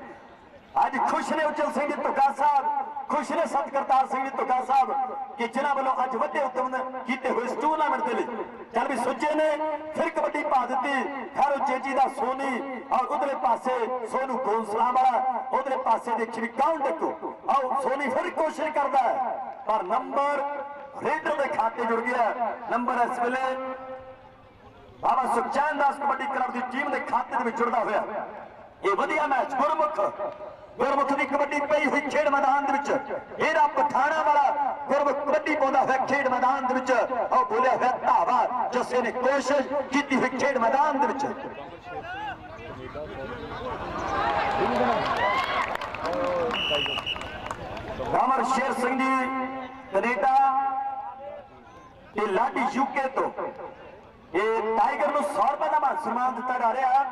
ਅੱਜ ਖੁਸ਼ ਨੇ ਉਚਲ ਸਿੰਘ ਜੀ ਧੁੱਗਾ ਸਾਹਿਬ, ਖੁਸ਼ ਨੇ ਸਤ ਕਰਤਾਰ ਸਿੰਘ ਜੀ ਧੁੱਗਾ ਸਾਹਿਬ ਕਿ ਜਿਨ੍ਹਾਂ ਵੱਲੋਂ ਅੱਜ ਵੱਡੇ ਉਦਮ ਕੀਤੇ ਹੋਏ ਇਸ ਟੂਰਨਾਮੈਂਟ ਦੇ ਲਈ। ਚੱਲ ਵੀ ਸੁੱਚੇ ਨੇ ਫਿਰ ਕਬੱਡੀ ਪਾ ਦਿੱਤੀ। ਖੈਰੋ ਚੇਜੀ ਦਾ ਸੋਨੀ, ਔਰ ਉਧਰਲੇ ਪਾਸੇ ਸੋਨੂ ਗੌਂਸਲਾ ਵਾਲਾ, ਉਧਰਲੇ ਪਾਸੇ ਦੇਖੀ ਵੀ ਕੌਣ ਡੱਕੋ। ਆਓ ਸੋਨੀ ਫਿਰ ਕੋਸ਼ਿਸ਼ ਕਰਦਾ ਹੈ, ਪਰ ਨੰਬਰ ਰੇਡਰ ਦੇ ਖਾਤੇ ਜੁੜ ਗਿਆ। ਨੰਬਰ ਇਸ ਵੇਲੇ ਬਾਬਾ ਸੁਖਚੈਨ ਦਾਸ ਕਬੱਡੀ ਕਲੱਬ ਦੀ ਟੀਮ ਦੇ ਖਾਤੇ ਦੇ ਵਿੱਚ ਜੁੜਦਾ ਹੋਇਆ। ਇਹ ਵਧੀਆ ਮੈਚ ਗੁਰਮੁਖ ਦੀ ਕਬੱਡੀ ਪਈ ਹੋਈ ਖੇਡ ਮੈਦਾਨ ਦੇ ਵਿੱਚ। ਇਹਦਾ ਪਠਾਣਾ ਵਾਲਾ ਗੁਰਮੁਖ ਕਬੱਡੀ ਪਾਉਂਦਾ ਹੋਇਆ ਖੇਡ ਮੈਦਾਨ ਦੇ ਵਿੱਚ। ਉਹ ਬੋਲਿਆ ਹੋਇਆ ਧਾਵਾ ਜੱਸੇ ਨੇ ਕੋਸ਼ਿਸ਼ ਕੀਤੀ ਹੋਈ ਖੇਡ ਮੈਦਾਨ ਦੇ ਵਿੱਚ। ਅਮਰ ਸ਼ੇਰ ਸਿੰਘ ਜੀ ਕੈਨੇਡਾ ਤੇ ਲਾਡੀ UK ਤੋਂ ਇਹ ਟਾਈਗਰ ਨੂੰ 100 ਰੁਪਏ ਦਾ ਮਾਨ ਸਨਮਾਨ ਦਿੱਤਾ ਜਾ ਰਿਹਾ।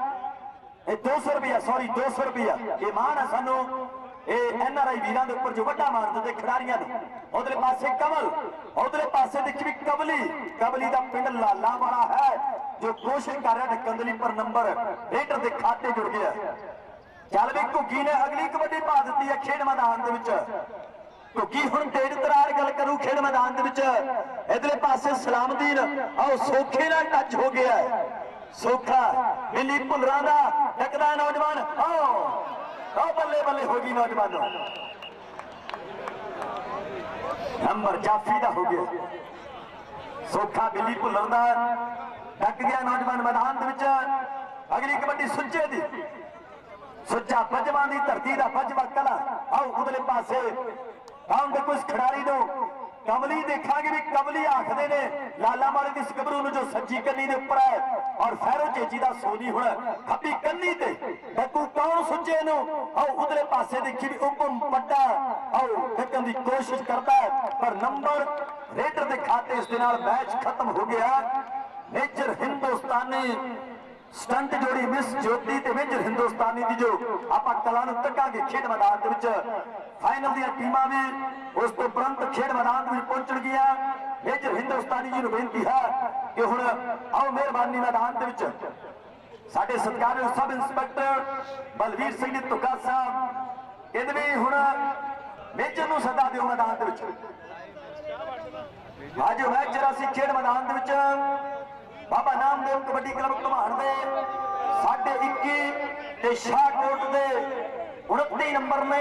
ਇਹ 200 ਰੁਪਇਆ 200 ਰੁਪਇਆ ਇਹ ਮਾਨ ਹੈ ਸਾਨੂੰ, ਇਹ NRI ਵੀਰਾਂ ਦੇ ਉੱਪਰ ਜੋ ਵੱਡਾ ਮਾਨ ਦਿੰਦੇ ਖਿਡਾਰੀਆਂ ਨੂੰ। ਉਧਰਲੇ ਪਾਸੇ ਕਮਲ, ਉਧਰਲੇ ਪਾਸੇ ਦੇਖੀ ਵੀ ਕਬਲੀ ਦਾ ਪਿੰਡ ਲਾਲਾ ਵਾਲਾ ਹੈ, जो कोशिश कर रहा ढक्कन के लिए, पर नंबर रेडर के खाते जुड़ गया। चल भी घुग्गी ने अगली कबड्डी पा दी है खेड मैदान के। घुग्गी हुण तेज तरार गल करू खेड मैदान के। इधरले पासे सलामदीन आओ सोखे नाल टच हो गया है। सोखा बिल्ली भुल्लरां दा टकदा नौजवान, आओ बल्ले बल्ले हो गई नौजवानों। नंबर जाफी का हो गया। सोखा बिल्ली भुल्लर दा टक गया नौजवान मैदान के। अगली कबड्डी सुच्चे दी, सुच्चा बजवां दी धरती का बजवा कला। आओ उधरले पासे आउं देखो इस खिडारी को कमली देखांगे भी। कमली आखदे ने लाला वाले की गबरू जो सज्जी कन्नी दे उपर है, और फैरो चेची का सोनी हुण खब्बी कन्नी ते। डकू कौन सुच्चे नु, आओ उधरले पासे देखी भी हुकुम पट्टा आओ ढकन की कोशिश करता है, पर नंबर रेडर के खाते। इस दे नाल मैच खत्म हो गया। मेजर हिंदुस्तानी स्टंट जोड़ी मिस ज्योति ते मेजर हिंदुस्तानी की जो आपां कला नूं तकांगे खेड मैदान दे विच। फाइनल दी टीमां भी उस तो तुरंत खेड मैदान में पहुंचण गियां। मेजर हिंदुस्तानी जी नूं बेनती है कि हुण आओ मेहरबानी मैदान दे विच साडे सत्कारयोग सब इंस्पैक्टर बलवीर सिंह जी तुक्का साहब इहदे भी हुण मेजर नूं सदा दिओ मैदान दे विच। आज मैच जरा सी खेड मैदान दे विच बाबा नामदेव कबड्डी क्लब घुमाण दे 21.5 ते शाहकोट दे 29 नंबर ने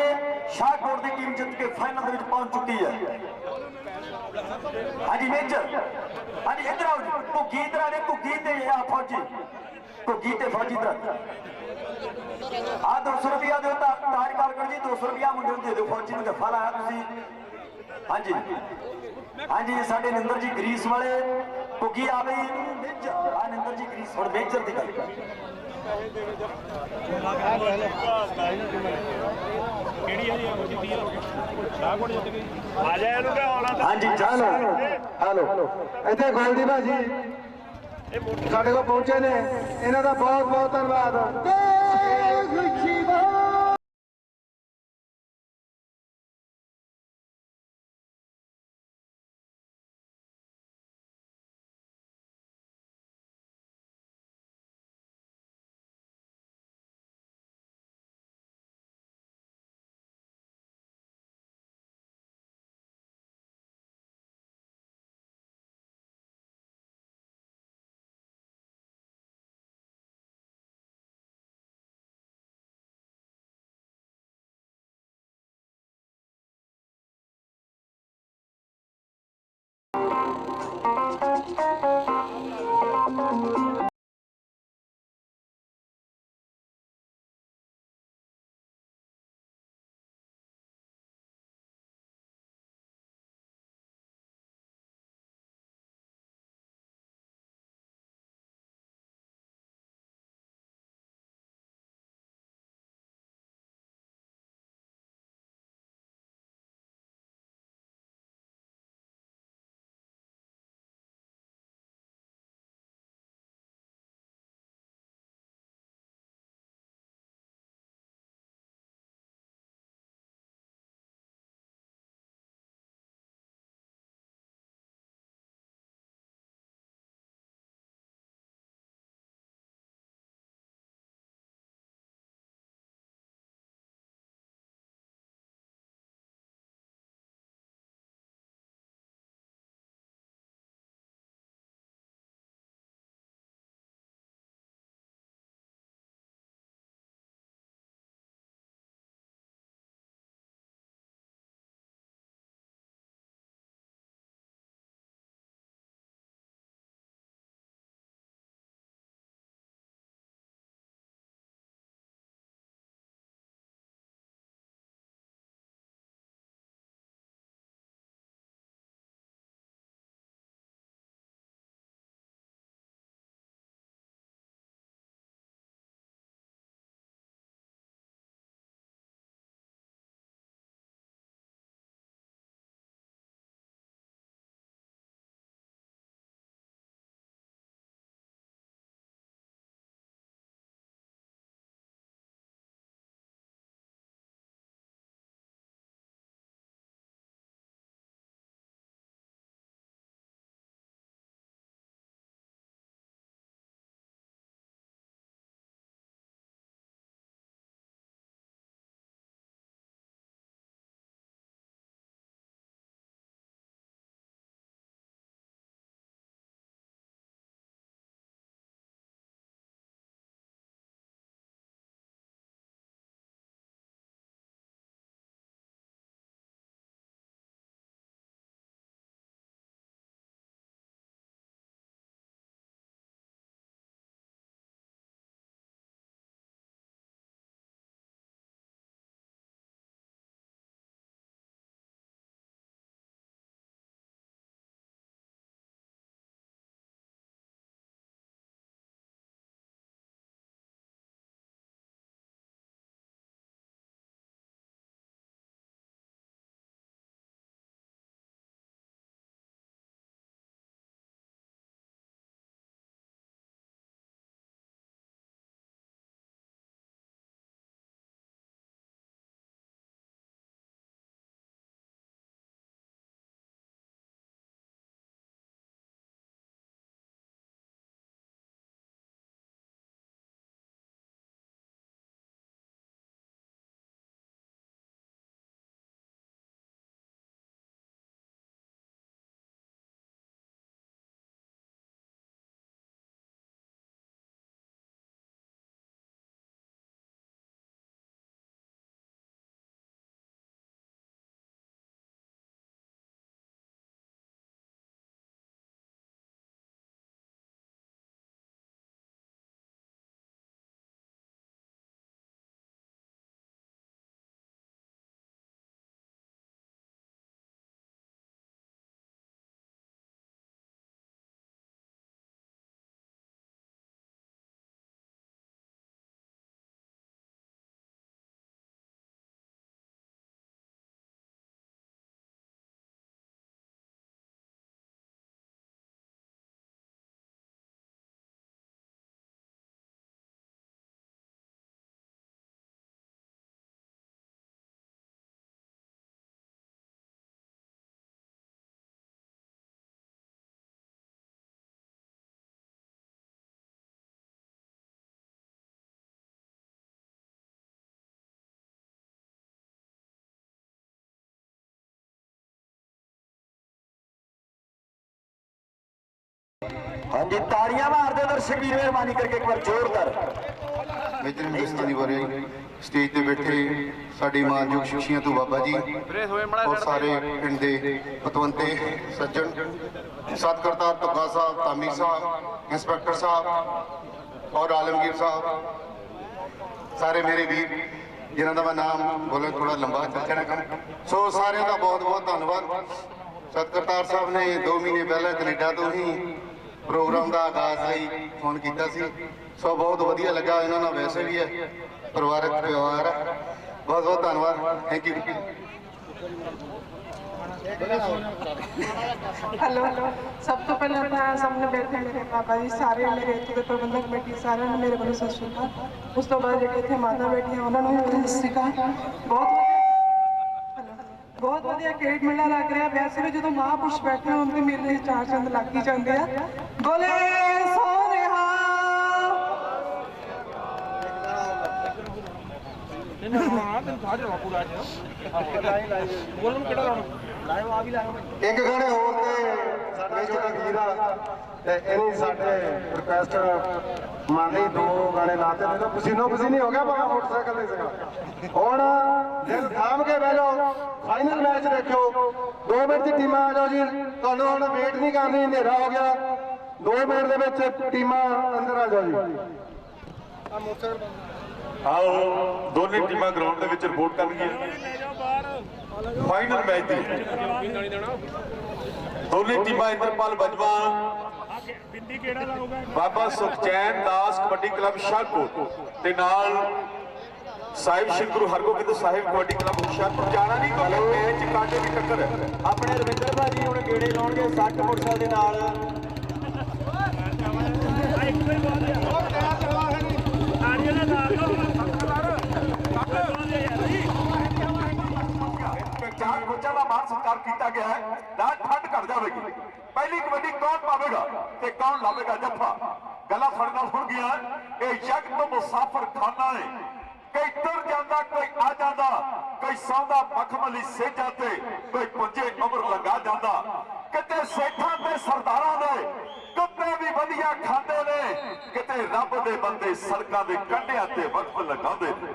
शाहकोट की टीम जित के फाइनल में पहुंच चुकी है। हाँ जी मेजर, हाँ जी इधर आओ जी। घुग्गी इधर आने, घुग्गी ते फौजी, घुग्गी ते फौजी इधर आ। 200 रुपया दो ताज कालगढ़ जी, 200 रुपया मुंडे दे दो। फौजी ने जफा लाया तुसी। हाँ जी, हाँ जी साडे निंदर जी ग्रीस वाले घुग्गी आ गई। निंदर जी ग्रीस और मेजर की गल हाँ जी चल। हेलो इतने गोल्डी भाजी साढ़े को पहुंचे ने, इन्हों का बहुत बहुत धन्यवाद। हाँ जी, तालियां मार दे दर्शक भी, मेहरबानी करके एक बार जोरदार। ਮੇਜਰ ਹਿੰਦੁਸਤਾਨੀ ਬਾਰੇ ਸਟੇਜ ਤੇ ਬੈਠੇ ਸਾਡੀ ਮਾਨਯੋਗ ਸ਼ਖਸੀਅਤ ਤੋਂ ਬਾਬਾ ਜੀ ਔਰ ਸਾਰੇ ਪਿੰਡ ਦੇ ਪਤਵੰਤੇ ਸੱਜਣ, ਸਤਿਕਰਤਾ ਟੁੱਗਾ ਸਾਹਿਬ, ਧਾਮੀ ਸਾਹਿਬ, ਇੰਸਪੈਕਟਰ ਸਾਹਿਬ ਔਰ ਆਲਮਗੀਰ ਸਾਹਿਬ, ਸਾਰੇ ਮੇਰੇ ਵੀਰ ਜਿਨ੍ਹਾਂ ਦਾ ਮੈਂ ਨਾਮ ਬੋਲੇ ਥੋੜਾ ਲੰਬਾ ਚੱਲ ਜਾਣਾ ਕੰਮ। ਸੋ ਸਾਰਿਆਂ ਦਾ ਬਹੁਤ ਬਹੁਤ ਧੰਨਵਾਦ। ਸਤਿਕਰਤਾਰ ਸਾਹਿਬ ਨੇ 2 ਮਹੀਨੇ ਪਹਿਲਾਂ ਕੈਨੇਡਾ ਤੋਂ ਹੀ ਪ੍ਰੋਗਰਾਮ ਦਾ ਆਗਾਜ਼ ਲਈ ਫੋਨ ਕੀਤਾ ਸੀ। ਸੋ ਬਹੁਤ ਵਧੀਆ ਲੱਗਾ, ਇਹਨਾਂ ਨਾਲ ਵੈਸੇ ਵੀ ਹੈ ਪਰਿਵਾਰਕ ਪਿਆਰ ਹੈ। ਬਹੁਤ ਬਹੁਤ ਧੰਨਵਾਦ, ਥੈਂਕ ਯੂ। हेलो, सब तो पहले अपना सामने बैठे मेरे पापा जी, सारे मेरे इतने के प्रबंधक कमेटी सारे ने मेरे को सत श्री अकाल। उस तो बाद जो इतने माता बैठिया उन्होंने भी सत श्री अकाल। बहुत वधिया खेड मेला लग रहा। वैसे भी जो महापुरुष बैठे उनके मेले 4 चंद लग ही जाते हैं। बोले सोनिहा ਇੱਕ ਗਾਣੇ ਹੋਰ ਤੇ ਸਾਡੇ ਜਿਹੜਾ ਵੀਰ ਆ ਤੇ ਇਹਨੇ ਸਾਡੇ ਰਿਕੁਐਸਟ ਮੰਨ ਲਈ 2 ਗਾਣੇ ਲਾਤੇ ਨੇ। ਪਸੀਨੋ ਪਸੀਨੀ ਹੋ ਗਿਆ ਬਾਬਾ ਮੋਟਰਸਾਈਕਲ ਤੇ ਸੀਗਾ। ਹੁਣ ਦਿਲ ਥਾਮ ਕੇ ਬਹਿ ਜਾਓ, ਫਾਈਨਲ ਮੈਚ ਦੇਖਿਓ। 2 ਮਿੰਟ ਦੀ ਟੀਮਾਂ ਆ ਜਾਓ ਜੀ, ਤੁਹਾਨੂੰ ਹੁਣ ਵੇਟ ਨਹੀਂ ਕਰਨੀ, ਹਨੇਰਾ ਹੋ ਗਿਆ। 2 ਮਿੰਟ ਦੇ ਵਿੱਚ ਟੀਮਾਂ ਅੰਦਰ ਆ ਜਾਓ ਜੀ। ਆਓ ਦੋਨੇ ਟੀਮਾਂ ਗਰਾਊਂਡ ਦੇ ਵਿੱਚ ਰਿਪੋਰਟ ਕਰਨਗੀਆਂ ਫਾਈਨਲ ਮੈਚ ਦੀ। ਦੋਨੇ ਟੀਮਾਂ ਇੰਦਰਪਾਲ ਬਜਵਾ, ਬਾਬਾ ਸੁਖਚੈਨ ਦਾਸ ਕਬੱਡੀ ਕਲੱਬ ਸ਼ਾਹਕੋਟ ਦੇ ਨਾਲ ਸਾਹਿਬ ਸ਼੍ਰੀ ਗੁਰੂ ਹਰਗੋਬਿੰਦ ਸਾਹਿਬ ਕਬੱਡੀ ਕਲੱਬ ਹੁਸ਼ਿਆਰਪੁਰ। ਜਾਣਾ ਨਹੀਂ ਕੋਈ ਮੈਚ ਕਾਂਟੇ ਦੀ ਟੱਕਰ ਹੈ। ਆਪਣੇ ਰਵਿੰਦਰ ਭਾਜੀ ਹੁਣ ਗੇੜੇ ਲਾਉਣਗੇ 60 ਮੋਟਰਸਾਈਕਲ ਦੇ ਨਾਲ। ਚਾਰ ਕੋਚਾਂ ਦਾ ਮਾਨ ਸਤਿਕਾਰ ਕੀਤਾ ਗਿਆ ਹੈ। ਰਾਤ ਠੰਡ ਘਟ ਜਾਵੇਗੀ। ਪਹਿਲੀ ਕਬੱਡੀ ਕੌਣ ਪਾਵੇਗਾ ਤੇ ਕੌਣ ਲਾਵੇਗਾ ਜੱਫਾ, ਗੱਲਾਂ ਸਾਡੇ ਨਾਲ ਸੁਣ ਗਈਆਂ। ਇਹ ਜਗ ਤੋਂ ਮੁਸਾਫਰ ਖਾਨਾ ਹੈ, ਕੋਈ ਤੁਰ ਜਾਂਦਾ ਕੋਈ ਆ ਜਾਂਦਾ, ਕੋਈ ਸੌਂਦਾ ਮਖਮਲੀ ਸੇਜਾਂ ਤੇ, ਕੋਈ ਪੁੰਜੇ ਉਮਰ ਲੰਘਾ ਜਾਂਦਾ। ਕਿਤੇ ਸੇਠਾਂ ਤੇ ਸਰਦਾਰਾਂ ਦੇ ਕੁੱਤੇ ਵੀ ਵਧੀਆ ਖਾਂਦੇ ਨੇ, ਕਿਤੇ ਰੱਬ ਦੇ ਬੰਦੇ ਸੜਕਾਂ ਦੇ ਕੰਢਿਆਂ ਤੇ ਵਕਫ ਲਗਾਉਂਦੇ ਨੇ।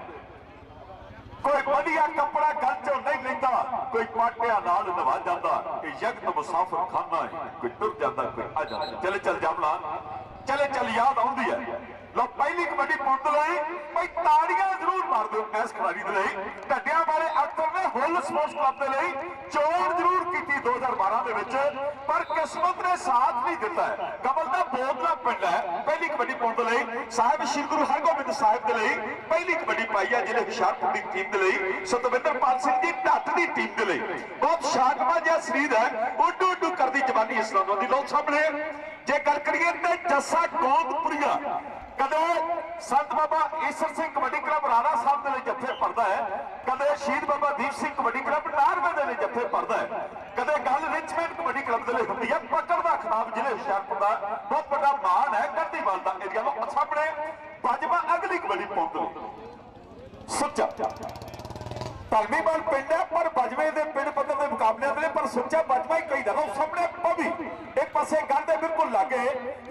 ਕੋਈ ਵਧੀਆ ਕੱਪੜਾ ਗਲ ਚੋਂ ਨਹੀਂ ਲੈਂਦਾ, ਕੋਈ ਪਾਟਿਆਂ ਨਾਲ ਨਵਾ ਜਾਂਦਾ। ਇਹ ਜਗਤ ਮੁਸਾਫਰ ਖਾਨਾ ਹੈ, ਕੋਈ ਤੁਰ ਜਾਂਦਾ ਕੋਈ ਆ ਜਾਂਦਾ। ਚਲੇ ਚੱਲ ਜਾਵਲਾ, ਚਲੇ ਚੱਲ ਯਾਦ ਆਉਂਦੀ ਹੈ। ਲੋ ਪਹਿਲੀ ਕਬੱਡੀ ਪੁੰਡ ਲਈ ਭਾਈ ਤਾੜੀਆਂ ਜ਼ਰੂਰ ਮਾਰ ਦਿਓ ਇਸ ਖਿਡਾਰੀ ਦੇ ਲਈ। ਢੱਡਿਆਂ ਵਾਲੇ ਅਖਤਰ ਨੇ ਹੁੱਲ ਸਪੋਰਟਸ ਕਲੱਬ ਦੇ ਲਈ ਚੋਣ ਜ਼ਰੂਰ ਕੀਤੀ 2012 ਦੇ ਵਿੱਚ, ਪਰ ਕਿਸਮਤ ਨੇ ਸਾਥ ਨਹੀਂ ਦਿੱਤਾ। ਕਮਲ ਦਾ ਬੋਦਲਾ ਪਿੰਡ ਹੈ। ਪਹਿਲੀ ਕਬੱਡੀ ਪੁੰਡ ਲਈ ਸਾਹਿਬ ਸ਼੍ਰੀ ਗੁਰੂ ਹਰਗੋਬਿੰਦ ਸਾਹਿਬ ਦੇ ਲਈ ਪਹਿਲੀ ਕਬੱਡੀ ਪਾਈ ਹੈ, ਜ਼ਿਲ੍ਹੇ ਹੁਸ਼ਿਆਰਪੁਰ ਦੀ ਟੀਮ ਦੇ ਲਈ ਸਤਵਿੰਦਰਪਾਲ ਸਿੰਘ ਦੀ ਢੱਟ ਦੀ ਟੀਮ ਦੇ ਲਈ। ਬਹੁਤ ਸ਼ਾਨਦਾਰ ਜਿਹਾ ਸਰੀਰ ਹੈ, ਉੱਡੂ ਉੱਡੂ ਕਰਦੀ ਜਵਾਨੀ ਇਸ ਤਰ੍ਹਾਂ ਦੀ। ਲੋ ਸਾਹਮਣੇ ਜੇ ਗੱਲ ਕਰੀਏ ਤੇ ਜੱਸਾ ਗੋਂਦਪੁਰੀਆ ਕਦੇ ਸੰਤ ਬਾਬਾ ਈਸਰ ਸਿੰਘ ਕਬੱਡੀ ਕਲੱਬ ਰਾਣਾ ਸਾਹਿਬ ਦੇ ਲਈ ਜੱਥੇ ਭਰਦਾ ਹੈ, ਕਦੇ ਸ਼ਹੀਦ ਬਾਬਾ ਦੀਪ ਸਿੰਘ ਕਬੱਡੀ ਕਲੱਬ ਨਾਰਵੇ ਦੇ ਲਈ ਜੱਥੇ ਭਰਦਾ ਹੈ, ਕਦੇ ਗੱਲ ਰਿਚਮੈਂਡ ਕਬੱਡੀ ਕਲੱਬ ਦੇ ਲਈ ਹੁੰਦੀ ਹੈ। ਪਕੜ ਦਾ ਖਿਤਾਬ ਜ਼ਿਲ੍ਹੇ ਹੁਸ਼ਿਆਰਪੁਰ ਦਾ ਬਹੁਤ ਵੱਡਾ ਮਾਣ ਹੈ। ਗੜਦੀਵਾਲ ਦਾ ਏਰੀਆ ਨੂੰ ਸਾਹਮਣੇ ਬਾਜਵਾ ਅਗਲੀ ਕਬੱਡੀ ਪਹੁੰਚਦੀ ਸੁੱਚਾ ਧਰਮੀਵਾਲ ਪਿੰਡ ਹੈ, ਪਰ ਬਜਵੇ ਦੇ ਪਿੰਡ ਪੱਧਰ ਦੇ ਮੁਕਾਬਲਿਆਂ ਦੇ ਪਰ ਸੁੱਚਾ ਬਜਵਾ ਹੀ ਕਈ ਦਾ। ਸਾਹਮਣੇ ਪਵੀ ਇੱਕ ਪਾਸੇ ਗੱਲ ਦੇ ਬਿਲਕੁਲ ਲਾਗੇ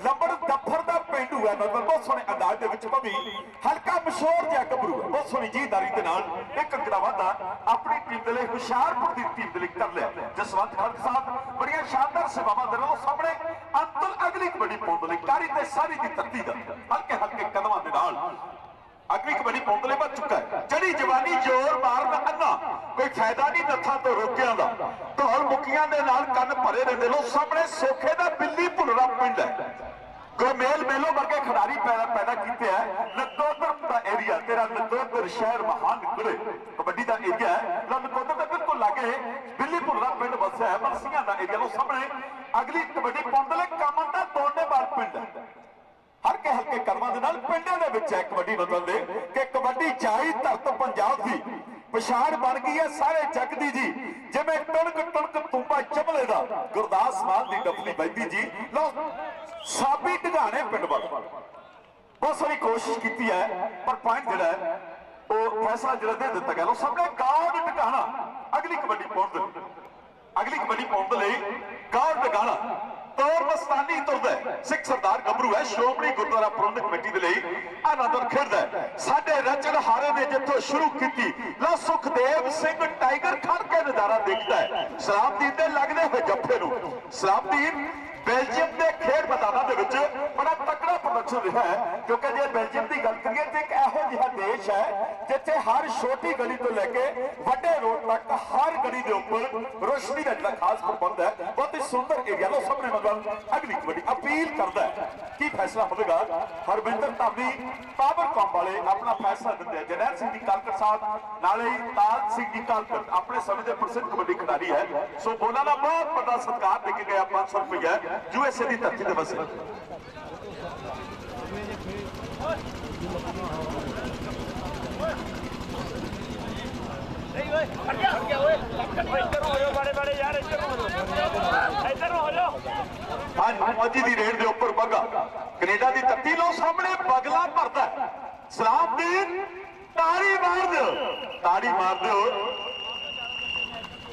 ਲੰਬੜ ਦਫਰ ਦਾ ਪਿੰਡੂ ਹੈ। ਬਹੁਤ ਸੋਹਣੇ ਅੰਦਾਜ਼ ਦੇ ਵਿੱਚ ਪਵੀ ਹਲਕਾ ਮਸ਼ਹੂਰ ਜਿਹਾ ਗੱਭਰੂ ਹੈ, ਬਹੁਤ ਸੋਹਣੀ ਜੀਦਾਰੀ ਦੇ ਨਾਲ ਇੱਕ ਅੰਕੜਾ ਵਾਧਾ ਆਪਣੀ ਟੀਮ ਦੇ ਲਈ ਹੁਸ਼ਿਆਰਪੁਰ ਦੀ ਟੀਮ ਦੇ ਲਈ ਕਰ ਲਿਆ। ਜਸਵੰਤ ਖੜਕ ਸਾਹਿਬ ਬੜੀਆਂ ਸ਼ਾਨਦਾਰ ਸੇਵਾਵਾਂ ਦੇ ਨਾਲ ਸਾਹਮਣੇ ਅੰਤਲ ਅਗਲੀ ਕਬੱਡੀ ਪਾਉਣ ਲਈ ਕਾਰੀ ਤੇ ਸਾਰੀ ਦੀ ਧਰਤੀ ਦਾ ਹਲਕੇ ਹਲਕੇ ਕਦਮਾਂ ਦੇ ਨਾਲ ਅਗਲੀ ਕਬੱਡੀ ਪਾਉਣ ਲਈ ਵੱਧ ਚੁੱਕਾ ਹੈ। ਜਿਹੜੀ ਜਵਾਨੀ ਜ਼ੋਰ ਮਾਰਨ ਅੰਨਾ ਕੋਈ ਫਾਇਦਾ ਨਹੀਂ ਨੱਥਾਂ ਤੋਂ ਰੋਕਿਆਂ ਦਾ, ਢੋਲ ਮੁੱਕੀਆਂ ਦੇ ਨਾਲ ਕੰਨ ਭਰੇ ਰਹਿੰਦੇ। ਲੋ ਸਾਹਮਣੇ ਸੋਖੇ ਦਾ ਬਿੱਲੀ ਭੁੱਲਰਾ ਪਿੰਡ ਹੈ। ਗੁਰਮੇਲ ਮੇਲੋ ਵਰਗੇ ਖਿਡਾਰੀ ਪੈਦਾ ਕੀਤੇ ਹੈ। ਨਕੋਦਰ ਦਾ ਏਰੀਆ ਤੇਰਾ ਨਕੋਦਰ ਸ਼ਹਿਰ ਮਹਾਨ ਨਿਕਲੇ ਕਬੱਡੀ ਦਾ ਏਰੀਆ ਹੈ। ਨਕੋਦਰ ਦੇ ਬਿਲਕੁਲ ਲਾਗੇ ਬਿੱਲੀ ਭੁੱਲਰਾ ਪਿੰਡ ਵਸਿਆ ਹੈ, ਬਰਸੀਆਂ ਦਾ ਏਰੀਆ। ਲੋ ਸਾਹਮਣੇ ਅਗਲੀ ਕਬੱਡੀ ਪਾਉਣ ਲਈ ਕਾਮਨ ਦਾ ਦੋਨੇਵਾਲ ਪਿੰਡ ਹੈ। ਹਲਕੇ ਹਲਕੇ ਕਰਮਾਂ ਦੇ ਨਾਲ ਪਿੰਡਾਂ ਦੇ ਵਿੱਚ ਹੈ ਕਬੱਡੀ ਬਦਲ ਦੇ ਕਿ ਕਬੱਡੀ ਚਾਹੀ ਧਰਤ ਪੰਜਾਬ ਦੀ ਪਛਾਣ ਬਣ ਗਈ ਹੈ ਸਾਰੇ ਜੱਗ ਦੀ ਜੀ। ਜਿਵੇਂ ਟੁਣਕ ਟੁਣਕ ਤੁੰਬਾ ਚਮਲੇ ਦਾ ਗੁਰਦਾਸ ਮਾਨ ਦੀ ਡੱਫਲੀ ਵੱਜਦੀ ਜੀ। ਲੋ ਸਾਬੀ ਢਗਾਣੇ ਪਿੰਡ ਵੱਲ ਬਹੁਤ ਸਾਰੀ ਕੋਸ਼ਿਸ਼ ਕੀਤੀ ਹੈ, ਪਰ ਪੁਆਇੰਟ ਜਿਹੜਾ ਹੈ ਉਹ ਫੈਸਲਾ ਜਿਹੜਾ ਦੇ ਦਿੱਤਾ ਗਿਆ। ਲੋ ਸਾਹਮਣੇ ਗਾਉਂ ਢਗਾਣਾ ਅਗਲੀ ਕਬੱਡੀ ਪਾਉਣ ਦੇ ਲਈ ਗਾਉਂ ਢਗਾਣਾ ਤੌਰ ਮਸਤਾਨੀ ਤੁਰਦਾ ਹੈ। ਸਿੱਖ ਸਰਦਾਰ ਗੱਭਰੂ ਹੈ, ਸ਼੍ਰੋਮਣੀ ਗੁਰਦੁਆਰਾ ਪ੍ਰਬੰਧਕ ਕਮੇਟੀ ਦੇ ਲਈ ਆਨੰਦਪੁਰ ਖੇਡਦਾ ਹੈ। ਸਾਡੇ ਰਚਨ ਹਾਰੇ ਨੇ ਜਿੱਥੋਂ ਸ਼ੁਰੂ ਕੀਤੀ, ਲਓ ਸੁਖਦੇਵ ਸਿੰਘ ਟਾਈਗਰ ਖੜ ਕੇ ਨਜ਼ਾਰਾ ਦੇਖਦਾ ਹੈ ਸਲਾਮਦੀਨ ਦੇ ਲੱਗਦੇ ਹੋਏ ਜੱਫੇ ਨੂੰ। ਸਲਾਮਦੀਨ ਬੈਲਜੀਅਮ ਦੇ ਖੇਡ ਮੈਦਾਨਾਂ ਦੇ ਵਿੱਚ ਬੜਾ ਤਕੜਾ ਪ੍ਰਦਰਸ਼ਨ ਰਿਹਾ ਹੈ, ਕਿਉਂਕਿ ਜੇ ਬੈਲਜੀਅਮ ਦੀ ਗੱਲ ਕਰੀਏ ਤੇ ਇੱਕ ਇਹੋ ਜਿਹਾ ਦੇਸ਼ ਹੈ ਜਿੱਥੇ ਹਰ ਛੋਟੀ ਗਲੀ ਤੋਂ ਲੈ ਕੇ ਵੱਡੇ ਰੋਡ ਤੱਕ ਹਰ ਗਲੀ ਦੇ ਉੱਪਰ ਰੋਸ਼ਨੀ ਦਾ ਜਿਹੜਾ ਖਾਸ ਪ੍ਰਬੰਧ ਹੈ। ਬਹੁਤ ਹੀ ਸੁੰਦਰ ਏਰੀਆ। ਲੋ ਸਾਹਮਣੇ ਮਤਲਬ ਅਗਲੀ ਕਬੱਡੀ ਅਪੀਲ ਕਰਦਾ ਹੈ, ਕੀ ਫੈਸਲਾ ਹੋਵੇਗਾ। ਹਰਵਿੰਦਰ ਧਾਮੀ ਪਾਵਰਕਾਮ ਵਾਲੇ ਆਪਣਾ ਫੈਸਲਾ ਦਿੰਦੇ ਆ। ਜਰਨੈਲ ਸਿੰਘ ਜੀ ਕਾਲਕਟ ਸਾਹਿਬ ਨਾਲੇ ਤਾਜ ਸਿੰਘ ਜੀ ਕਾਲਕਟ ਆਪਣੇ ਸਮੇਂ ਦੇ ਪ੍ਰਸਿੱਧ ਕਬੱਡੀ ਖਿਡਾਰੀ ਹੈ, ਸੋ ਉਹਨਾਂ ਦਾ ਬਹੁਤ ਵੱਡਾ ਸਤਿਕਾਰ ਦੇ ਕੇ ਗਿਆ 500 ਰੁਪਏ USA ਦੀ ਧਰਤੀ ਤੇ ਵਸੇ। ਮੋਦੀ ਦੀ ਰੇਡ ਦੇ ਉੱਪਰ ਬੱਗਾ ਕੈਨੇਡਾ ਦੀ ਧਰਤੀ ਲੋ ਸਾਹਮਣੇ ਬਗਲਾ ਭਰਦਾ। ਸਲਾਮਦੀਨ ਤਾੜੀ ਮਾਰ ਦਿਓ, ਤਾੜੀ ਮਾਰ ਦਿਓ।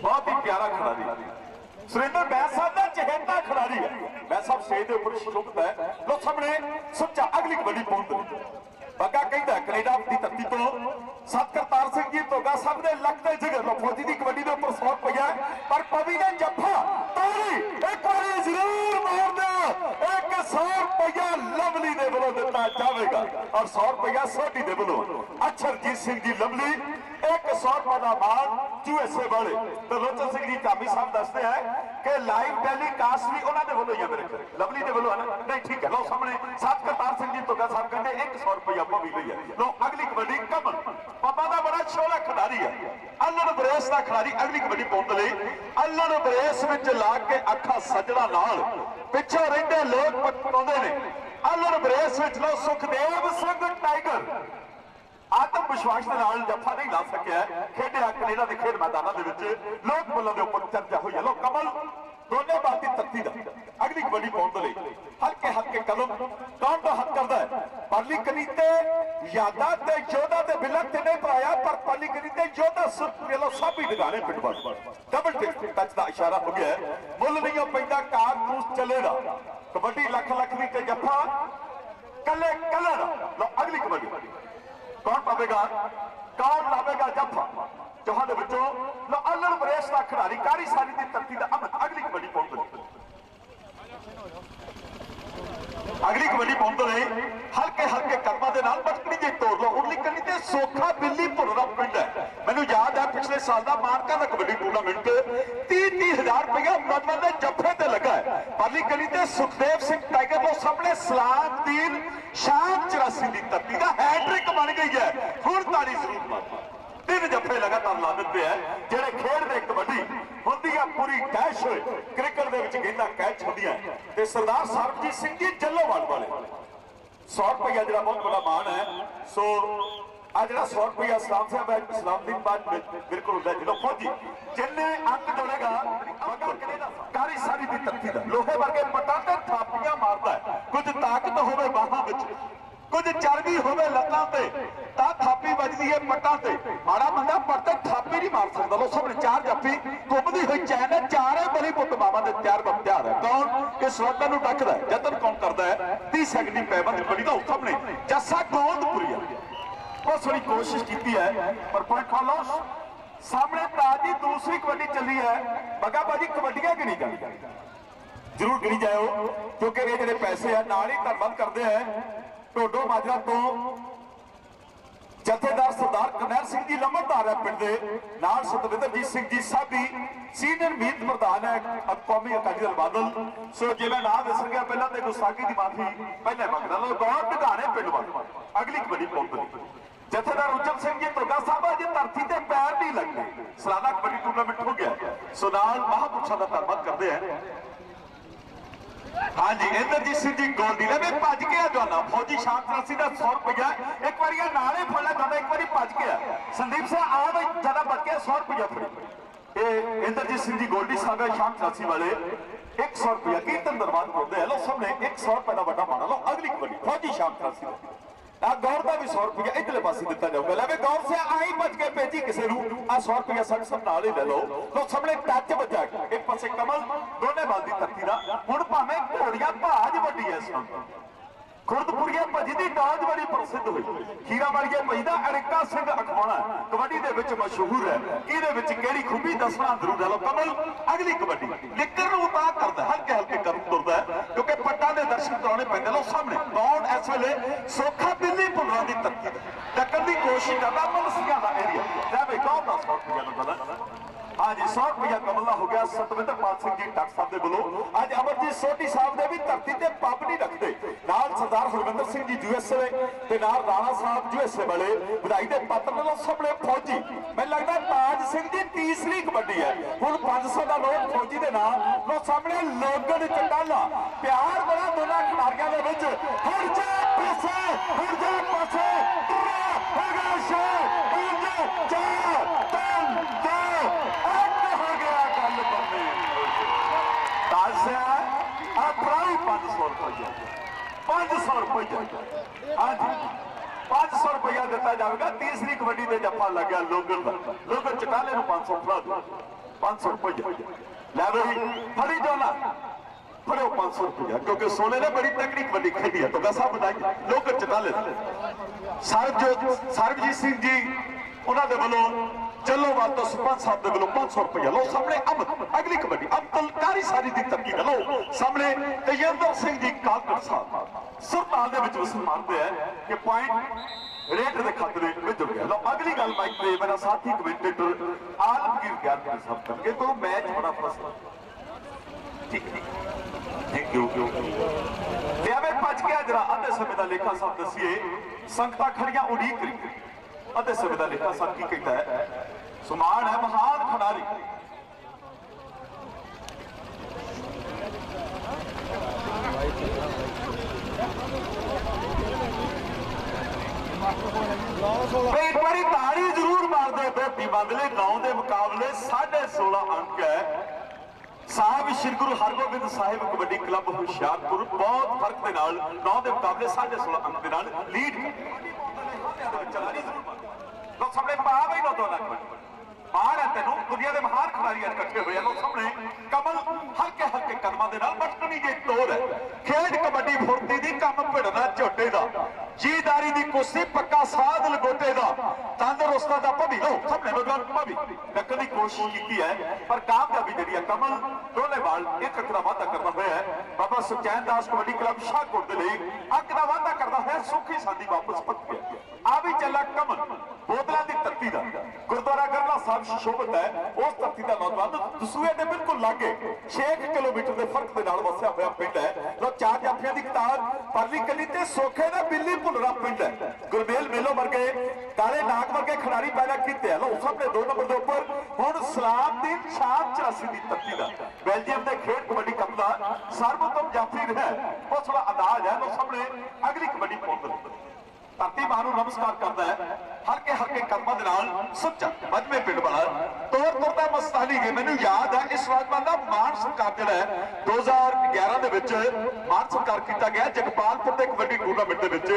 ਬਹੁਤ ਹੀ ਪਿਆਰਾ ਖਿਡਾਰੀ ਸੁਰਿੰਦਰ ਬੈਂਸ ਸਾਹਿਬ ਦਾ ਚਹੇਤਾ ਖਿਡਾਰੀ ਹੈ। ਬੈਂਸ ਸਾਹਿਬ ਸਟੇਜ ਦੇ ਉੱਪਰ ਸ਼ੁਭਤ ਹੈ। ਲੋ ਸਾਹਮਣੇ ਸੁੱਚਾ ਅਗਲੀ ਕਬੱਡੀ ਪਹੁੰਚਦੀ। ਬੱਗਾ ਕਹਿੰਦਾ ਕੈਨੇਡਾ ਦੀ ਧਰਤੀ ਤੋਂ ਸਤਕਰਤਾਰ ਸਿੰਘ ਜੀ ਧੋਗਾ ਸਾਹਿਬ ਦੇ ਲੱਗਦੇ ਜਿਗਰ ਲੋ ਫੌਜੀ ਦੀ ਕਬੱਡੀ ਦੇ ਉੱਪਰ 100 ਰੁਪਇਆ, ਪਰ ਪਵੀ ਨੇ ਜੱਫਾ ਤਾੜੀ ਇੱਕ ਵਾਰੀ ਜ਼ਰੂਰ ਮਾਰ ਦਿਓ। 100 ਰੁਪਇਆ ਲਵਲੀ ਦੇ ਵੱਲੋਂ ਦਿੱਤਾ ਜਾਵੇਗਾ ਔਰ 100 ਰੁਪਇਆ ਸੋਢੀ ਦੇ ਵੱਲੋਂ ਅਛਰਜੀਤ ਸਿੰਘ ਜੀ ਲਵਲੀ 100 ਰੁਪਏ ਦਾ ਮਾਨ USA ਵਾਲੇ। ਤੇ ਲੋਚਨ ਸਿੰਘ ਜੀ ਧਾਮੀ ਸਾਹਿਬ ਦੱਸਦੇ ਹੈ ਕਿ ਲਾਈਵ ਟੈਲੀਕਾਸਟ ਵੀ ਉਹਨਾਂ ਦੇ ਵੱਲੋਂ ਹੀ ਆ ਮੇਰੇ ਕੋਲ, ਲਵਲੀ ਦੇ ਵੱਲੋਂ ਨਹੀਂ ਠੀਕ ਹੈ। ਲੋ ਸਾਹਮਣੇ ਸਤਕਰਤਾਰ ਸਿੰਘ ਜੀ ਧੋਗਾ ਸਾਹਿਬ ਕਹਿੰਦੇ 100 ਰੁਪਇਆ ਪਵੀ ਲਈ ਹੈ। ਲੋ ਅਗਲੀ ਕਬੱਡੀ ਕਮਲ ਪਾਪਾ ਦਾ ਬੜਾ ਛੋਲਾ ਖਿਡਾਰੀ ਹੈ, ਅੱਲਣ ਬਰੇਸ ਦਾ ਖਿਡਾਰੀ। ਅਗਲੀ ਕਬੱਡੀ ਪਾਉਣ ਲਈ ਅੱਲਣ ਬਰੇਸ ਵਿੱਚ ਲਾ ਕੇ ਅੱਖਾਂ ਸੱਜਣਾ ਨਾਲ ਪਿੱਛੋਂ ਰਹਿੰਦੇ ਲੋਕ ਪਟਾਉਂਦੇ ਨੇ। ਅੱਲਣ ਬਰੇਸ ਵਿੱਚ ਲੋ ਸੁਖਦੇਵ ਸਿੰਘ ਟਾਈਗਰ ਆਤਮ ਵਿਸ਼ਵਾਸ ਦੇ ਨਾਲ ਜੱਫਾ ਨਹੀਂ ਲਾ ਸਕਿਆ, ਖੇਡਿਆ ਕੈਨੇਡਾ ਦੇ ਖੇਡ ਮੈਦਾਨਾਂ ਦੇ ਵਿੱਚ ਲੋਕ ਬੱਲਾਂ ਦੇ ਉੱਪਰ ਚਰਚਾ ਹੋਈ ਹੈ। ਲੋ ਕਮਲ ਦੋਨੇ ਬਾਤੀ ਤੱਤੀ ਦਾ ਅਗਲੀ ਕਬੱਡੀ ਪਾਉਣ ਲਈ ਹਲਕੇ ਹਲਕੇ ਕਦਮ ਕੌਣ ਦਾ ਹੱਕ ਕਰਦਾ ਹੈ। ਪਰਲੀ ਕਨੀ ਤੇ ਯਾਦਾਂ ਤੇ ਯੋਧਾ ਤੇ ਬਿਲਕ ਤੇ ਨਹੀਂ ਪਾਇਆ, ਪਰ ਪਰਲੀ ਕਨੀ ਤੇ ਯੋਧਾ ਸੁਰਪੁਰੇ ਲੋ ਸਾਬੀ ਡਗਾਣੇ ਪਿੱਟਵਾਲ ਡਬਲ ਟੱਚ ਦਾ ਇਸ਼ਾਰਾ ਹੋ ਗਿਆ। ਮੁੱਲ ਨਹੀਂ ਪੈਂਦਾ ਕਾਰਤੂਸ ਚੱਲੇਗਾ। ਕਬੱਡੀ ਲੱਖ ਲੱਖ ਦੀ ਤੇ ਜੱਫਾ ਕੱਲੇ ਕੱਲੇ ਦਾ। ਲੋ ਅਗਲੀ ਕਬੱਡੀ ਕੌਣ ਪਾਵੇਗਾ, ਕੌਣ ਲਾਵੇਗਾ ਜੱਫਾ ਜਹਾਂ ਦੇ ਵਿੱਚੋਂ ਲੋ ਅੱਲਣ ਬਰੇਸ ਦਾ ਖਿਡਾਰੀ ਕਾਰੀ ਸਾਰੀ ਦੀ ਧਰਤੀ ਦਾ ਅਗਲੀ ਕਬੱਡੀ ਪਾਉਂਦੇ। ਅਗਲੀ ਕਬੱਡੀ ਪਾਉਂਦੇ ਨੇ ਹਲਕੇ ਹਲਕੇ ਕਦਮਾਂ ਦੇ ਨਾਲ ਬਟਕੜੀ ਜੇ ਤੋੜ ਲਓ। ਉਰਲੀ ਕੰਨੀ ਤੇ ਸੋਖਾ ਬਿੱਲੀ ਭੁਰ ਦਾ ਪਿੰਡ ਹੈ। ਮੈਨੂੰ ਯਾਦ ਹੈ ਪਿਛਲੇ ਸਾਲ ਦਾ ਮਾਨਕਾ ਦਾ ਕਬੱਡੀ ਟੂਰਨਾਮੈਂਟ 30,000 ਰੁਪਇਆ ਨੌਜਵਾਨ ਦੇ ਜੱਫੇ ਤੇ ਲੱਗਾ ਹੈ। ਪਰਲੀ ਕੰਨੀ ਤੇ ਸੁਖਦੇਵ ਸਿੰਘ ਟਾਈਗਰ ਤੋਂ ਸਾਹਮਣੇ ਸਲਾਮਦੀਨ ਸ਼ਾਮ 84 ਦੀ ਧਰਤੀ ਦਾ ਹੈਟ੍ਰਿਕ ਬਣ ਗਈ ਹੈ। ਹੁਣ ਤਾੜੀ ਜ਼ਰੂਰ ਮਾਰੋ। 3 ਜੱਫੇ ਲਗਾਤਾਰ ਲਾ ਦਿੱਤੇ ਹੈ ਜਿਹੜੇ ਖੇਡਦੇ ਕਬੱਡੀ ਹੁੰਦੀ ਆ ਪੂਰੀ ਡੈਸ਼ ਹੋਏ। ਕ੍ਰਿਕਟ ਦੇ ਵਿੱਚ ਗੇਂਦਾਂ ਕੈਚ ਹੁੰਦੀਆਂ ਤੇ ਸਰਦਾਰ ਸਰਬਜੀਤ ਸਿੰਘ ਜੀ ਜੱਲੋਵਾਲ ਵਾਲੇ 100 ਰੁਪਇਆ ਜਿਹੜਾ ਬਹੁਤ ਬੜਾ ਮਾਣ ਹੈ। ਸੋ ਆ ਜਿਹੜਾ 100 ਰੁਪਇਆ ਸਲਾਮ ਸਾਹਿਬ ਹੈ ਸਲਾਮਦੀਨ ਬਾਦ ਬਿਲਕੁਲ ਹੁੰਦਾ ਜਦੋਂ ਫੌਜੀ ਜਿੰਨੇ ਅੰਕ ਜੋੜੇਗਾ ਕਾਰੀ ਸਾਰੀ ਦੀ ਧਰਤੀ ਦਾ ਲੋਹੇ ਵਰਗੇ ਪੱਟਾਂ ਤੇ ਥਾਪੀਆਂ ਮਾਰਦਾ ਹੈ। ਕੁਝ ਤਾਕਤ ਹੋਵੇ ਬਾਹਾਂ ਵਿੱਚ, ਕੁਝ ਚਰਬੀ ਹੋਵੇ ਲੱਤਾਂ ਤੇ ਤਾਂ ਥਾਪੀ ਵੱਜਦੀ ਹੈ ਪੱਟਾਂ ਤੇ। ਮਾੜਾ ਬੰਦਾ ਪੱਟ ਤੇ ਥਾਪੀ ਨਹੀਂ ਮਾਰ ਸਕਦਾ। ਲੋ ਸਾਹਮਣੇ 4 ਜੱਫੀ ਘੁੰਮਦੀ ਹੋਈ ਚੈਨ ਹੈ, ਚਾਰੇ ਬਲੀ ਪੁੱਤ ਮਾਵਾਂ ਦੇ ਤਿਆਰ ਬਖਤਿਆਰ ਹੈ। ਕੌਣ ਇਸ ਸਵਾਦਾਂ ਨੂੰ ਟੱਕਦਾ ਹੈ, ਯਤਨ ਕੌਣ ਕਰਦਾ ਹੈ। 30 ਸੈਕਿੰਡ ਦੀ ਪੈਬੰਦ ਬੜੀ ਦਾ ਸਾਹਮਣੇ ਜੱਸਾ ਗੋਂਦਪੁਰੀਆ ਬਹੁਤ ਸੋਹਣੀ ਕੋਸ਼ਿਸ਼ ਕੀਤੀ ਹੈ ਪਰ ਪੁਆਇੰਟ ਖਾ ਲਓ। ਸਾਹਮਣੇ ਤਾਜ ਦੀ ਦੂਸਰੀ ਕਬੱਡੀ ਚੱਲੀ ਹੈ। ਬੱਗਾ ਬਾਜੀ ਕਬੱਡੀਆਂ ਗਿਣੀ ਜਾਣੀ ਜ਼ਰੂਰ ਗਿਣੀ ਜਾਓ ਕਿਉਂਕਿ ਇਹ ਜਿਹੜੇ ਪੈਸੇ ਆ ਨਾਲ ਹੀ ਧੰਨਵਾਦ ਕਰਦੇ ਆ ਢੋਡੋ ਮਾਜਰਾ ਤੋਂ ਜਥੇਦਾਰ ਸਰਦਾਰ ਕਰਨੈਲ ਸਿੰਘ ਜੀ ਲੰਮੜਦਾਰ ਹੈ ਪਿੰਡ ਦੇ ਨਾਲ ਸਤਵਿੰਦਰਜੀਤ ਸਿੰਘ ਜੀ ਸਾਬੀ ਸੀਨੀਅਰ ਮੀਤ ਪ੍ਰਧਾਨ ਹੈ ਕੌਮੀ ਅਕਾਲੀ ਦਲ ਬਾਦਲ। ਸੋ ਜੇ ਮੈਂ ਨਾਮ ਦੱਸ ਗਿਆ ਪਹਿਲਾਂ ਤੇ ਗੁਸਤਾਖੀ ਦੀ ਮਾਫੀ ਪਹਿਲਾਂ ਮੰਗਦਾ ਲੋ ਗੌਰ ਢਗਾਣੇ ਪਿੰਡ ਵੱਲ ਅਗਲੀ ਕਬੱਡੀ ਪਹੁੰਚਦੀ। ਜਥੇਦਾਰ ਉਜਮ ਸਿੰਘ ਜੀ ਧੋਗਾ ਸਾਹਿਬ ਅੱਜ ਧਰਤੀ ਤੇ ਪੈਰ ਨਹੀਂ ਲੱਗਦੇ। ਸਾਲਾਨਾ ਕਬੱਡੀ ਟੂਰਨਾਮੈਂਟ ਹੋ ਗਿਆ ਸੋ ਨਾਲ ਮਹਾਂਪੁਰਸ਼ਾਂ ਦਾ ਧੰਨਵਾਦ ਕਰਦੇ ਆ। ਹਾਂਜੀ ਇੰਦਰਜੀਤ ਸਿੰਘ ਜੀ ਗੋਲਡੀ ਲੈ ਭੱਜ ਕੇ ਆ ਜਾਣਾ ਫੌਜੀ ਸ਼ਾਂਤ ਰਾਸੀ ਦਾ 100 ਰੁਪਇਆ ਇੱਕ ਵਾਰੀ ਨਾਲੇ ਫੜਿਆ ਜਾਂਦਾ ਇੱਕ ਵਾਰੀ ਭੱਜ ਗਿਆ। ਸੰਦੀਪ ਸਿੰਘ ਆ ਬਈ ਜਿਆਦਾ ਭੱਜ ਕੇ 100 ਰੁਪਇਆ ਫੜੀ। ਇਹ ਇੰਦਰਜੀਤ ਸਿੰਘ ਜੀ ਗੋਲਡੀ ਸਾਹਿਬ ਸ਼ਾਂਤ ਰਾਸੀ ਵਾਲੇ 100 ਰੁਪਇਆ ਕੀਰਤਨ ਦਰਬਾਰ ਕਰਦੇ ਆ। ਲੋ ਸਾਹਮਣੇ 100 ਰੁਪਏ ਦਾ ਵੱਡਾ ਮਾਣਾ ਲੋ ਅਗਲੀ ਕਬੱਡੀ ਫੌਜੀ ਸ਼ਾਂਤ ਰਾਸੀ ਦਾ ਆ ਗੌਰ ਦਾ ਵੀ 100 ਰੁਪਇਆ ਇਧਰਲੇ ਪਾਸੇ ਦਿੱਤਾ ਜਾਊਗਾ। ਲੈ ਵੇ ਗੌਰ ਸੇ ਆਈ ਬਚ ਕੇ ਭੇਜੀ ਕਿਸੇ ਨੂੰ ਆ 100 ਰੁਪਇਆ ਸਾਡੇ ਸਭ ਨਾਲ ਹੀ ਲੈ ਲਓ। ਲੋ ਸਾਹਮਣੇ ਟੱਚ ਵੱਜਾ ਇੱਕ ਪਾਸੇ ਕਮਲ ਦੋਨੇ ਬਾਲ ਦੀ ਧਰਤੀ ਦਾ। ਹੁਣ ਭਾਵੇਂ ਘੋੜੀਆਂ ਭਾਜ ਵੱਡੀ ਐ ਇਸ ਨੂੰ ਖੁਰਦਪੁਰੀਆ ਭੱਜੀ ਦੀ ਡਾਂਜ ਬੜੀ ਪ੍ਰਸਿੱਧ ਹੋਈ। ਖੀਰਾ ਵਾਲੀਏ ਭੱਜੀ ਦਾ ਅੜਿੱਕਾ ਸਿੰਘ ਅਖਵਾਣਾ ਕਬੱਡੀ ਦੇ ਵਿੱਚ ਮਸ਼ਹੂਰ ਹੈ। ਇਹਦੇ ਵਿੱਚ ਕਿਹੜੀ ਖੂਬੀ ਦੱਸਣਾ ਜ਼ਰੂਰ ਲੈ ਲਓ। ਕਮਲ ਅਗਲੀ ਕਬੱਡੀ ਨਿੱਕਰ ਨੂੰ ਉਤਾਰ ਕਰਦਾ ਹਲਕੇ ਹਲਕੇ ਕਦਮ ਤੁਰਦਾ ਕਿਉਂਕਿ ਪੱਟਾਂ ਦੇ ਦਰਸ਼ਨ ਕਰਾਉਣੇ ਪੈਂਦੇ। ਲੋ ਸਾਹਮਣੇ ਦੌੜ ਇਸ ਵੇਲੇ ਸੋਖਾ ਬਿੱਲੀ ਭੁੱਲਰਾਂ ਦੀ ਧਰਤੀ ਟੱਕਰ ਦੀ ਕੋਸ਼ਿਸ਼ ਕਰਦਾ ਮਲਸੀਆਂ ਦਾ ਏਰੀਆ ਲੈ ਵੇ ਕੌਣ ਦਾ 100 ਰੁਪਇਆ ਨੰਬਰ हाँ जी 100 रुपया कमल का हो गया सतविंदर पाल सिंह जी डॉक्टर साहब के वालों। अज अमरजीत सोढी साहब ने भी धरती से पब नहीं रखते नाल सरदार हरविंदर सिंह जी यूएसए ते नाल राणा साहब यूएसए वाले बधाई के पात्र ने सामने फौजी मैं लगता ताज सिंह जी तीसरी कबड्डी है हुण 500 का नोट फौजी के नाम लो सामने लोगन चटाला प्यार बड़ा दोनों खिलाड़ियों के विच हर जा पासे हर जा पासे हाँ जी 500 रुपया दिता जाएगा। तीसरी कबड्डी में जफा लग गया लोगन का लोगन चटाले 500 500 रुपया लै बई फड़ी जाना फड़ो 500 रुपया क्योंकि सोने ने बड़ी तगड़ी कबड्डी खेली है तो वैसा बताइए लोगन चटाले सरबजीत सिंह जी उन्होंने वालों चलो बात तो सरपंच साहब के वालों 500 रुपया लो सामने अब अगली कबड्डी अब तलकारी सारी दी तरक्की लो सामने तेजेंद्र सिंह जी कालगढ़ साहब सुरताल दे विच मानते हैं कि पॉइंट रेट के खाते में जुड़ गया। लो अगली गल माइक पे मेरा साथी कमेंटेटर आलमगीर ज्ञानपुरी साहब करके तो मैच बड़ा फसला ठीक थैंक यू भज गया जरा अद्धे समय का लेखा साहब दसीए संगतां खड़ियां उड़ीक करी अद्धे समय का लेखा साहब की कहता है सुमान है महान खिडारी एक बारी ताड़ी जरूर मार दे बेटी बदले 9 के मुकाबले 16.5 अंक है। साहब श्री गुरु हरगोबिंद साहिब कबड्डी क्लब हुशियारपुर बहुत फर्क के नाल 9 के मुकाबले 16.5 अंक के नाल लीड चलानी जरूर तो सामने पा भी ना 2 लाख बाहर है तेनों दुनिया के महान खिलाड़ी इकट्ठे हुए हैं सामने कमल हल्के हल्के कदमों के नाल बचपनी जी तोड़ है खेड कबड्डी फुर्ती दी कम भिड़ना झोटे का जीदारी दी कुश्ती पक्का साध लगोटे का तंदुरुस्ता दा भवी लो सामने भगवान भवी टक्कर की कोशिश की है पर कामयाबी जी कमल दोले बाल एक अंक का वाधा करता हुआ है बाबा सुखचैन दास कबड्डी क्लब शाहकोट के लिए अंक का वाधा करता हुआ सुखी साधी वापस पक गया आ भी चला कमल बोतलों की धरती का गुरुद्वारा गरला साहब शोभत है उस धरती का नौजवान दसूए के बिल्कुल लागे 6 किलोमीटर के फर्क के नाल वसिया हुआ पिंड है लो 4 जाफियां की किताब परली कली ते सोखे का बिल्ली भुलरा पिंड है गुरमेल मेलो वर्गे काले नाग वर्गे खिलाड़ी पैदा किए लो सबने 2 नंबर के उपर हुण सलामदीन शाह 84 की धरती का बेल्जियम के खेड कबड्डी कप का सर्वोत्तम जाफी है वो थोड़ा अंदाज है लो सामने अगली कबड्डी पहुंच धरती मां नूं नमस्कार करता है हल्के हल्के कदमों के नाल सच्चा मजमे पिंड वाला तौर तुरता मस्तानी गए मैनूं याद है इस नौजवान का मान सत्कार जिहड़ा है 2011 दे विच मान सत्कार किया गया जगपालपुर के कबड्डी टूर्नामेंट दे विच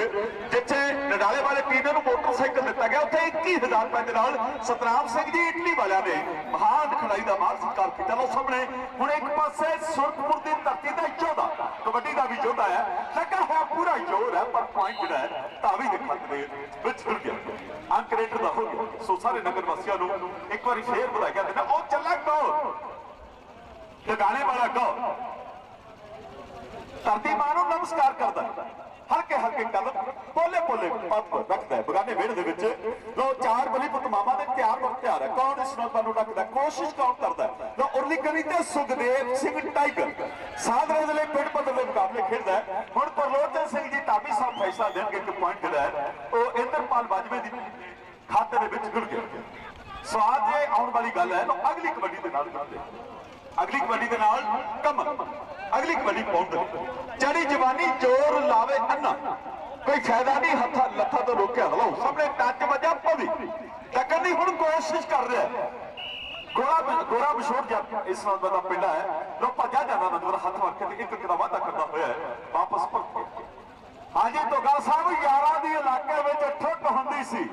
जिथे नडाले वाले टीम नूं मोटरसाइकिल दिता गया उत्थे 21,000 रुपए के नाल सतराम सिंह जी इटली वालियां ने महान खिलाड़ी का मान सत्कार किया लो सामने हुण एक पासे सुरखपुर की धरती का योद्धा कबड्डी का भी योद्धा है लगा हुआ पूरा जोर है पर पॉइंट जिहड़ा है तावी के खाते विच जुड़ गया अंक रेटर का हो गया सो सारे नगर वासियों को एक बार फेर बधाई देना और चला गौ लगाने वाला गौ धरती मां नूं नमस्कार करता हल्के हल्के कदम पोले पोले पप रखता है बगाने वेड़ दे विच लो 4 बली पुत मामा दे त्यार वक्त त्यार है कौन इस नौजवान नूं रखदा कोशिश कौन करदा है लो उरली कली ते सुखदेव सिंह टाइगर साधरे दे पिंड पद्धर दे मुकाबले खेलदा है हुण परलोचन सिंह जी ढाबी साहब फैसला देणगे कि पॉइंट जिहड़ा है ओ इंद्रपाल बाजवे दी खाते दे विच जुड़ गया स्वाद ये आउण वाली गल है लो अगली कबड्डी दे नाल जुड़दे अगली कबड्डी के नाल कमल अगली कबड्डी पहुंच चढ़ी जवानी जोर लावे अन्ना कोई फायदा नहीं हथा लथा तो रोकया लो सामने टच वजा पवी टक्कर नहीं हुण कोशिश कर रहा है गोरा मशहूर जब इस नौजवान का पिंडा है लो भजा जाना नजर हाथ रख के एक वादा करता हुआ है वापस ਹਾਂਜੀ ਧੁੱਗਾ ਸਾਹਿਬ ਯਾਰਾਂ ਦੀ ਇਲਾਕੇ ਵਿੱਚ ਠੁੱਕ ਹੁੰਦੀ ਸੀ।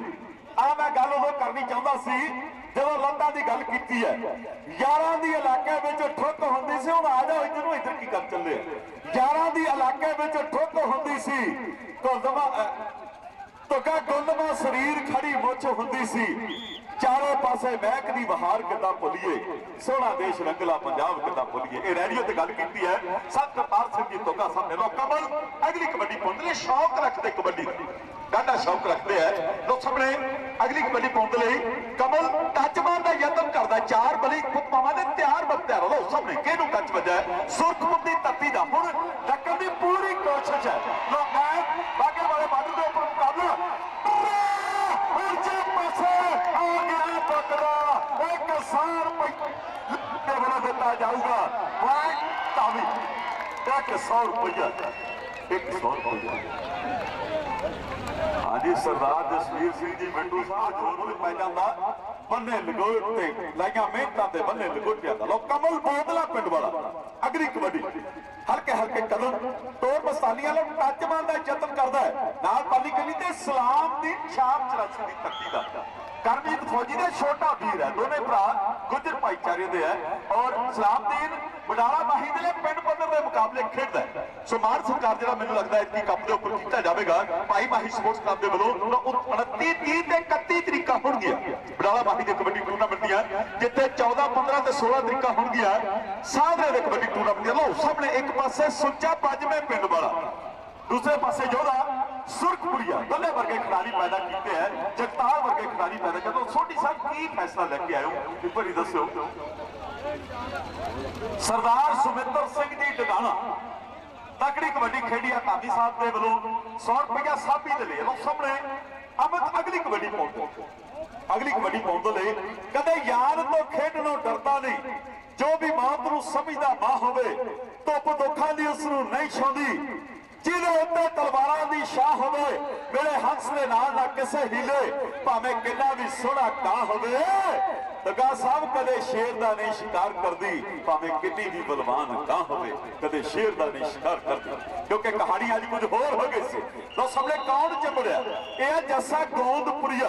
ਆ ਮੈਂ ਗੱਲ ਉਦੋਂ ਕਰਨੀ ਚਾਹੁੰਦਾ ਸੀ ਜਦੋਂ ਲੱਤਾਂ ਦੀ ਗੱਲ ਕੀਤੀ ਹੈ। ਯਾਰਾਂ ਦੀ ਇਲਾਕੇ ਵਿੱਚ ਠੁੱਕ ਹੁੰਦੀ ਸੀ। ਹੁਣ ਆ ਜਾਓ ਇੱਧਰ ਨੂੰ, ਇੱਧਰ ਕੀ ਕਰ ਚੱਲੇ ਆ। ਯਾਰਾਂ ਦੀ ਇਲਾਕੇ ਵਿੱਚ ਠੁੱਕ ਹੁੰਦੀ ਸੀ। ਧੁੱਗਾ ਗੁੰਦਮਾ ਸਰੀਰ ਖੜੀ ਮੁੱਛ ਹੁੰਦੀ ਸੀ। ਚਾਰੇ ਪਾਸੇ ਮਹਿਕਦੀ ਬਹਾਰ ਕਿੱਦਾਂ ਭੁੱਲੀਏ, ਸੋਹਣਾ ਦੇਸ਼ ਰੰਗਲਾ ਪੰਜਾਬ ਕਿੱਦਾਂ ਭੁੱਲੀਏ। ਇਹ ਰੇਡੀਓ ਤੇ ਗੱਲ ਕੀਤੀ ਹੈ ਸੰਤ ਕਰਤਾਰ ਸਿੰਘ ਜੀ ਧੁੱਗਾ ਸਾਹਿਬ ਨੇ। ਲੋਕ ਕਮਲ ਅਗਲੀ ਕਬੱਡੀ ਪਾਉਣ ਲਈ ਸ਼ੌਕ ਰੱਖਦੇ, ਕਬੱਡੀ ਦਾ ਸ਼ੌਕ ਰੱਖਦੇ ਹੈ ਲੋਕ ਸਾਹਮਣੇ। ਅਗਲੀ ਕਬੱਡੀ ਪਾਉਣ ਲਈ ਕਮਲ ਟੱਚ ਮਾਰਨ ਦਾ ਯਤਨ ਕਰਦਾ। ਚਾਰ ਬਲੀ ਪੁੱਤਮਾਵਾਂ ਦੇ ਤਿਆਰ ਬਖਤਿਆਰ ਲੋ ਸਾਹਮਣੇ ਕਿਹਨੂੰ ਟੱਚ ਵੱਜਾ ਸੁਰਖਪੁਰ ਦੀ ਧਰਤੀ ਦਾ ਹੁਣ ਟੱਕਰ ਦੀ ਪੂਰੀ ਕੋਸ਼ਿਸ਼ ਹੈ। ਲੋ ਮੈਚ ਬਾਗੇ ਵਾਲੇ ਬਾਰਡਰ ਦੇ ਉੱਪਰ ਮੁਕਾਬਲਾ ਦਿੱਤਾ ਜਾਊਗਾ। 100 ਰੁਪਇਆ 100 ਰੁਪਇਆ। ਹਾਂਜੀ ਸਰਦਾਰ ਜਸਵੀਰ ਸਿੰਘ ਜੀ ਮਿੰਟੂ ਸਾਹਿਬ ਜੋਰ ਪੈ ਜਾਂਦਾ ਬੰਨੇ ਲਗੋਟ ਤੇ ਲਾਈਆਂ ਮਿਹਨਤਾਂ ਦੇ ਬੰਨੇ ਲਗੋਟਿਆ ਦਾ। ਲੋ ਕਮਲ ਬੋਦਲਾ ਪਿੰਡ ਵਾਲਾ ਅਗਲੀ ਕਬੱਡੀ ਹਲਕੇ ਹਲਕੇ ਕਦਮ ਤੋਰ ਮਸਤਾਨੀਆਂ ਨੂੰ ਟੱਚ ਮਾਰਨ ਦਾ ਯਤਨ ਕਰਦਾ ਹੈ। ਨਾਲ ਪਾਲੀ ਕਲੀ ਤੇ ਸਲਾਮ ਦੀ ਸ਼ਾਮ 84 ਦੀ ਧਰਤੀ ਦਾ ਕਰਮਜੀਤ ਫੌਜੀ ਦੇ ਛੋਟਾ ਵੀਰ ਹੈ। ਦੋਨੇ ਭਰਾ ਗੁੱਜਰ ਭਾਈਚਾਰੇ ਦੇ ਹੈ ਔਰ ਸਲਾਮਦੀਨ ਬਡਾਲਾ ਮਾਹੀ ਦੇ ਲਈ ਪਿੰਡ ਪੱਧਰ ਦੇ ਮੁਕਾਬਲੇ ਖੇਡਦਾ ਹੈ। ਸੋ ਮਾਨ ਸਰਕਾਰ ਜਿਹੜਾ ਮੈਨੂੰ ਲੱਗਦਾ ਹੈ ਕਿ ਕੱਪ ਦੇ ਉੱਪਰ ਕੀਤਾ ਜਾਵੇਗਾ ਭਾਈ ਮਾਹੀ ਸਪੋਰਟਸ ਕਲੱਬ ਦੇ ਵੱਲੋਂ 29 30 ਤੇ 31 ਤਰੀਕਾਂ ਹੋਣਗੀਆਂ ਬਡਾਲਾ ਮਾਹੀ ਦੇ ਕਬੱਡੀ ਟੂਰਨਾਮੈਂਟ ਦੀਆਂ, ਜਿੱਥੇ 14 15 ਤੇ 16 ਤਰੀਕਾਂ ਹੋਣਗੀਆਂ ਸਾਧਰੇ ਦੇ ਕਬੱਡੀ ਟੂਰਨਾਮੈਂਟ ਦੀਆਂ। ਲਓ ਸਾਹਮਣੇ ਇੱਕ ਪਾਸੇ ਸੁੱਚਾ ਪੰਜਵੇਂ ਪਿੰਡ ਵਾਲਾ, ਦੂਸਰੇ ਪਾਸੇ ਯੋਧਾ ਸੁਰਖਪੁਰੀਆ। ਦੋਨੇ ਵਰਗੇ ਖਿਡਾਰੀ ਪੈਦਾ ਕੀਤੇ ਹੈ, ਜਗਤਾਰ ਵਰਗੇ ਖਿਡਾਰੀ ਪੈਦਾ ਕਰਦੇ। ਸੋਢੀ ਸਾਹਿਬ ਕੀ ਫੈਸਲਾ ਲੈ ਕੇ ਆਇਓ ਇੱਕ ਵਾਰੀ ਦੱਸਿਓ। ਸਰਦਾਰ ਸੁਮਿੰਦਰ ਸਿੰਘ ਜੀ ਡਗਾਣਾ ਤਕੜੀ ਕਬੱਡੀ ਖੇਡੀ ਆ ਧਾਮੀ ਸਾਹਿਬ ਦੇ ਵੱਲੋਂ 100 ਰੁਪਇਆ ਸਾਬੀ ਦੇ ਲਈ। ਲੋ ਸਾਹਮਣੇ ਅਮਿਤ ਅਗਲੀ ਕਬੱਡੀ ਪਾਉਂਦੇ, ਅਗਲੀ ਕਬੱਡੀ ਪਾਉਣ ਦੇ ਲਈ ਕਦੇ ਯਾਰ ਤੋਂ ਖੇਡਣੋਂ ਡਰਦਾ ਨਹੀਂ। ਜੋ ਵੀ ਮੌਤ ਨੂੰ ਸਮਝਦਾ ਮਾਂ ਹੋਵੇ, ਧੁੱਪ ਦੁੱਖਾਂ ਦੀ ਉਸ ਨੂੰ ਨਹੀਂ ਛਾਉਂਦੀ। ਜਿਹਦੇ ਉੱਤੇ ਤਲਵਾਰਾਂ ਦੀ ਛਾਂ ਹੋਵੇ, ਮੇਰੇ ਹੰਸ ਦੇ ਨਾਲ ਨਾ ਕਿਸੇ ਹੀਲੇ, ਭਾਵੇਂ ਕਿੰਨਾ ਵੀ ਸੋਹਣਾ ਕਾਂ ਹੋਵੇ। ਧੁੱਗਾ ਸਾਹਿਬ ਕਦੇ ਸ਼ੇਰ ਦਾ ਨਹੀਂ ਸ਼ਿਕਾਰ ਕਰਦੀ, ਭਾਵੇਂ ਕਿੰਨੀ ਵੀ ਬਲਵਾਨ ਕਾਂ ਹੋਵੇ, ਕਦੇ ਸ਼ੇਰ ਦਾ ਨਹੀਂ ਸ਼ਿਕਾਰ ਕਰਦੀ। ਕਿਉਂਕਿ ਕਹਾਣੀ ਅੱਜ ਕੁਝ ਹੋਰ ਹੋ ਗਈ ਸੀ। ਲੋ ਸਾਹਮਣੇ ਕੌਣ ਚਿੰਬੜਿਆ? ਇਹ ਜੱਸਾ ਗੋਂਦਪੁਰੀਆ।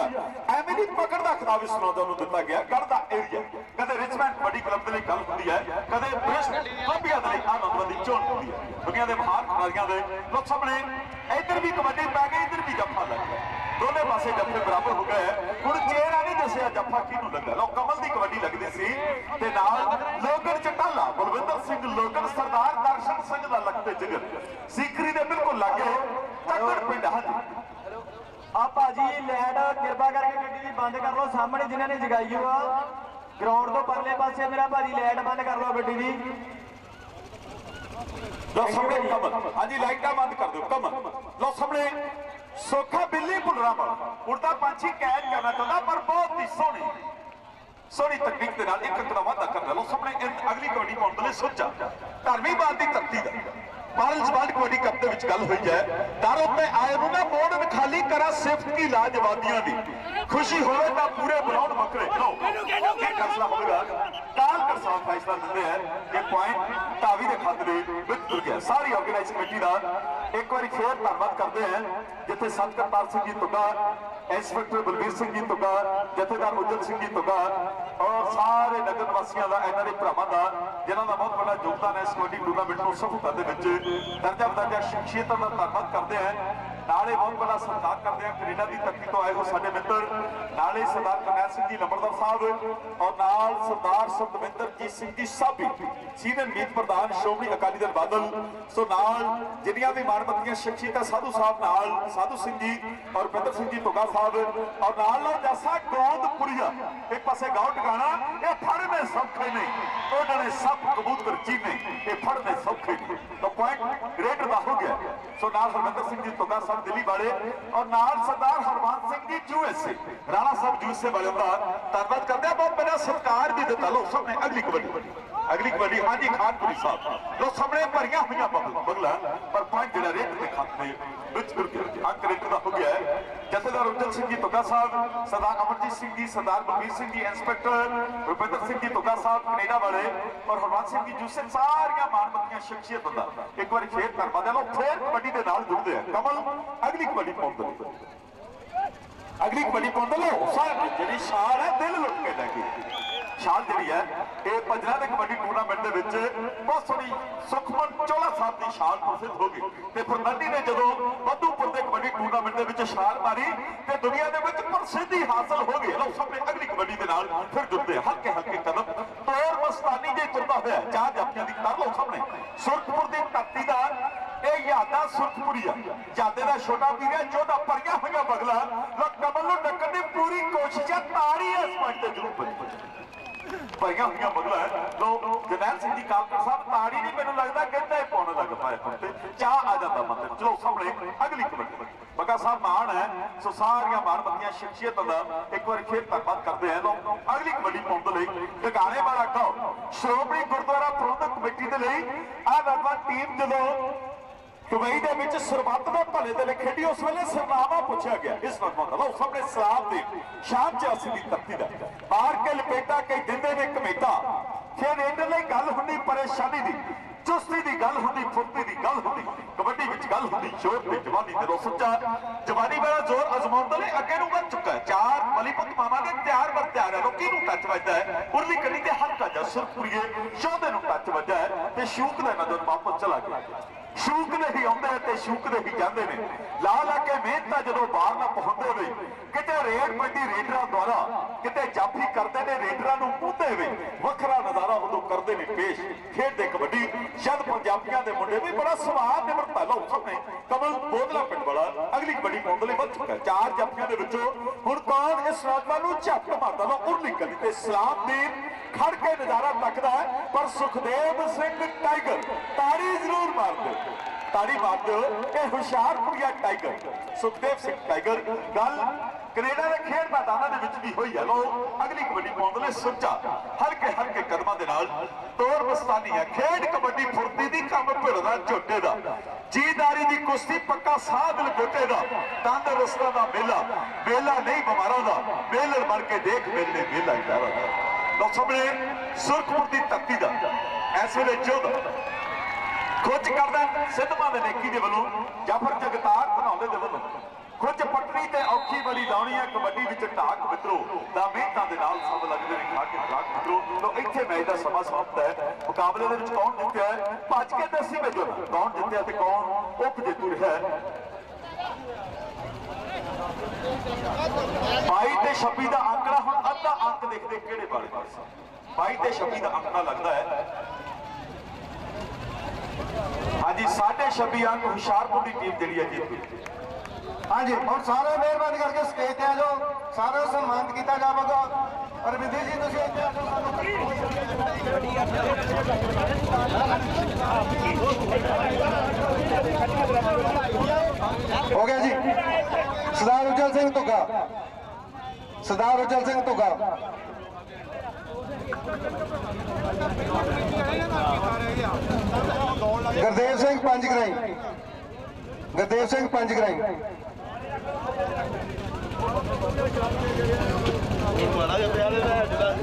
ਐਵੇਂ ਦੀ ਪਕੜ ਦਾ ਖਿਤਾਬ ਇਸ ਨੂੰ ਦਿੱਤਾ ਗਿਆ। ਗੜ੍ਹ ਦਾ ਏਰੀਆ ਕਦੇ ਰਿਚਮੈਂਡ ਕਬੱਡੀ ਕਲੱਬ ਦੇ ਲਈ ਗੱਲ ਹੁੰਦੀ ਹੈ, ਕਦੇ ਕੋਲੰਬੀਆ ਦੇ ਲਈ ਆਨੰਦ ਦੀ ਚੋਣ ਹੁੰਦੀ ਹੈ। ਦੁਨੀਆ ਦੇ ਮਹਾਨ ਖਿਡਾਰੀਆਂ ਦੇ ਲੋ ਸਾਹਮਣੇ ਇੱਧਰ ਵੀ ਕਬੱਡੀ ਪੈ ਗਈ, ਇੱਧਰ ਵੀ ਜੱਫਾ ਲੱਗ ਗਿਆ। ਦੋਨੇ ਪਾਸੇ ਜੱਫੇ ਬਰਾਬਰ ਹੋ ਗਏ। ਹੁਣ ਚਿਹਰਾ ਨਹੀਂ ਦੱਸਿਆ ਜੱਫਾ ਕਿਹਨੂੰ ਲੱਗਾ। ਲੋ ਕਮਲ ਦੀ ਕਬੱਡੀ ਲੱਗਦੀ ਸੀ ਤੇ ਨਾਲ ਲੋਗਨ ਚਟਾਲਾ ਬਲਵਿੰਦਰ ਸਿੰਘ ਲੋਗਨ ਸਰਦਾਰ ਦਰਸ਼ਨ ਸਿੰਘ ਦਾ ਲੱਗਦੇ ਜਿਗਰ ਸਿੱਖਰੀ ਦੇ ਬਿਲਕੁਲ ਲਾਗੇ ਤੱਕੜ ਪਿੰਡ। ਹਾਂਜੀ ਆ ਭਾਜੀ ਲੈਟ ਕਿਰਪਾ ਕਰਕੇ ਗੱਡੀ ਦੀ ਬੰਦ ਕਰ ਲਓ। ਸਾਹਮਣੇ ਜਿਨ੍ਹਾਂ ਨੇ ਜਗਾਈ ਆ ਗਰਾਊਂਡ ਤੋਂ ਪਰਲੇ ਪਾਸੇ ਮੇਰਾ ਭਾਜੀ ਲੈਟ ਬੰਦ ਕਰ ਲਓ ਗੱਡੀ ਦੀ। ਲੋ ਸਾਹਮਣੇ ਕਮਲ, ਹਾਂਜੀ ਲਾਈਟਾਂ ਬੰਦ ਕਰ ਦਿਓ ਕਮਲ। ਲੋ ਸਾਹਮਣੇ ਸੋਖਾ ਬਿੱਲੀ ਭੁੱਲਰਾ ਵਾਲਾ ਉੜਦਾ ਪੰਛੀ ਕੈਦ ਕਰਨਾ ਚਾਹੁੰਦਾ, ਪਰ ਬਹੁਤ ਹੀ ਸੋਹਣੀ ਤਕਨੀਕ ਦੇ ਨਾਲ ਇੱਕ ਅੰਕ ਦਾ ਵਾਧਾ ਕਰਦਾ। ਲੋ ਸਾਹਮਣੇ ਅਗਲੀ ਕਬੱਡੀ ਪਾਉਣ ਦੇ ਲਈ ਸੋਚਾ ਧਰਮੀਵਾਲ ਦੀ ਧਰਤੀ ਦਾ ਬਾਰਲ ਸਵਾਲ ਕਬੱਡੀ ਕੱਪ ਦੇ ਵਿੱਚ ਗੱਲ ਹੋਈ ਹੈ। ਦਰ ਉੱਤੇ ਆਏ ਨੂੰ ਨਾ ਮੋੜ ਖਾਲੀ ਕਰਾ ਸਿਫਤ ਕੀ ਲਾਜਵਾਦੀਆਂ ਦੀ ਖੁਸ਼ੀ ਹੋਵੇ ਤਾਂ ਪੂਰੇ ਬਣਾਉਣ ਬੱਕਰੇ। ਲੋ ਕੀ ਫੈਸਲਾ ਹੋਵੇਗਾ? ਕਾਲ ਕਰਸਾਂ ਫੈਸਲਾ ਦਿੰਦੇ ਹੈ ਕਿ ਪੁਆਇੰਟ ਧਾਵੀ ਦੇ ਖਾਤੇ ਦੇ ਵਿੱਚ ਤੁਰ ਗਿਆ। ਸਾਰੀ ਆਰਗੇਨਾਈਜ਼ ਕਮੇਟੀ ਦਾ ਇੱਕ ਵਾਰੀ ਫੇਰ ਧੰਨਵਾਦ ਕਰਦੇ ਹਾਂ, ਜਿੱਥੇ ਸੰਤ ਕਰਤਾਰ ਸਿੰਘ ਜੀ ਧੁੱਗਾ, ਇੰਸਪੈਕਟਰ ਬਲਵੀਰ ਸਿੰਘ ਜੀ ਧੁੱਗਾ, ਜਥੇਦਾਰ ਉਜਲ ਸਿੰਘ ਜੀ ਧੁੱਗਾ ਔਰ ਸਾਰੇ ਨਗਰ ਵਾਸੀਆਂ ਦਾ, ਇਹਨਾਂ ਦੇ ਭਰਾਵਾਂ ਦਾ ਜਿਨ੍ਹਾਂ ਦਾ ਬਹੁਤ ਵੱਡਾ ਯੋਗਦਾਨ ਹੈ ਇਸ ਕਬੱਡੀ ਟੂਰਨਾਮੈਂਟ ਨੂੰ ਸਫਲਤਾ ਦੇ ਵਿੱਚ। ਦਰਜਾ ਬਦਰਜਾ ਸ਼ਖਸੀਅਤਾਂ ਦਾ ਧੰਨਵਾਦ ਕਰਦੇ ਹਾਂ। ਨਾਲੇ ਬਹੁਤ ਵੱਡਾ ਸਤਿਕਾਰ ਕਰਦੇ ਹਾਂ ਕੈਨੇਡਾ ਦੀ ਧਰਤੀ ਤੋਂ ਆਏ ਹੋ ਸਾਡੇ ਮਿੱਤਰ, ਨਾਲੇ ਸਰਦਾਰ ਕਰਨੈਲ ਸਿੰਘ ਜੀ ਲੰਬੜਦਾਰ ਸਾਹਿਬ ਔਰ ਨਾਲ ਸਰਦਾਰ ਸਤਵਿੰਦਰਜੀਤ ਸਿੰਘ ਜੀ ਸਾਬੀ ਸੀਨੀਅਰ ਮੀਤ ਪ੍ਰਧਾਨ ਸ਼੍ਰੋਮਣੀ ਅਕਾਲੀ ਦਲ ਬਾਦਲ। ਸੋ ਨਾਲ ਜਿੰਨੀਆਂ ਵੀ ਮਾਣਮੱਤੀਆਂ ਸ਼ਖਸੀਅਤਾਂ ਸਾਧੂ ਸਾਹਿਬ, ਨਾਲ ਸਾਧੂ ਸਿੰਘ ਜੀ ਔਰ ਬਿੰਦਰ ਸਿੰਘ ਜੀ ਧੁੱਗਾ ਸਾਹਿਬ ਔਰ ਨਾਲ ਜੱਸਾ ਗੋਂਦਪੁਰੀਆ। ਇੱਕ ਪਾਸੇ ਗਾਉਂ ਟਿਕਾਣਾ, ਇਹ ਫੜਨੇ ਸੌਖੇ ਨਹੀਂ, ਉਹਨਾਂ ਨੇ ਸਭ ਕਬੂਤਰ ਚੀਨੇ, ਇਹ ਫੜਨੇ ਸੌਖੇ ਨਹੀਂ। ਤਾਂ ਪੁਆਇੰਟ ਗ੍ਰੇਟਰ ਦਾ ਹੋ ਗਿਆ। ਸੋ ਨਾਲ ਹਰਮਿੰਦਰ ਸਿੰਘ ਜੀ ਧੁੱਗਾ ਸਾਹਿਬ ਦਿੱਲੀ ਵਾਲੇ ਔਰ ਨਾਲ ਸਰਦਾਰ ਹਰਵੰਤ ਸਿੰਘ ਜੀ ਯੂਐਸਏ, ਰਾਣਾ ਸਾਹਿਬ ਯੂਐਸਏ ਵਾਲਿਆਂ ਦਾ ਧੰਨਵਾਦ ਕਰਦੇ ਆ। ਬਹੁਤ ਬੜਾ ਸਤਿਕਾਰ ਵੀ ਦਿੱਤਾ। ਲੋ ਸਾਹਮਣੇ ਅਗਲੀ ਕਬੱਡੀ ਹਾਂਜੀ ਖਾਨਪੁਰੀ ਸਾਹਿਬ। ਲੋ ਸਾਹਮਣੇ ਭਰੀਆਂ ਹੋਈਆਂ ਬਗਲਾ, ਪਰ ਪੁਆਇੰਟ ਜਿਹੜਾ ਰੇਟ ਦੇ ਖਾਤੇ ਵਿੱਚ ਅੰਕ ਰੇਟ ਦਾ ਹੋ ਗਿਆ ਹੈ। ਜਥੇਦਾਰ ਉਜਲ ਸਿੰਘ ਜੀ ਤੁੱਗਾ ਸਾਹਿਬ, ਸਰਦਾਰ ਅਮਰਜੀਤ ਸਿੰਘ ਜੀ, ਸਰਦਾਰ ਬਲਬੀਰ ਸਿੰਘ ਜੀ, ਇੰਸਪੈਕਟਰ ਰੁਪਿੰਦਰ ਸਿੰਘ ਜੀ ਤੁੱਗਾ ਸਾਹਿਬ ਕੈਨੇਡਾ ਵਾਲੇ, ਔਰ ਹਰਵੰਤ ਸਿੰਘ ਜੀ ਜੂਸੇ, ਸਾਰੀਆਂ ਮਾਨਮੱਤੀਆਂ ਸ਼ਖਸੀਅਤਾਂ ਦਾ ਇੱਕ ਵਾਰੀ ਫੇਰ ਧੰਨਵਾਦ ਹੈ। ਲੋ ਫੇਰ ਕਬੱਡੀ ਦੇ ਨਾਲ ਜੁੜਦੇ ਆ ਕਮਲ ਅਗਲੀ ਕਬੱਡੀ ਪਾਉਂਦੇ, ਅਗਲੀ ਕਬੱਡੀ ਪਾਉਂਦੇ ਲੋ ਸਾਰੇ ਜਿਹੜੀ ਸ਼ਾਨ ਹੈ ਦਿਲ ਲੁੱਟ ਕੇ ਲੈ ਗਈ। ਸ਼ਾਨ ਜਿਹੜੀ ਹੈ ਇਹ ਭਜਨਾ ਦੇ ਕਬੱਡੀ ਟੂਰਨਾਮੈਂਟ ਦੇ ਵਿੱਚ ਬਹੁਤ ਸੋਹਣੀ ਸੁਖਮਨ ਚੋਲਾ ਸਾਹਿਬ ਦੀ ਸ਼ਾਨ ਪ੍ਰਸਿੱਧ ਹੋ ਗਈ ਤੇ ਫਰਨਾਂਡੀ ਨੇ ਜਦੋਂ ਮਧੂਪੁਰ ਦੇ ਕਬੱਡੀ ਟੂਰਨਾਮੈਂਟ ਦੇ ਵਿੱਚ ਛਾਲ ਮਾਰੀ ਤੇ ਦੁਨੀਆ ਦੇ ਵਿੱਚ ਪ੍ਰਸਿੱਧੀ ਹਾਸਲ ਹੋ ਗਈ। ਲਓ ਸਾਹਮਣੇ ਅਗਲੀ ਕਬੱਡੀ ਦੇ ਨਾਲ ਫਿਰ ਜੁੜਦੇ ਹਲਕੇ ਹਲਕੇ ਕਦਮ ਤੋਰ ਮਸਤਾਨੀ ਜੇ ਤੁਰਦਾ ਹੋਇਆ ਚਾਰ ਜਾਫੀਆਂ ਦੀ ਕਰ ਲਓ ਸਾਹਮਣੇ ਸੁਰਖਪੁਰ ਦੀ ਧਰਤੀ ਦਾ ਇਹ ਯਾਦਾਂ ਸੁਰਖਪੁਰੀਆ ਜਾਦੇ ਦਾ ਛੋਟਾ ਵੀਰ ਹੈ ਜਿਹਦਾ ਪਰੀਆਂ ਹੋਈਆਂ ਬਗਲਾ ਲੋ ਕਮਲ ਨੂੰ ਟੱਕਣ ਦੀ ਪੂਰੀ ਕੋਸ਼ਿਸ਼ ਹੈ। ਤਾੜੀ ਇਸ ਪੁਆਇੰਟ ਤੇ ਜ਼ਰੂਰ ਬਣੀ ਭਰੀਆਂ ਹੋਈਆਂ ਬਗਲਾ ਹੈ। ਲੋ ਜਰਨੈਲ ਸਿੰਘ ਜੀ ਕਾਲਕਰ ਸਾਹਿਬ ਤਾੜੀ ਨਹੀਂ ਮੈਨੂੰ ਲੱਗਦਾ ਕਹਿੰਦਾ ਹੀ ਪਾਉਣ ਲੱਗ ਪਾਇਆ ਤੇ ਚਾਹ ਆ ਜਾਂਦਾ ਮੰਦਰ। ਚਲੋ ਸਾਹਮਣੇ ਅਗਲੀ ਕਬੱਡੀ ਬੱਗਾ ਸਾਹਿਬ ਮਾਣ ਹੈ ਸੋ ਸਾਰੀਆਂ ਮਾਨਮੱਤੀਆਂ ਸ਼ਖਸੀਅਤਾਂ ਦਾ ਇੱਕ ਵਾਰ ਫੇਰ ਧੰਨਵਾਦ ਕਰਦੇ ਆ। ਲੋ ਅਗਲੀ ਕਬੱਡੀ ਪਾਉਣ ਦੇ ਲਈ ਟਿਕਾਣੇ ਵਾਲਾ ਕਹੋ ਸ਼੍ਰੋਮਣੀ ਗੁਰਦੁਆਰਾ ਪ੍ਰਬੰਧਕ ਕਮੇਟੀ ਦੇ ਲਈ ਆਹ ਨੌਜਵਾਨ ਟੀਮ ਜਦੋਂ ਦੁਬਈ ਦੇ ਵਿੱਚ ਸਰਬੱਤ ਦੇ ਭਲੇ ਦੇ ਲਈ ਖੇਡੀ ਉਸ ਵੇਲੇ ਸਰਨਾਮਾ ਪੁੱਛਿਆ ਗਿਆ ਇਸ ਨੌਜਵਾਨ ਦਾ। ਲਓ ਸਾਹਮਣੇ ਸਲਾਮ ਦੀ ਸ਼ਾਨ ਚਾਸੀ ਦੀ ਧਰਤੀ ਦਾ ਮਾਰ ਕੇ ਲਪੇਟਾ ਕਈ ਦਿੰਦੇ ਨੇ ਕਮੇਟਾ ਫਿਰ ਇਹਨਾਂ ਲਈ ਗੱਲ ਹੁੰਦੀ ਪਰੇਸ਼ਾਨੀ ਦੀ ਚੁਸਤੀ ਦੀ ਗੱਲ ਹੁੰਦੀ ਫੁਰਤੀ ਦੀ ਗੱਲ ਹੁੰਦੀ ਕਬੱਡੀ ਵਿੱਚ ਗੱਲ ਹੁੰਦੀ ਸ਼ੋਰ ਤੇ ਜਵਾਨੀ ਦੇ ਸੱਚਾ ਜਵਾਨੀ ਵਾਲਾ ਜ਼ੋਰ ਅਜ਼ਮਾਉਣ ਦੇ ਲਈ ਅੱਗੇ ਨੂੰ ਵੱਧ ਚੁੱਕਾ ਹੈ। ਚਾਰ ਮਲੀਪਤ ਮਾਮਾ ਦੇ ਤਿਆਰ ਬਰ ਤਿਆਰ ਹੈ। ਲੋਕੀ ਨੂੰ ਟੱਚ ਵੱਜਦਾ ਹੈ ਉਰਲੀ ਕੱਢੀ ਤੇ ਹਲਕਾ ਜਿਹਾ ਸੁਰਖਪੁਰੀਏ ਸ਼ੋਧੇ ਨੂੰ ਟੱਚ ਵੱਜਾ ਹੈ ਤੇ ਸ਼ੂਕ ਦਾ ਨਜ਼ਰ ਵਾਪਸ ਚਲਾ ਗਿਆ। ਸ਼ੂਕ ਦੇ ਹੀ ਆਉਂਦੇ ਤੇ ਸ਼ੂਕ ਦੇ ਹੀ ਜਾਂਦੇ ਨੇ ਲਾ ਲਾ ਕੇ ਮਿਹਨਤਾਂ ਜਦੋਂ ਬਾਹਰ ਨਾ ਪਹੁੰਚਦੇ ਹੋਏ ਕਿਤੇ ਰੇਡ ਪੈਂਦੀ ਰੇਡਰਾਂ ਦੁਆਰਾ ਕਿਤੇ ਜਾਫੀ ਕਰਦੇ ਨੇ ਰੇਡਰਾਂ ਨੂੰ ਪੁੱਤੇ ਹੋਏ ਵੱਖਰਾ ਨਜ਼ਾਰਾ ਉਦੋਂ ਕਰਦੇ ਨੇ ਪੇਸ਼ ਖੇਡਦੇ ਕਬੱਡੀ ਜਦ ਪੰਜਾਬੀਆਂ ਦੇ ਮੁੰਡੇ ਵੀ ਬੜਾ ਸਵਾਦ ਨਿਮਰਤਾ ਲਓ ਸਾਹਮਣੇ ਕਮਲ ਬੋਦਲਾ ਪਿੰਡ ਵਾਲਾ ਅਗਲੀ ਕਬੱਡੀ ਪਾਉਣ ਲਈ ਵੱਧ ਚੁੱਕਾ। ਚਾਰ ਜਾਫੀਆਂ ਦੇ ਵਿੱਚੋਂ ਹੁਣ ਕੌਣ ਇਸ ਨੌਜਵਾਨ ਨੂੰ ਝੱਟ ਮਾਰਦਾ ਵਾ ਉਰਲੀ ਗਲੀ ਤੇ ਸਲਾਮਦੀਨ ਖੜ ਕੇ ਨਜ਼ਾਰਾ ਤੱਕਦਾ ਹੈ ਪਰ ਸੁਖਦੇਵ ਸਿੰਘ ਟਾਈਗਰ ਤਾੜੀ ਜ਼ਰੂਰ ਮਾਰਦੇ ਤਾੜੀ ਮਾਰ ਦਿਓ ਇਹ ਹੁਸ਼ਿਆਰਪੁਰੀਆ ਟਾਈਗਰ ਸੁਖਦੇਵ ਸਿੰਘ ਟਾਈਗਰ ਗੱਲ ਕੈਨੇਡਾ ਦੇ ਖੇਡ ਮੈਦਾਨਾਂ ਦੇ ਵਿੱਚ ਵੀ ਹੋਈ ਹੈ। ਲੋ ਅਗਲੀ ਕਬੱਡੀ ਪਾਉਣ ਲਈ ਸੁੱਚਾ ਹਲਕੇ ਹਲਕੇ ਕਦਮਾਂ ਦੇ ਨਾਲ ਤੋਰ ਮਸਤਾਨੀ ਹੈ ਖੇਡ ਕਬੱਡੀ ਫੁਰਤੀ ਦੀ ਕੰਮ ਭਿੜਦਾ ਝੋਟੇ ਦਾ ਜੀਦਾਰੀ ਦੀ ਕੁਸ਼ਤੀ ਪੱਕਾ ਸਾਹ ਦਿਲ ਗੋਟੇ ਦਾ ਤੰਦਰੁਸਤਾਂ ਦਾ ਮੇਲਾ ਮੇਲਾ ਨਹੀਂ ਬਿਮਾਰਾਂ ਦਾ ਮੇਲਰ ਬਣ ਕੇ ਦੇਖ ਮੇਲੇ ਮੇਲਾ ਇਦਾਰਾ ਦਾ। ਲੋ ਸਾਹਮਣੇ ਸੁਰਖਪੁਰ ਦੀ ਧਰਤੀ ਦਾ ਇਸ ਵੇਲੇ ਜੋਧ ਖੁੱਚ ਕਰਦਾ ਸਿੱਧਵਾਂ ਦੇ ਨੇਕੀ ਦੇ ਵੱਲੋਂ ਜਾਫਰ ਜਗਤਾਰ ਬਣਾਉਂਦੇ ਦੇ ਵੱਲੋਂ ਖੁੱਚ ਪਟਣੀ ਤੇ ਔਖੀ ਬੜੀ ਲਾਉਣੀ ਹੈ ਕਬੱਡੀ ਵਿੱਚ ਢਾਕ ਮਿੱਤਰੋ ਦਾ ਮਿਹਨਤਾਂ ਦੇ ਨਾਲ ਸਭ ਲੱਗਦੇ ਨੇ ਖਾ ਕੇ ਢਾਕ ਮਿੱਤਰੋ। ਲੋ ਇੱਥੇ ਮੈਚ ਦਾ ਸਮਾਂ ਸਮਾਪਤ ਹੈ। ਮੁਕਾਬਲੇ ਦੇ ਵਿੱਚ ਕੌਣ ਜਿੱਤਿਆ ਹੈ ਭੱਜ ਕੇ ਦੱਸੀ ਮੈਨੂੰ ਕੌਣ ਜਿੱਤਿਆ ਤੇ ਕੌਣ ਉਪ ਜੇਤੂ ਰਿਹਾ ਹੈ। 22 ਤੇ 26 ਦਾ ਅੰਕੜਾ ਹੁਣ ਅੱਧਾ ਅੰਕ ਦੇਖਦੇ ਕਿਹੜੇ ਵਾਲੇ ਪਾਸੇ 22 ਤੇ 26 ਦਾ ਅੰਕੜਾ ਲੱਗਦਾ ਹੈ। ਹਾਂਜੀ 26.5 ਅੰਕ ਹੁਸ਼ਿਆਰਪੁਰ ਦੀ ਟੀਮ ਜਿਹੜੀ ਹੈ ਜਿੱਤ ਗਈ। ਹਾਂਜੀ ਹੁਣ ਸਾਰੇ ਮਿਹਰਬਾਨੀ ਕਰਕੇ ਸਟੇਜ ਤੇ ਆ ਜਾਓ ਸਾਰਿਆਂ ਨੂੰ ਸਨਮਾਨਿਤ ਕੀਤਾ ਜਾਵੇਗਾ। ਅਰਵਿੰਦਰ ਜੀ ਤੁਸੀਂ ਇੱਥੇ ਆ ਜਾਓ ਸਾਨੂੰ ਹੋ ਗਿਆ ਜੀ। ਸਰਦਾਰ ਉਜਲ ਸਿੰਘ ਤੁੱਗਾ ਸਰਦਾਰ ਉਜਲ ਸਿੰਘ ਤੁੱਗਾ ਗੁਰਦੇਵ ਸਿੰਘ ਪੰਜਗਰਾਈ ਗੁਰਦੇਵ ਸਿੰਘ ਪੰਜਗਰਾਈ ਬੜਾ ਜਿਹਾ ਪਿਆਰ ਹੈ ਜਿਹੜਾ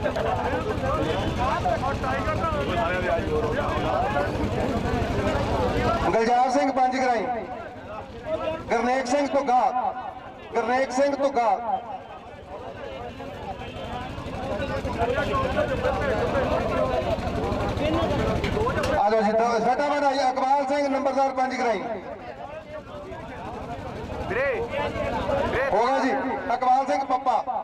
ਗੁਲਜ਼ਾਰ ਸਿੰਘ ਪੰਜਗਰਾਈ ਗੁਰਨੇਕ ਸਿੰਘ ਤੁੱਗਾ ਗੁਰਨੇਕ ਸਿੰਘ ਤੁੱਗਾ ਆ ਜਾਓ ਜੀ ਫਟਾਫਟ ਆਈ ਅਕਬਾਲ ਸਿੰਘ ਨੰਬਰਦਾਰ ਪੰਜਗਰਾਈ ਹੋ ਗਿਆ ਜੀ। ਅਕਬਾਲ ਸਿੰਘ ਪੱਪਾ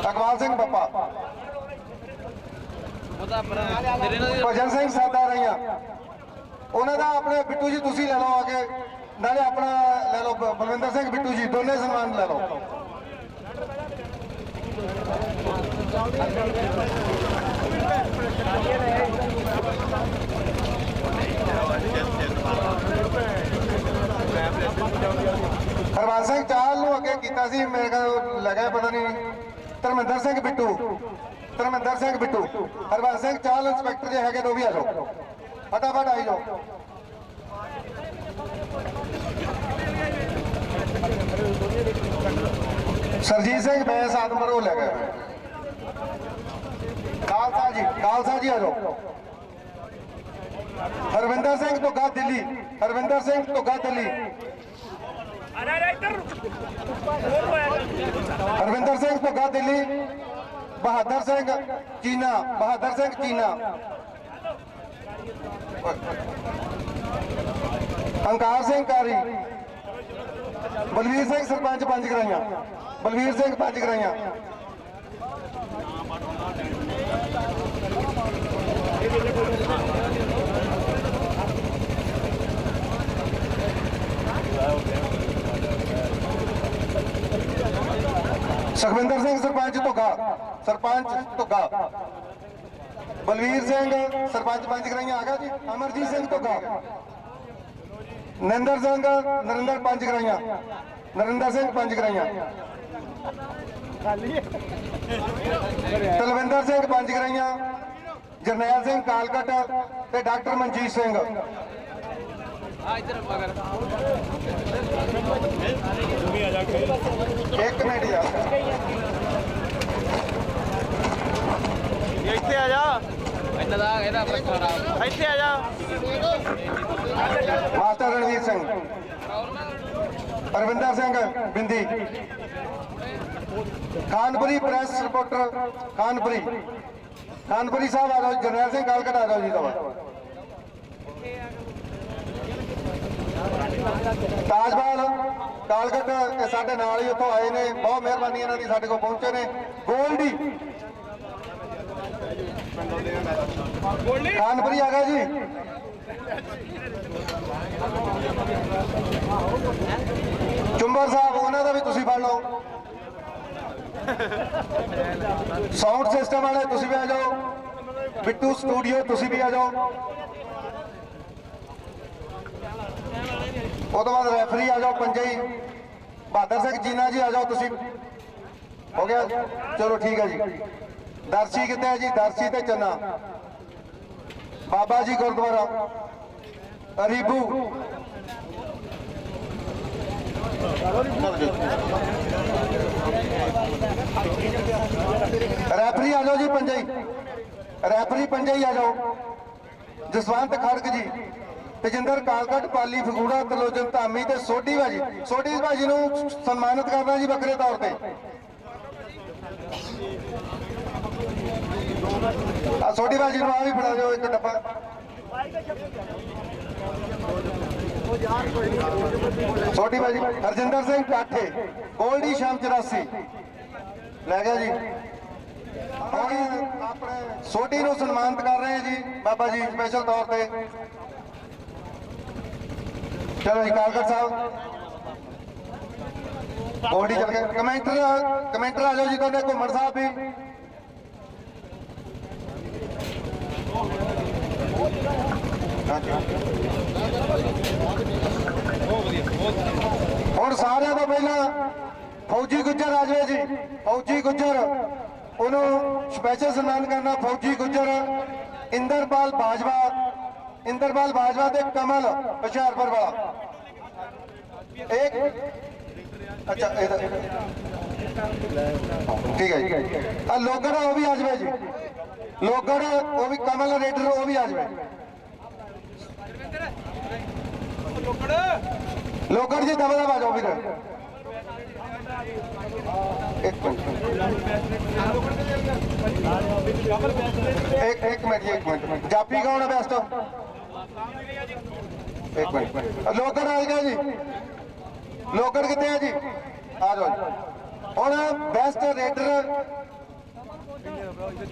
ਅਕਬਾਲ ਸਿੰਘ ਪੱਪਾ ਭਜਨ ਸਿੰਘ ਸਾਦਾ ਰਹੀਆਂ ਉਹਨਾਂ ਦਾ ਆਪਣੇ ਬਿੱਟੂ ਜੀ ਤੁਸੀਂ ਲੈ ਲਓ ਆ ਕੇ ਨਾਲੇ ਆਪਣਾ ਲੈ ਲਓ ਬਲਵਿੰਦਰ ਸਿੰਘ ਬਿੱਟੂ ਜੀ ਦੋਨੇ ਸਨਮਾਨ ਲੈ ਲਓ। ਹਰਵੰਤ ਸਿੰਘ ਚਾਹਲ ਨੂੰ ਅੱਗੇ ਕੀਤਾ ਸੀ ਮੇਰੇ ਕੋਲ ਲੱਗਾ ਪਤਾ ਨਹੀਂ ਧਰਮਿੰਦਰ ਸਿੰਘ ਬਿੱਟੂ ਧਰਮਿੰਦਰ ਸਿੰਘ ਬਿੱਟੂ ਹਰਵੰਤ ਸਿੰਘ ਚਾਹਲ ਇੰਸਪੈਕਟਰ ਜੇ ਹੈਗੇ ਤਾਂ ਵੀ ਆ ਜਾਓ ਫਟਾਫਟ ਆਈ ਜਾਓ। ਸਰਜੀਤ ਸਿੰਘ ਬੈਂਸ ਆਦਮਪੁਰ ਲੈ ਗਏ। ਖਾਲਸਾ ਜੀ ਆ ਜਾਓ। ਹਰਵਿੰਦਰ ਸਿੰਘ ਧੁੱਗਾ ਦਿੱਲੀ, ਹਰਵਿੰਦਰ ਸਿੰਘ ਧੁੱਗਾ ਦਿੱਲੀ, ਹਰਵਿੰਦਰ ਸਿੰਘ ਧੁੱਗਾ ਦਿੱਲੀ, ਬਹਾਦਰ ਸਿੰਘ ਚੀਨਾ, ਬਹਾਦਰ ਸਿੰਘ ਚੀਨਾ, ਅੰਕਾਰ ਸਿੰਘ ਕਾਰੀ, ਬਲਵੀਰ ਸਿੰਘ ਸਰਪੰਚ ਪੰਜ ਕਰਾਈਆਂ, ਬਲਵੀਰ ਸਿੰਘ ਪੰਜ ਕਰਾਈਆਂ, ਸੁਖਵਿੰਦਰ ਸਿੰਘ ਸਰਪੰਚ ਧੁੱਗਾ, ਸਰਪੰਚ ਧੁੱਗਾ, ਬਲਵੀਰ ਸਿੰਘ ਸਰਪੰਚ ਪੰਜ ਕਰਾਈਆਂ ਆ ਗਿਆ ਜੀ, ਅਮਰਜੀਤ ਸਿੰਘ ਧੁੱਗਾ, ਨਰਿੰਦਰ ਸਿੰਘ ਨਰਿੰਦਰ ਪੰਜ ਕਰਾਈਆਂ, ਨਰਿੰਦਰ ਸਿੰਘ ਪੰਜ ਕਰਾਈਆਂ, ਤਲਵਿੰਦਰ ਸਿੰਘ ਪੰਜ ਕਰਾਈਆਂ, ਜਰਨੈਲ ਸਿੰਘ ਕਾਲਕਟ ਤੇ ਡਾਕਟਰ ਮਨਜੀਤ ਸਿੰਘ। ਇੱਕ ਮਿੰਟ ਯਾਰ, ਇੱਥੇ ਆ ਜਾ, ਇਹਨਾਂ ਦਾ ਇਹਦਾ ਖੜਾ ਇੱਥੇ ਆ ਜਾ। ਮਾਸਟਰ ਰਣਵੀਰ ਸਿੰਘ, ਅਰਵਿੰਦਰ ਸਿੰਘ ਬਿੰਦੀ, ਖਾਨਪੁਰੀ ਪ੍ਰੈਸ ਰਿਪੋਰਟਰ ਖਾਨਪੁਰੀ, ਖਾਨਪੁਰੀ ਸਾਹਿਬ ਆ ਜਾਓ। ਜਰਨੈਲ ਸਿੰਘ ਕਾਲਕਟ ਆ ਜਾਓ ਜੀ। ਤਾਜਮਹਿਲ ਕਾਲਕਟ ਇਹ ਸਾਡੇ ਨਾਲ ਹੀ ਉੱਥੋਂ ਆਏ ਨੇ, ਬਹੁਤ ਮਿਹਰਬਾਨੀ ਇਹਨਾਂ ਦੀ, ਸਾਡੇ ਕੋਲ ਪਹੁੰਚੇ ਨੇ। ਗੋਲਡੀ ਖਾਨਪੁਰੀ ਆ ਗਿਆ ਜੀ। ਚੁੰਬਰ ਸਾਹਿਬ ਉਹਨਾਂ ਦਾ ਵੀ ਤੁਸੀਂ ਫੜ ਲਓ। ਸਾਊਂਡ ਸਿਸਟਮ ਵਾਲੇ ਤੁਸੀਂ ਵੀ ਆ ਜਾਓ। ਬਿੱਟੂ ਸਟੂਡੀਓ ਤੁਸੀਂ ਵੀ ਆ ਜਾਓ। ਉਹ ਤੋਂ ਬਾਅਦ ਰੈਫਰੀ ਆ ਜਾਓ ਪੰਜੇ ਹੀ। ਬਹਾਦਰ ਸਿੰਘ ਜੀਨਾ ਜੀ ਆ ਜਾਓ ਤੁਸੀਂ। ਹੋ ਗਿਆ, ਚਲੋ ਠੀਕ ਹੈ ਜੀ। ਦਰਸ਼ੀ ਕਿੱਥੇ ਹੈ ਜੀ? ਦਰਸ਼ੀ ਤੇ ਚੰਨਾ ਬਾਬਾ ਜੀ ਗੁਰਦੁਆਰਾ ਅਰੀਬੂ। ਰੈਫਰੀ ਆ ਜਾਓ ਜੀ ਪੰਜੇ ਹੀ। ਰੈਫਰੀ ਪੰਜੇ ਹੀ ਆ ਜਾਓ। ਜਸਵੰਤ ਖੜਕ ਜੀ, ਤੇਜਿੰਦਰ ਕਾਲਕਟ, ਪਾਲੀ ਫਗੂੜਾ, ਤਲੋਚਨ ਧਾਮੀ ਤੇ ਸੋਢੀ ਭਾਜੀ। ਸੋਢੀ ਭਾਜੀ ਨੂੰ ਸਨਮਾਨਿਤ ਕਰਨਾ ਜੀ ਵੱਖਰੇ ਤੌਰ ਤੇ। ਸੋਢੀ ਭਾਜੀ ਨੂੰ ਆ ਵੀ ਫੜਾ ਦਿਓ ਇੱਕ ਡੱਬਾ। ਸੋਢੀ ਭਾਜੀ। ਹਰਜਿੰਦਰ ਸਿੰਘ ਕਾਠੇ, ਗੋਲਡੀ ਸ਼ਾਮ 84 ਲੈ ਗਿਆ ਜੀ। ਹੁਣ ਆਪਣੇ ਸੋਢੀ ਨੂੰ ਸਨਮਾਨਿਤ ਕਰ ਰਹੇ ਹਾਂ ਜੀ ਬਾਬਾ ਜੀ ਸਪੈਸ਼ਲ ਤੌਰ ਤੇ। ਚਲੋ ਜੀ ਕਾਲਕਟ ਸਾਹਿਬ ਗੋਲਡੀ ਚੱਲ ਗਏ। ਕਮੈਂਟਰ ਆ ਜਾਓ ਜੀ ਤੁਹਾਡੇ। ਘੁੰਮਣ ਸਾਹਿਬ ਵੀ ਹੁਣ ਸਾਰਿਆਂ ਤੋਂ ਪਹਿਲਾਂ ਫੌਜੀ ਗੁੱਜਰ ਆ ਜਾਵੇ ਜੀ। ਫੌਜੀ ਗੁੱਜਰ ਉਹਨੂੰ ਸਪੈਸ਼ਲ ਸਨਮਾਨ ਕਰਨਾ। ਫੌਜੀ ਗੁੱਜਰ ਇੰਦਰਪਾਲ ਬਾਜਵਾ, ਇੰਦਰਪਾਲ ਬਾਜਵਾ ਤੇ ਕਮਲ ਹੁਸ਼ਿਆਰਪੁਰ ਵਾਲਾ। ਇੱਕ ਅੱਛਾ ਇਹਦਾ ਠੀਕ ਹੈ ਜੀ। ਆ ਲੋਗੜ ਉਹ ਵੀ ਆ ਜਾਵੇ ਜੀ। ਲੋਗੜ ਉਹ ਵੀ ਕਮਲ ਰੇਡਰ ਉਹ ਵੀ ਆ ਜਾਵੇ। ਲੋਗੜ ਜੀ ਦਬਾ ਦਬਾ ਜਾਓ ਵੀਰ। ਇੱਕ ਮਿੰਟ ਇੱਕ ਮਿੰਟ। ਜਾਪੀ ਕੌਣ ਹੈ ਬੈਸਟ? ਇੱਕ ਮਿੰਟ। ਲੋਗੜ ਆ ਗਿਆ ਜੀ। ਲੋਗੜ ਕਿੱਥੇ ਹੈ ਜੀ? ਆ ਜਾਓ ਜੀ। ਹੁਣ ਬੈਸਟ ਰੇਡਰ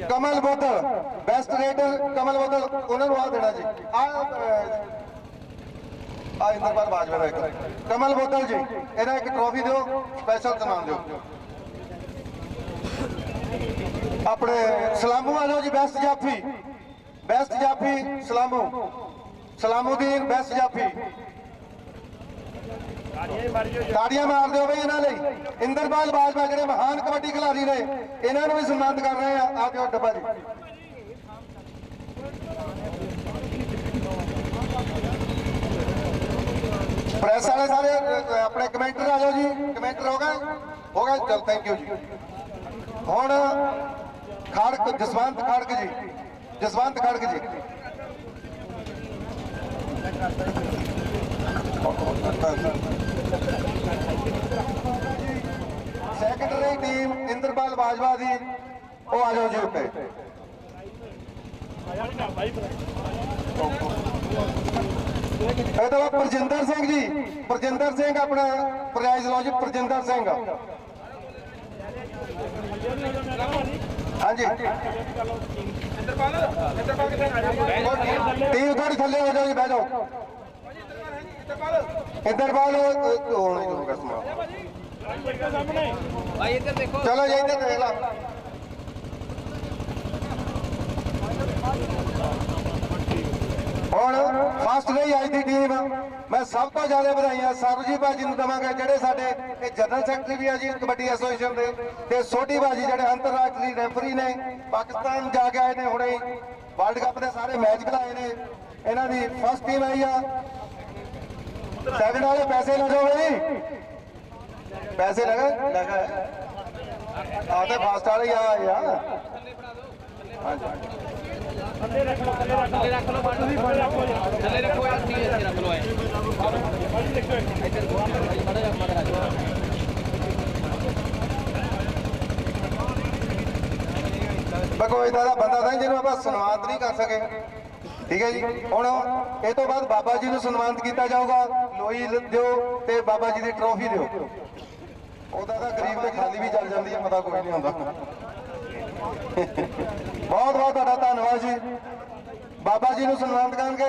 ਕਮਲ ਬੋਦਲ, ਬੈਸਟ ਰੇਡਰ ਕਮਲ ਬੋਦਲ, ਉਹਨਾਂ ਨੂੰ ਆ ਦੇਣਾ ਜੀ। ਆ ਇੰਦਰਪਾਲ ਬਾਜਵਾ ਦਾ ਇੱਕ ਕਮਲ ਬੋਦਲ ਜੀ, ਇਹਦਾ ਇੱਕ ਟਰੋਫੀ ਦਿਓ, ਸਪੈਸ਼ਲ ਸਨਮਾਨ ਦਿਓ। ਆਪਣੇ ਸਲਾਮੂ ਆ ਜਾਓ ਜੀ। ਬੈਸਟ ਜਾਫੀ, ਬੈਸਟ ਜਾਫੀ ਸਲਾਮੂ, ਸਲਾਮੂਦੀਨ ਬੈਸਟ ਜਾਫੀ। ਤਾੜੀਆਂ ਮਾਰ ਦਿਓ ਬਈ ਇਹਨਾਂ ਲਈ। ਇੰਦਰਪਾਲ ਬਾਜਵਾ ਜਿਹੜੇ ਮਹਾਨ ਕਬੱਡੀ ਖਿਡਾਰੀ ਨੇ, ਇਹਨਾਂ ਨੂੰ ਵੀ ਸਨਮਾਨਿਤ ਕਰ ਰਹੇ ਆ। ਆ ਦਿਓ ਡੱਬਾ ਜੀ। ਪ੍ਰੈਸ ਵਾਲੇ ਸਾਰੇ ਆਪਣੇ ਕਮੈਂਟਰ ਆ ਜਾਓ ਜੀ। ਕਮੈਂਟਰ ਹੋ ਗਏ। ਹੋ ਗਿਆ ਚਲ ਥੈਂਕ ਯੂ ਜੀ। ਹੁਣ ਖੜਕ ਜਸਵੰਤ ਖੜਕ ਜੀ, ਜਸਵੰਤ ਖੜਕ ਜੀ। ਸੈਕੰਡਰੀ ਟੀਮ ਇੰਦਰਪਾਲ ਬਾਜਵਾ ਦੀ ਉਹ ਆ ਜਾਓ ਜੀ ਉੱਤੇ। ਇਹ ਤਾਂ ਪ੍ਰਜਿੰਦਰ ਸਿੰਘ ਜੀ, ਪ੍ਰਜਿੰਦਰ ਸਿੰਘ ਆਪਣਾ ਪ੍ਰਾਈਜ਼ ਲਓ ਜੀ, ਪ੍ਰਜਿੰਦਰ ਸਿੰਘ। ਹਾਂਜੀ ਟੀਮ ਥੋੜੀ ਥੱਲੇ ਹੋ ਜਾਓ ਜੀ, ਬਹਿ ਜਾਓ। ਇੰਦਰਪਾਲ ਹੋਣਾ ਹੀ ਹੋਊਗਾ ਸਮਾਂ। ਭਾਈ ਇੱਧਰ ਦੇਖੋ। ਚਲੋ ਜੀ ਇੱਧਰ ਦੇਖ ਲਾ। ਹੁਣ ਫਸਟ ਰਹੀ ਅੱਜ ਦੀ ਟੀਮ। ਮੈਂ ਸਭ ਤੋਂ ਜ਼ਿਆਦਾ ਵਧਾਈਆਂ ਸਰਬਜੀਤ ਭਾਜੀ ਨੂੰ ਦਵਾਂਗਾ, ਜਿਹੜੇ ਸਾਡੇ ਇਹ ਜਨਰਲ ਸੈਕਟਰੀ ਵੀ ਆ ਜੀ ਕਬੱਡੀ ਐਸੋਸੀਏਸ਼ਨ ਦੇ, ਤੇ ਸੋਢੀ ਭਾਜੀ ਜਿਹੜੇ ਅੰਤਰਰਾਸ਼ਟਰੀ ਰੈਫਰੀ ਨੇ, ਪਾਕਿਸਤਾਨ ਜਾ ਕੇ ਆਏ ਨੇ, ਹੁਣੇ ਵਰਲਡ ਕੱਪ ਦੇ ਸਾਰੇ ਮੈਚ ਖਿਲਾਏ ਨੇ। ਇਹਨਾਂ ਦੀ ਫਸਟ ਟੀਮ ਆਈ ਆ। ਸੈਕਿੰਡ ਵਾਲੇ ਪੈਸੇ ਲੈ ਜਾਓ ਜੀ, ਪੈਸੇ ਲਗਾ ਆ ਤੇ ਫਸਟ ਵਾਲੇ ਆ ਯਾਰ। ਹਾਂਜੀ ਥੱਲੇ ਰੱਖ ਲਓ ਥੱਲੇ ਰੱਖ ਲਓ ਯਾਰ, ਠੀਕ ਹੈ ਰੱਖ ਲਓ। ਇੱਧਰ ਬੜਾ ਜਿਹਾ ਮਗਰ ਆ ਜਾਓ। ਕੋਈ ਏਦਾਂ ਦਾ ਬੰਦਾ ਨਹੀਂ ਜਿਹਨੂੰ ਆਪਾਂ ਸਨਮਾਨਿਤ ਨਹੀਂ ਕਰ ਸਕੇ। ਠੀਕ ਹੈ ਜੀ। ਹੁਣ ਇਹ ਤੋਂ ਬਾਅਦ ਬਾਬਾ ਜੀ ਨੂੰ ਸਨਮਾਨਿਤ ਕੀਤਾ ਜਾਊਗਾ। ਲੋਈ ਦਿਓ ਤੇ ਬਾਬਾ ਜੀ ਦੀ ਟਰੋਫੀ ਦਿਓ। ਉਹਦਾ ਤਾਂ ਗਰੀਬ ਤੇ ਖਾਲੀ ਵੀ ਚੱਲ ਜਾਂਦੀ ਹੈ, ਪਤਾ ਕੋਈ ਨਹੀਂ ਹੁੰਦਾ। ਬਹੁਤ ਬਹੁਤ ਤੁਹਾਡਾ ਧੰਨਵਾਦ ਜੀ। ਬਾਬਾ ਜੀ ਨੂੰ ਸਨਮਾਨਿਤ ਕਰਨਗੇ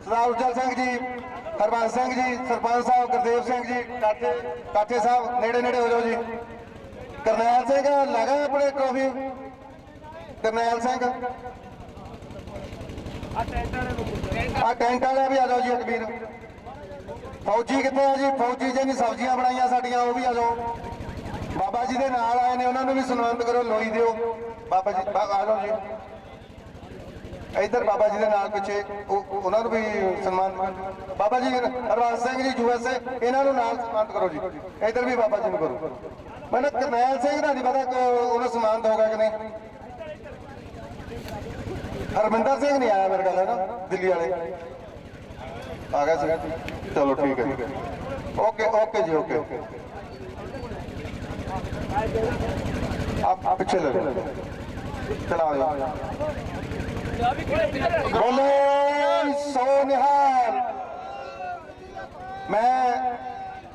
ਸਰਦਾਰ ਉਜਲ ਸਿੰਘ ਜੀ, ਹਰਬੰਸ ਸਿੰਘ ਜੀ, ਸਰਪੰਚ ਸਾਹਿਬ ਗੁਰਦੇਵ ਸਿੰਘ ਜੀ, ਕਾਠੇ ਸਾਹਿਬ ਨੇੜੇ ਨੇੜੇ ਹੋ ਜਾਓ ਜੀ। ਕਰਨੈਲ ਸਿੰਘ ਲਗਾ ਆਪਣੇ ਟਰੋਫੀ। ਕਰਨੈਲ ਸਿੰਘ ਆ ਟੈਂਟ ਵਾਲੇ ਵੀ ਆ ਜਾਓ ਜੀ। ਅਕਬੀਰ ਫੌਜੀ ਕਿੱਥੇ ਆ ਜੀ? ਫੌਜੀ ਜਿਹਨੇ ਸਬਜ਼ੀਆਂ ਬਣਾਈਆਂ ਸਾਡੀਆਂ ਉਹ ਵੀ ਆ ਜਾਓ। ਬਾਬਾ ਜੀ ਦੇ ਨਾਲ ਆਏ ਨੇ, ਉਹਨਾਂ ਨੂੰ ਵੀ ਸਨਮਾਨਿਤ ਕਰੋ, ਲੋਈ ਦਿਓ। ਬਾਬਾ ਜੀ ਆ ਜਾਓ ਜੀ ਇੱਧਰ। ਬਾਬਾ ਜੀ ਦੇ ਨਾਲ ਪਿੱਛੇ ਉਹਨਾਂ ਨੂੰ ਵੀ ਸਨਮਾਨਿਤ। ਬਾਬਾ ਜੀ ਹਰਵੰਸ ਸਿੰਘ ਜੀ USA, ਇਹਨਾਂ ਨੂੰ ਨਾਲ ਸਨਮਾਨਿਤ ਕਰੋ ਜੀ। ਇੱਧਰ ਵੀ ਬਾਬਾ ਜੀ ਨੂੰ ਕਰੋ। ਮੈਨੂੰ ਕਰਨੈਲ ਸਿੰਘ ਦਾ ਨਹੀਂ ਪਤਾ ਉਹਨੂੰ ਸਨਮਾਨਿਤ ਹੋਗਾ ਕਿ ਨਹੀਂ। ਹਰਮਿੰਦਰ ਸਿੰਘ ਨਹੀਂ ਆਇਆ ਮੇਰੇ ਕੋਲ, ਹੈ ਨਾ, ਦਿੱਲੀ ਵਾਲੇ ਆ ਗਿਆ ਸੀ। ਚਲੋ ਠੀਕ ਹੈ, ਓਕੇ ਓਕੇ ਜੀ, ਓਕੇ आप पीछे ले चला बोले सो निहाल। मैं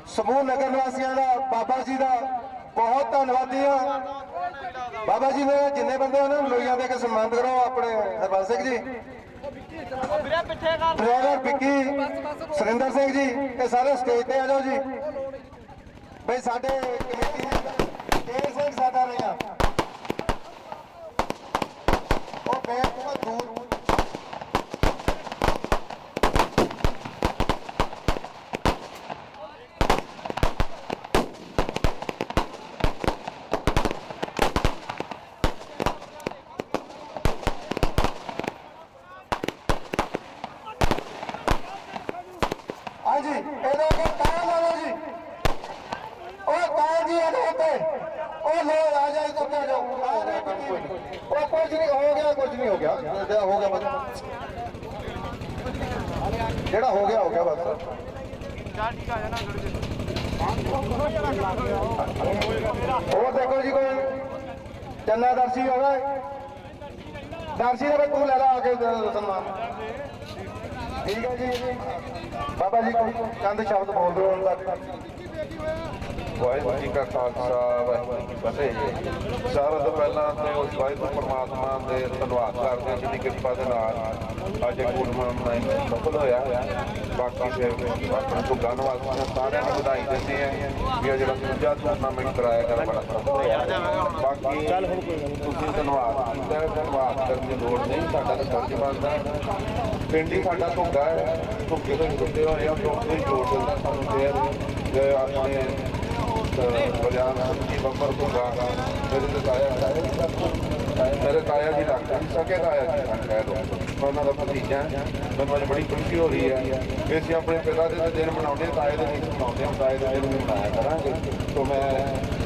समूह नगर निवासियों का बाबा जी का बहुत धन्यवादी हाँ। बाबा जी ने जिन्ने बंदे उन्होंने लोइयां दे के सम्मानित करो। अपने हरबंस सिंह जी, ड्राइवर विक्की, सुरिंदर सिंह जी, ये सारे स्टेज पे आ जाओ जी। भाई साडे कमेटी केर सिंह साडा रहा और बैठ बहुत दूर। हाँ जी, ਇਹਦੇ ਅੱਗੇ ਕਾਇਮ ਆ ਲਓ ਜੀ। ਉਹ ਕਾਇਮ ਜੀ ਇਹਦੇ ਉੱਤੇ ਉਹ ਲੋ ਆ ਜਾਏ ਤਾਂ ਆ ਜਾਓ। ਉਹ ਕੁਝ ਨਹੀਂ ਹੋ ਗਿਆ, ਕੁਝ ਨਹੀਂ ਹੋ ਗਿਆ, ਹੋ ਗਿਆ ਬਸ ਜਿਹੜਾ ਹੋ ਗਿਆ ਬਸ। ਹੋਰ ਦੇਖੋ ਜੀ, ਕੋਈ ਚੰਨਾ ਦਰਸ਼ੀ ਹੋਗਾ। ਦਰਸ਼ੀ ਦਾ ਤੂੰ ਲੈ ਲਾ ਆ ਕੇ ਸਨਮਾਨ। ਠੀਕ ਹੈ ਜੀ। ਬਾਬਾ ਜੀ ਕੋਈ ਚੰਦ ਸ਼ਬਦ ਬੋਲ ਦਿਓ ਹੁਣ ਤੱਕ। ਵਾਹਿਗੁਰੂ ਜੀ ਕਾ ਖਾਲਸਾ, ਵਾਹਿਗੁਰੂ ਜੀ ਕੀ ਫਤਿਹ। ਸਾਰਿਆਂ ਤੋਂ ਪਹਿਲਾਂ ਤੇ ਉਸ ਵਾਹਿਗੁਰੂ ਪਰਮਾਤਮਾ ਦੇ ਧੰਨਵਾਦ ਕਰਦੇ ਹਾਂ ਜਿਹਦੀ ਕਿਰਪਾ ਦੇ ਨਾਲ ਅੱਜ ਇਹ ਟੂਰਨਾਮੈਂਟ ਸਫਲ ਹੋਇਆ। ਬਾਕੀ ਫਿਰ ਆਪਣੇ ਭੁੱਗਾਂ ਨਿਵਾਸੀਆਂ ਸਾਰਿਆਂ ਨੂੰ ਵਧਾਈ ਦਿੰਦੇ ਹਾਂ ਵੀ ਇਹ ਜਿਹੜਾ ਦੂਜਾ ਟੂਰਨਾਮੈਂਟ ਕਰਾਇਆ ਗਿਆ ਬੜਾ ਸਫਲ ਹੋਇਆ। ਬਾਕੀ ਤੁਸੀਂ ਧੰਨਵਾਦ ਕੀਤਾ, ਧੰਨਵਾਦ ਕਰਨ ਦੀ ਲੋੜ ਨਹੀਂ, ਸਾਡਾ ਤਾਂ ਫਰਜ਼ ਬਣਦਾ। ਪਿੰਡ ਹੀ ਸਾਡਾ ਭੁੱਗਾ ਹੈ, ਭੁੱਗੇ ਤੋਂ ਜੁੜੇ ਹੋਏ ਆ, ਤੋਂ ਜੋੜ ਦਿੰਦਾ ਸਾਨੂੰ ਤੇ ਆਪਣੇ ਬਲਿਆਨ ਜੀ ਬੰਬਰ ਭੁੱਗਾ ਮੇਰੇ ਤੇ ਆਇਆ ਮੇਰੇ ਤਾਇਆ ਜੀ ਲੱਗਦੇ ਸੀ, ਸਕੇ ਤਾਇਆ ਜੀ ਨਾਲ ਕਹਿ ਲਓ, ਮੈਂ ਉਹਨਾਂ ਦਾ ਭਤੀਜਾ। ਮੈਨੂੰ ਅੱਜ ਬੜੀ ਖੁਸ਼ੀ ਹੋ ਰਹੀ ਹੈ ਕਿ ਅਸੀਂ ਆਪਣੇ ਪਿਤਾ ਦੇ ਦਿਨ ਮਨਾਉਂਦੇ, ਤਾਏ ਦੇ ਦਿਨ ਮਨਾਉਂਦੇ, ਤਾਏ ਦੇ ਦਿਨ ਵੀ ਮਨਾਇਆ ਕਰਾਂਗੇ। ਸੋ ਮੈਂ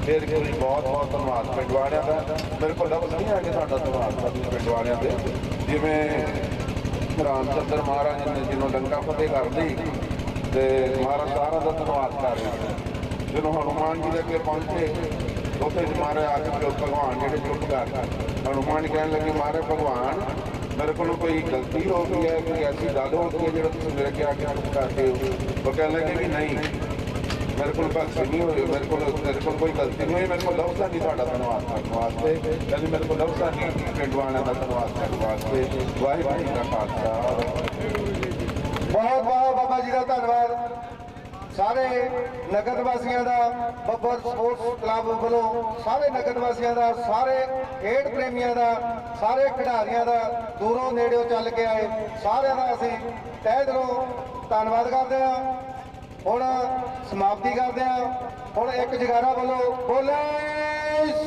ਫਿਰ ਕੋਈ ਬਹੁਤ ਬਹੁਤ ਧੰਨਵਾਦ ਪਿੰਡ ਵਾਲਿਆਂ ਦਾ। ਮੇਰੇ ਕੋਲ ਲਫ਼ਜ਼ ਨਹੀਂ ਹੈ ਕਿ ਸਾਡਾ ਧੰਨਵਾਦ ਕਰਦੇ ਪਿੰਡ ਵਾਲਿਆਂ ਦੇ। ਜਿਵੇਂ ਰਾਮਚੰਦਰ ਮਹਾਰਾਜ ਨੇ ਜਿਹਨੂੰ ਲੰਕਾ ਫਤਿਹ ਕਰਦੀ ਤੇ ਮਹਾਰਾਜ ਸਾਰਾ ਦਾ ਧੰਨਵਾਦ ਕਰ ਰਹੇ ਸੀ। ਜਦੋਂ ਹਨੂੰਮਾਨ ਜੀ ਦੇ ਅੱਗੇ ਪਹੁੰਚੇ ਉੱਥੇ ਮਹਾਰਾਜ ਆ ਕੇ ਭਗਵਾਨ ਜਿਹੜੇ ਚੁੱਪ ਕਰ ਹਨੂੰਮਾਨ ਜੀ ਕਹਿਣ ਲੱਗੇ, ਮਹਾਰਾਜ ਭਗਵਾਨ ਮੇਰੇ ਕੋਲ ਕੋਈ ਗਲਤੀ ਹੋ ਗਈ ਹੈ, ਕੋਈ ਐਸੀ ਗੱਲ ਹੋ ਗਈ ਹੈ ਜਿਹੜਾ ਤੁਸੀਂ ਮੇਰੇ ਅੱਗੇ ਆ ਕੇ ਚੁੱਪ ਕਰਦੇ ਹੋ? ਉਹ ਕਹਿਣ ਲੱਗੇ ਵੀ ਨਹੀਂ, ਮੇਰੇ ਕੋਲ ਗਲਤੀ ਨਹੀਂ ਹੋਈ, ਮੇਰੇ ਕੋਲ ਕੋਈ ਗਲਤੀ ਨਹੀਂ ਹੋਈ, ਮੇਰੇ ਕੋਲ ਲਫ਼ਜ਼ਾਂ ਨਹੀਂ ਤੁਹਾਡਾ ਧੰਨਵਾਦ ਕਰਨ ਵਾਸਤੇ। ਕਹਿੰਦੇ ਮੇਰੇ ਕੋਲ ਲਫ਼ਜ਼ਾਂ ਨਹੀਂ ਪਿੰਡ ਵਾਲਿਆਂ ਦਾ ਧੰਨਵਾਦ ਕਰਨ ਵਾਸਤੇ। ਵਾਹਿਗੁਰੂ ਜੀ ਦਾ ਖਾਲਸਾ। ਬਹੁਤ ਬਹੁਤ ਬਾਬਾ ਜੀ ਦਾ ਧੰਨਵਾਦ। ਸਾਰੇ ਨਗਰ ਵਾਸੀਆਂ ਦਾ, ਬੱਬਰ ਸਪੋਰਟਸ ਕਲੱਬ ਵੱਲੋਂ ਸਾਰੇ ਨਗਰ ਵਾਸੀਆਂ ਦਾ, ਸਾਰੇ ਖੇਡ ਪ੍ਰੇਮੀਆਂ ਦਾ, ਸਾਰੇ ਖਿਡਾਰੀਆਂ ਦਾ, ਦੂਰੋਂ ਨੇੜਿਓਂ ਚੱਲ ਕੇ ਆਏ ਸਾਰਿਆਂ ਦਾ ਅਸੀਂ ਤਹਿ ਦਿਲੋਂ ਧੰਨਵਾਦ ਕਰਦੇ ਹਾਂ। ਹੁਣ ਸਮਾਪਤੀ ਕਰਦੇ ਹਾਂ। ਹੁਣ ਇੱਕ ਜਗਾਰਾ ਵੱਲੋਂ ਬੋਲੇ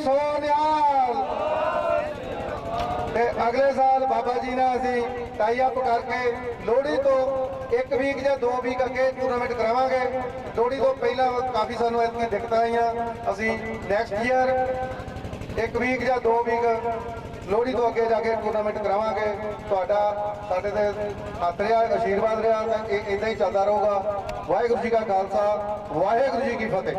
ਸੋਨਿਆਲ ਤੇ ਅਗਲੇ ਸਾਲ ਬਾਬਾ ਜੀ ਨਾਲ ਅਸੀਂ ਟਾਈ ਅਪ ਕਰਕੇ ਲੋਹੜੀ ਤੋਂ 1 ਵੀਕ ਜਾਂ 2 ਵੀਕ ਅੱਗੇ ਟੂਰਨਾਮੈਂਟ ਕਰਾਵਾਂਗੇ। ਲੋਹੜੀ ਤੋਂ ਪਹਿਲਾਂ ਕਾਫੀ ਸਾਨੂੰ ਇਤਨੀ ਦਿੱਕਤਾਂ ਆਈਆਂ, ਅਸੀਂ ਨੈਕਸਟ ਈਅਰ 1 ਵੀਕ ਜਾਂ 2 ਵੀਕ ਲੋਹੜੀ ਤੋਂ ਅੱਗੇ ਜਾ ਕੇ ਟੂਰਨਾਮੈਂਟ ਕਰਾਵਾਂਗੇ। ਤੁਹਾਡਾ ਸਾਡੇ ਤੇ ਹੱਥ ਰਿਹਾ, ਆਸ਼ੀਰਵਾਦ ਰਿਹਾ, ਤਾਂ ਇਹ ਇਦਾਂ ਹੀ ਚੱਲਦਾ ਰਹੂਗਾ। ਵਾਹਿਗੁਰੂ ਜੀ ਕਾ ਖਾਲਸਾ, ਵਾਹਿਗੁਰੂ ਜੀ ਕੀ ਫਤਿਹ।